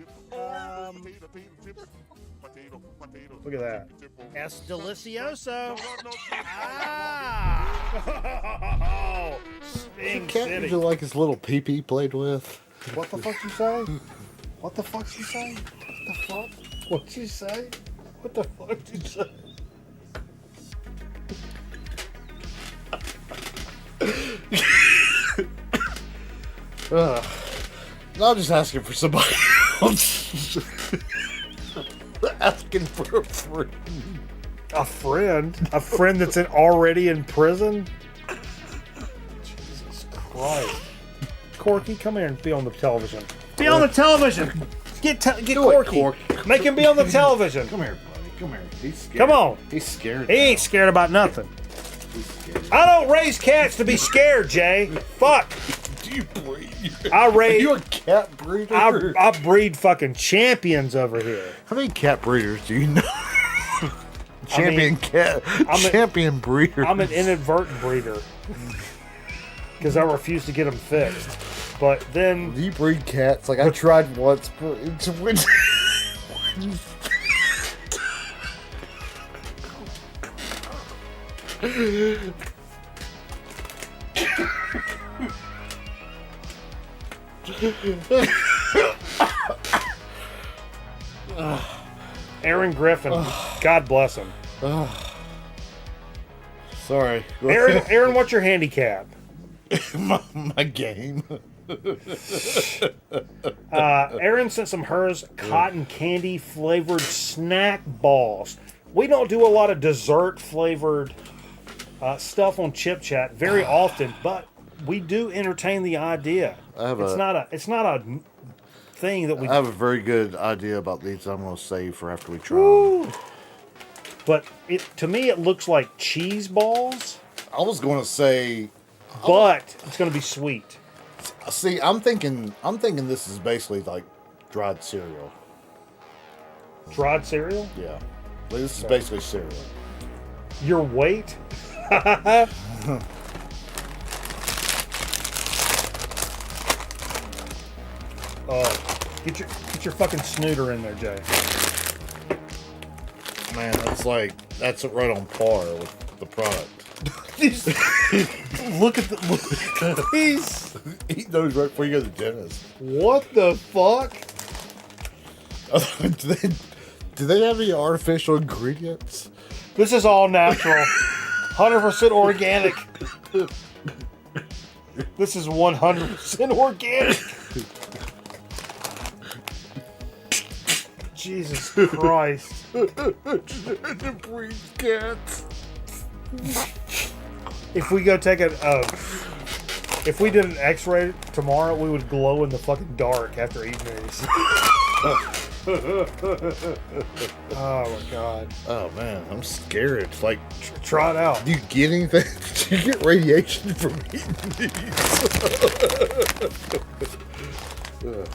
Look at that. Es delicioso. Ah. Sting Can't City. you like his little pee-pee played with? What the fuck you say? What the fuck you say? What the fuck? What you say? What the fuck you say? I'm just asking for somebody else. Asking for a friend. A friend? A friend that's already in prison? Jesus Christ. Corky, come here and be on the television. Be on the television! Get Corky. Make him be on the television. Come here, buddy. Come here. He's scared. Come on. He's scared. He ain't scared about nothing. He's scared. I don't raise cats to be scared, Jay. Fuck. Do you breed? I Are raise. you a cat breeder? I breed fucking champions over here. How many cat breeders do you know? Champion breeder. I'm an inadvertent breeder because I refuse to get them fixed. But then Do you breed cats? Like I tried once, but it's Aaron Griffin, God bless him. Sorry. Aaron, what's your handicap? my game. Aaron sent some hers cotton candy flavored snack balls. We don't do a lot of dessert flavored stuff on Chip Chat very often, but we do entertain the idea. It's not a thing that we. I have a very good idea about these. I'm going to save for after we try them. But to me, it looks like cheese balls. I was going to say, but it's going to be sweet. See, I'm thinking this is basically like dried cereal. Dried cereal? Yeah. This is basically cereal. Your weight? Get your fucking snooter in there, Jay. Man, that's right on par with the product. Look at the these. Eat those right before you go to the dentist. What the fuck? Do they have any artificial ingredients? This is all natural. 100% organic. This is 100% organic. Jesus Christ. The breed cats. If we go take if we did an x-ray tomorrow, we would glow in the fucking dark after eating these. Oh my god. Oh man, I'm scared. It's like, try it out. Do you get anything? Do you get radiation from eating these? Ugh.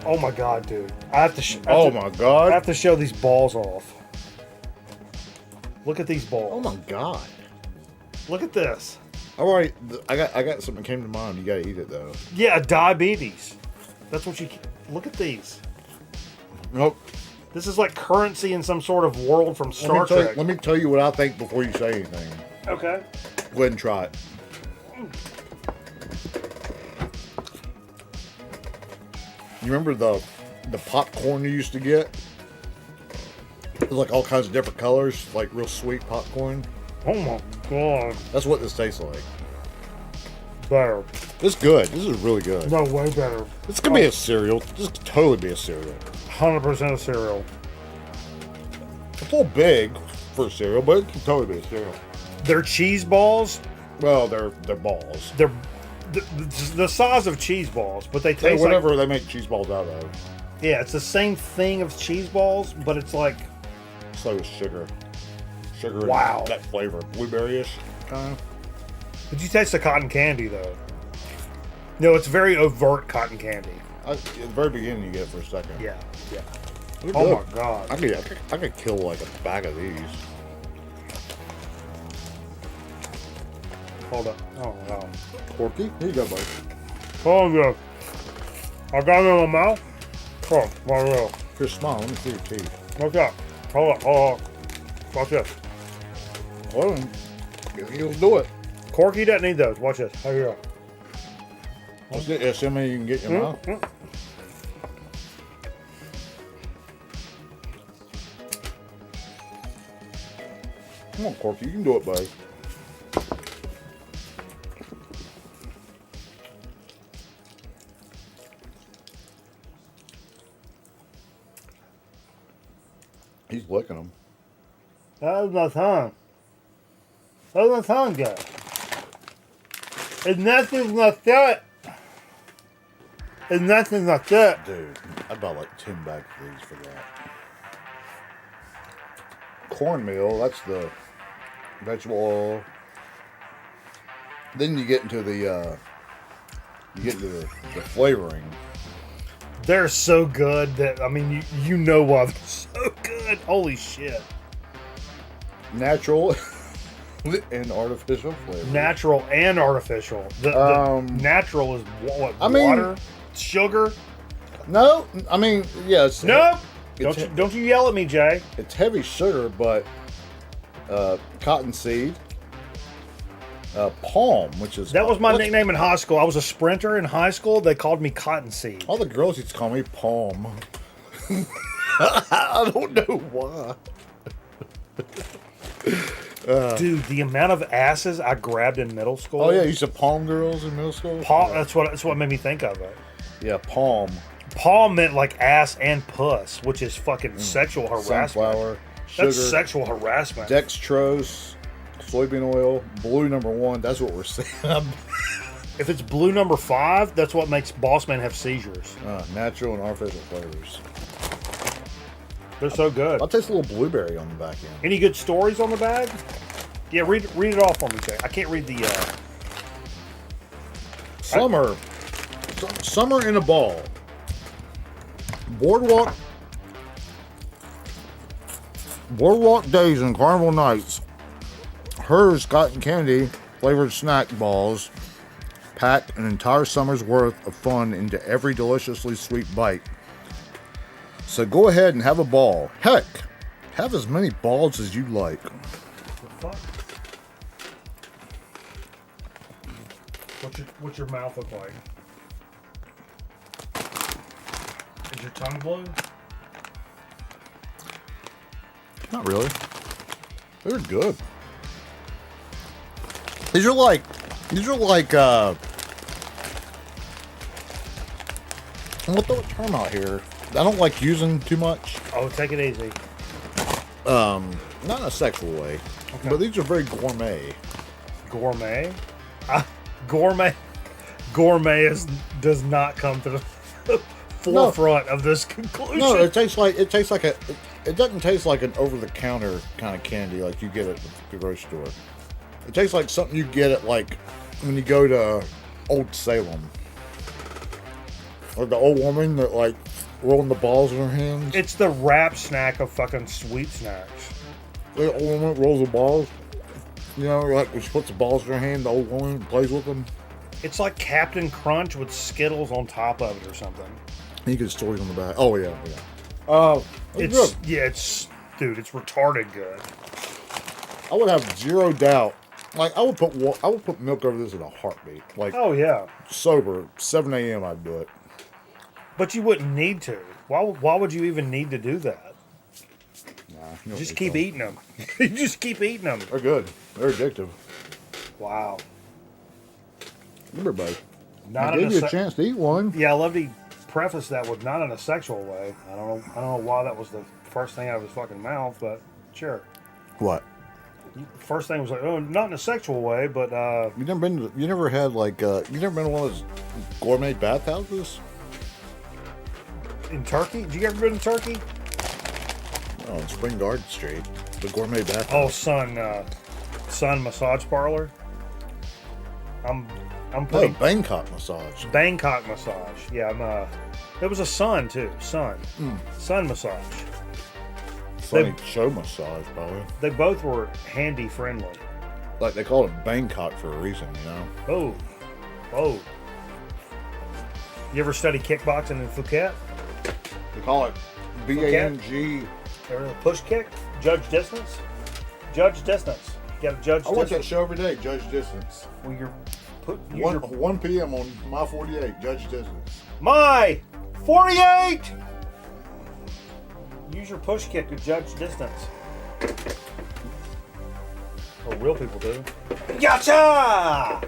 Oh my god, dude! I have to. Oh my I god. have to show these balls off. Look at these balls. Oh my god. Look at this. All right, I got something that came to mind. You gotta eat it though. Yeah, diabetes. That's what you. Look at these. Nope. This is like currency in some sort of world from Star Trek. Let me tell you what I think before you say anything. Okay. Go ahead and try it. You remember the popcorn you used to get? It was like all kinds of different colors, like real sweet popcorn. Oh my god. That's what this tastes like. Better. It's good. This is really good. No, way better. This could be a cereal. This could totally be a cereal. 100% of cereal. It's a little big for a cereal, but it could totally be a cereal. They're cheese balls. Well, they're balls. They're the size of cheese balls, but they taste Whatever like, they make cheese balls out of. yeah, it's the same thing of cheese balls, but it's like, So with sugar. Sugar Wow. and that flavor. Blueberry-ish kind of. but you taste the cotton candy though. No, it's very overt cotton candy. At the very beginning, you get it for a second. Yeah, yeah. They're Oh good. my god. I could kill like a bag of these. Hold up. Oh no. Porky? Here you go, buddy. Oh yeah. I got it in my mouth. Oh, my real. Here, smile. Let me see your teeth. What's up? Hold up. Hold on. Watch this. Hold on. You'll do it. Corky doesn't need those. Watch this. Here you go. Let's get this. See how many you can get in your mouth. Come on, Corky. You can do it, buddy. He's licking them. That was my tongue. That was my tongue, guy. And nothing's not that. And nothing's not that. Dude, I'd buy like 10 bags of these for that. Cornmeal, that's the vegetable oil. Then you get into the flavoring. They're so good that, I mean, you know why they're so good. Holy shit. Natural and artificial flavor. Natural and artificial. The natural is what? I mean- water? Sugar? No, I mean, yes. Nope. It's, Don't you yell at me, Jay. it's heavy sugar, but cottonseed, palm, which is That was my what's- nickname in high school. I was a sprinter in high school. They called me Cottonseed. All the girls used to call me Palm. I don't know why. Dude, the amount of asses I grabbed in middle school. Oh yeah, you used to palm girls in middle school. Paul, that's what made me think of it. Yeah, palm. Paul meant like ass and puss, which is fucking sexual harassment. Sunflower, sugar, That's sexual harassment. dextrose, soybean oil, blue #1. That's what we're saying. If it's blue number 5, that's what makes boss man have seizures. Natural and artificial flavors. They're so good. I'll taste a little blueberry on the back end. Any good stories on the bag? Yeah, read it off for me, Jay. I can't read the. Summer in a ball. Boardwalk days and carnival nights. Hers cotton candy flavored snack balls pack an entire summer's worth of fun into every deliciously sweet bite. So go ahead and have a ball. Heck, have as many balls as you like. Fuck. What's your mouth look like? Is your tongue blue? Not really. They're good. These are like I'll throw a term out here. I don't like using too much. Oh, take it easy. Not in a sexual way. Okay. But these are very gourmet. Gourmet? Gourmet does not come to the forefront of this conclusion. No, it doesn't taste like an over the counter kind of candy like you get at the grocery store. It tastes like something you get at like when you go to Old Salem. Or the old woman that like rolling the balls in her hands. It's the rap snack of fucking sweet snacks. The old woman rolls the balls. You know, like when she puts the balls in her hand, the old woman plays with them. It's like Captain Crunch with Skittles on top of it or something. You get stories on the back. Oh yeah, yeah. It's dude, it's retarded good. I would have zero doubt. Like I would put milk over this in a heartbeat. Like Oh yeah, sober, 7 a.m. I'd do it. but you wouldn't need to. Why would you even need to do that? Nah, you don't Just need keep to. eating them. You just keep eating them. They're good. They're addictive. Wow. Everybody. Not I in gave you a se- chance to eat one. Yeah, I love to preface that with not in a sexual way. I don't know why that was the first thing out of his fucking mouth, but sure. What? First thing was like, oh, not in a sexual way, but You never had like you never been to one of those gourmet bathhouses? in Turkey. Did you ever been to Turkey? Oh, on Spring Garden Street, the gourmet bathhouse. Oh, Sun Massage Parlor. I'm Oh, pretty Bangkok massage. Bangkok massage. Yeah, it was a Sun too. Sun massage. Funny show massage, probably. They both were handy friendly. Like they called it Bangkok for a reason, you know. Oh. You ever study kickboxing in Phuket? They call it BANG. Ever push kick? Judge distance? Judge distance. You got to judge I watch that distance. show every day, Judge Distance. Well, use 1 p.m. on My 48, Judge Distance. My 48! Use your push kick to judge distance. Or real people do. Gotcha!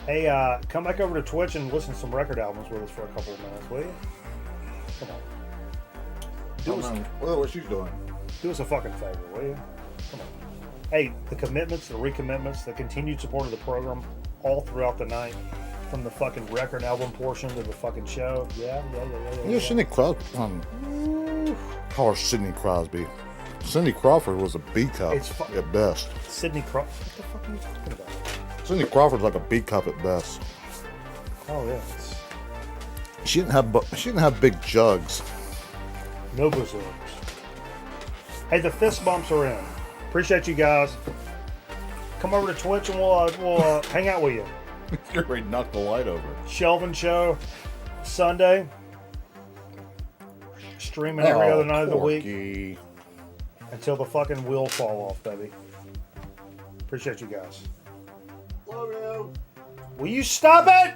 Hey, come back over to Twitch and listen to some record albums with us for a couple of minutes, will you? Come on. What she's doing? Do us a fucking favor, will you? Come on. Hey, the commitments, the recommitments, the continued support of the program all throughout the night, from the fucking record album portion to the fucking show. Yeah. You know, Sidney Crosby. Call her Sidney Crosby. Cindy Crawford was a B cup at best. Sidney Crawford. What the fuck are you talking about? Cindy Crawford's like a B cup at best. Oh yeah. She didn't have big jugs. No bazooks. Hey, the fist bumps are in. Appreciate you guys. Come over to Twitch and we'll hang out with you. You're ready to knock the light over. Shelvin Show, Sunday. Streaming every other night of the week. Until the fucking wheels fall off, baby. Appreciate you guys. Love you. Will you stop it?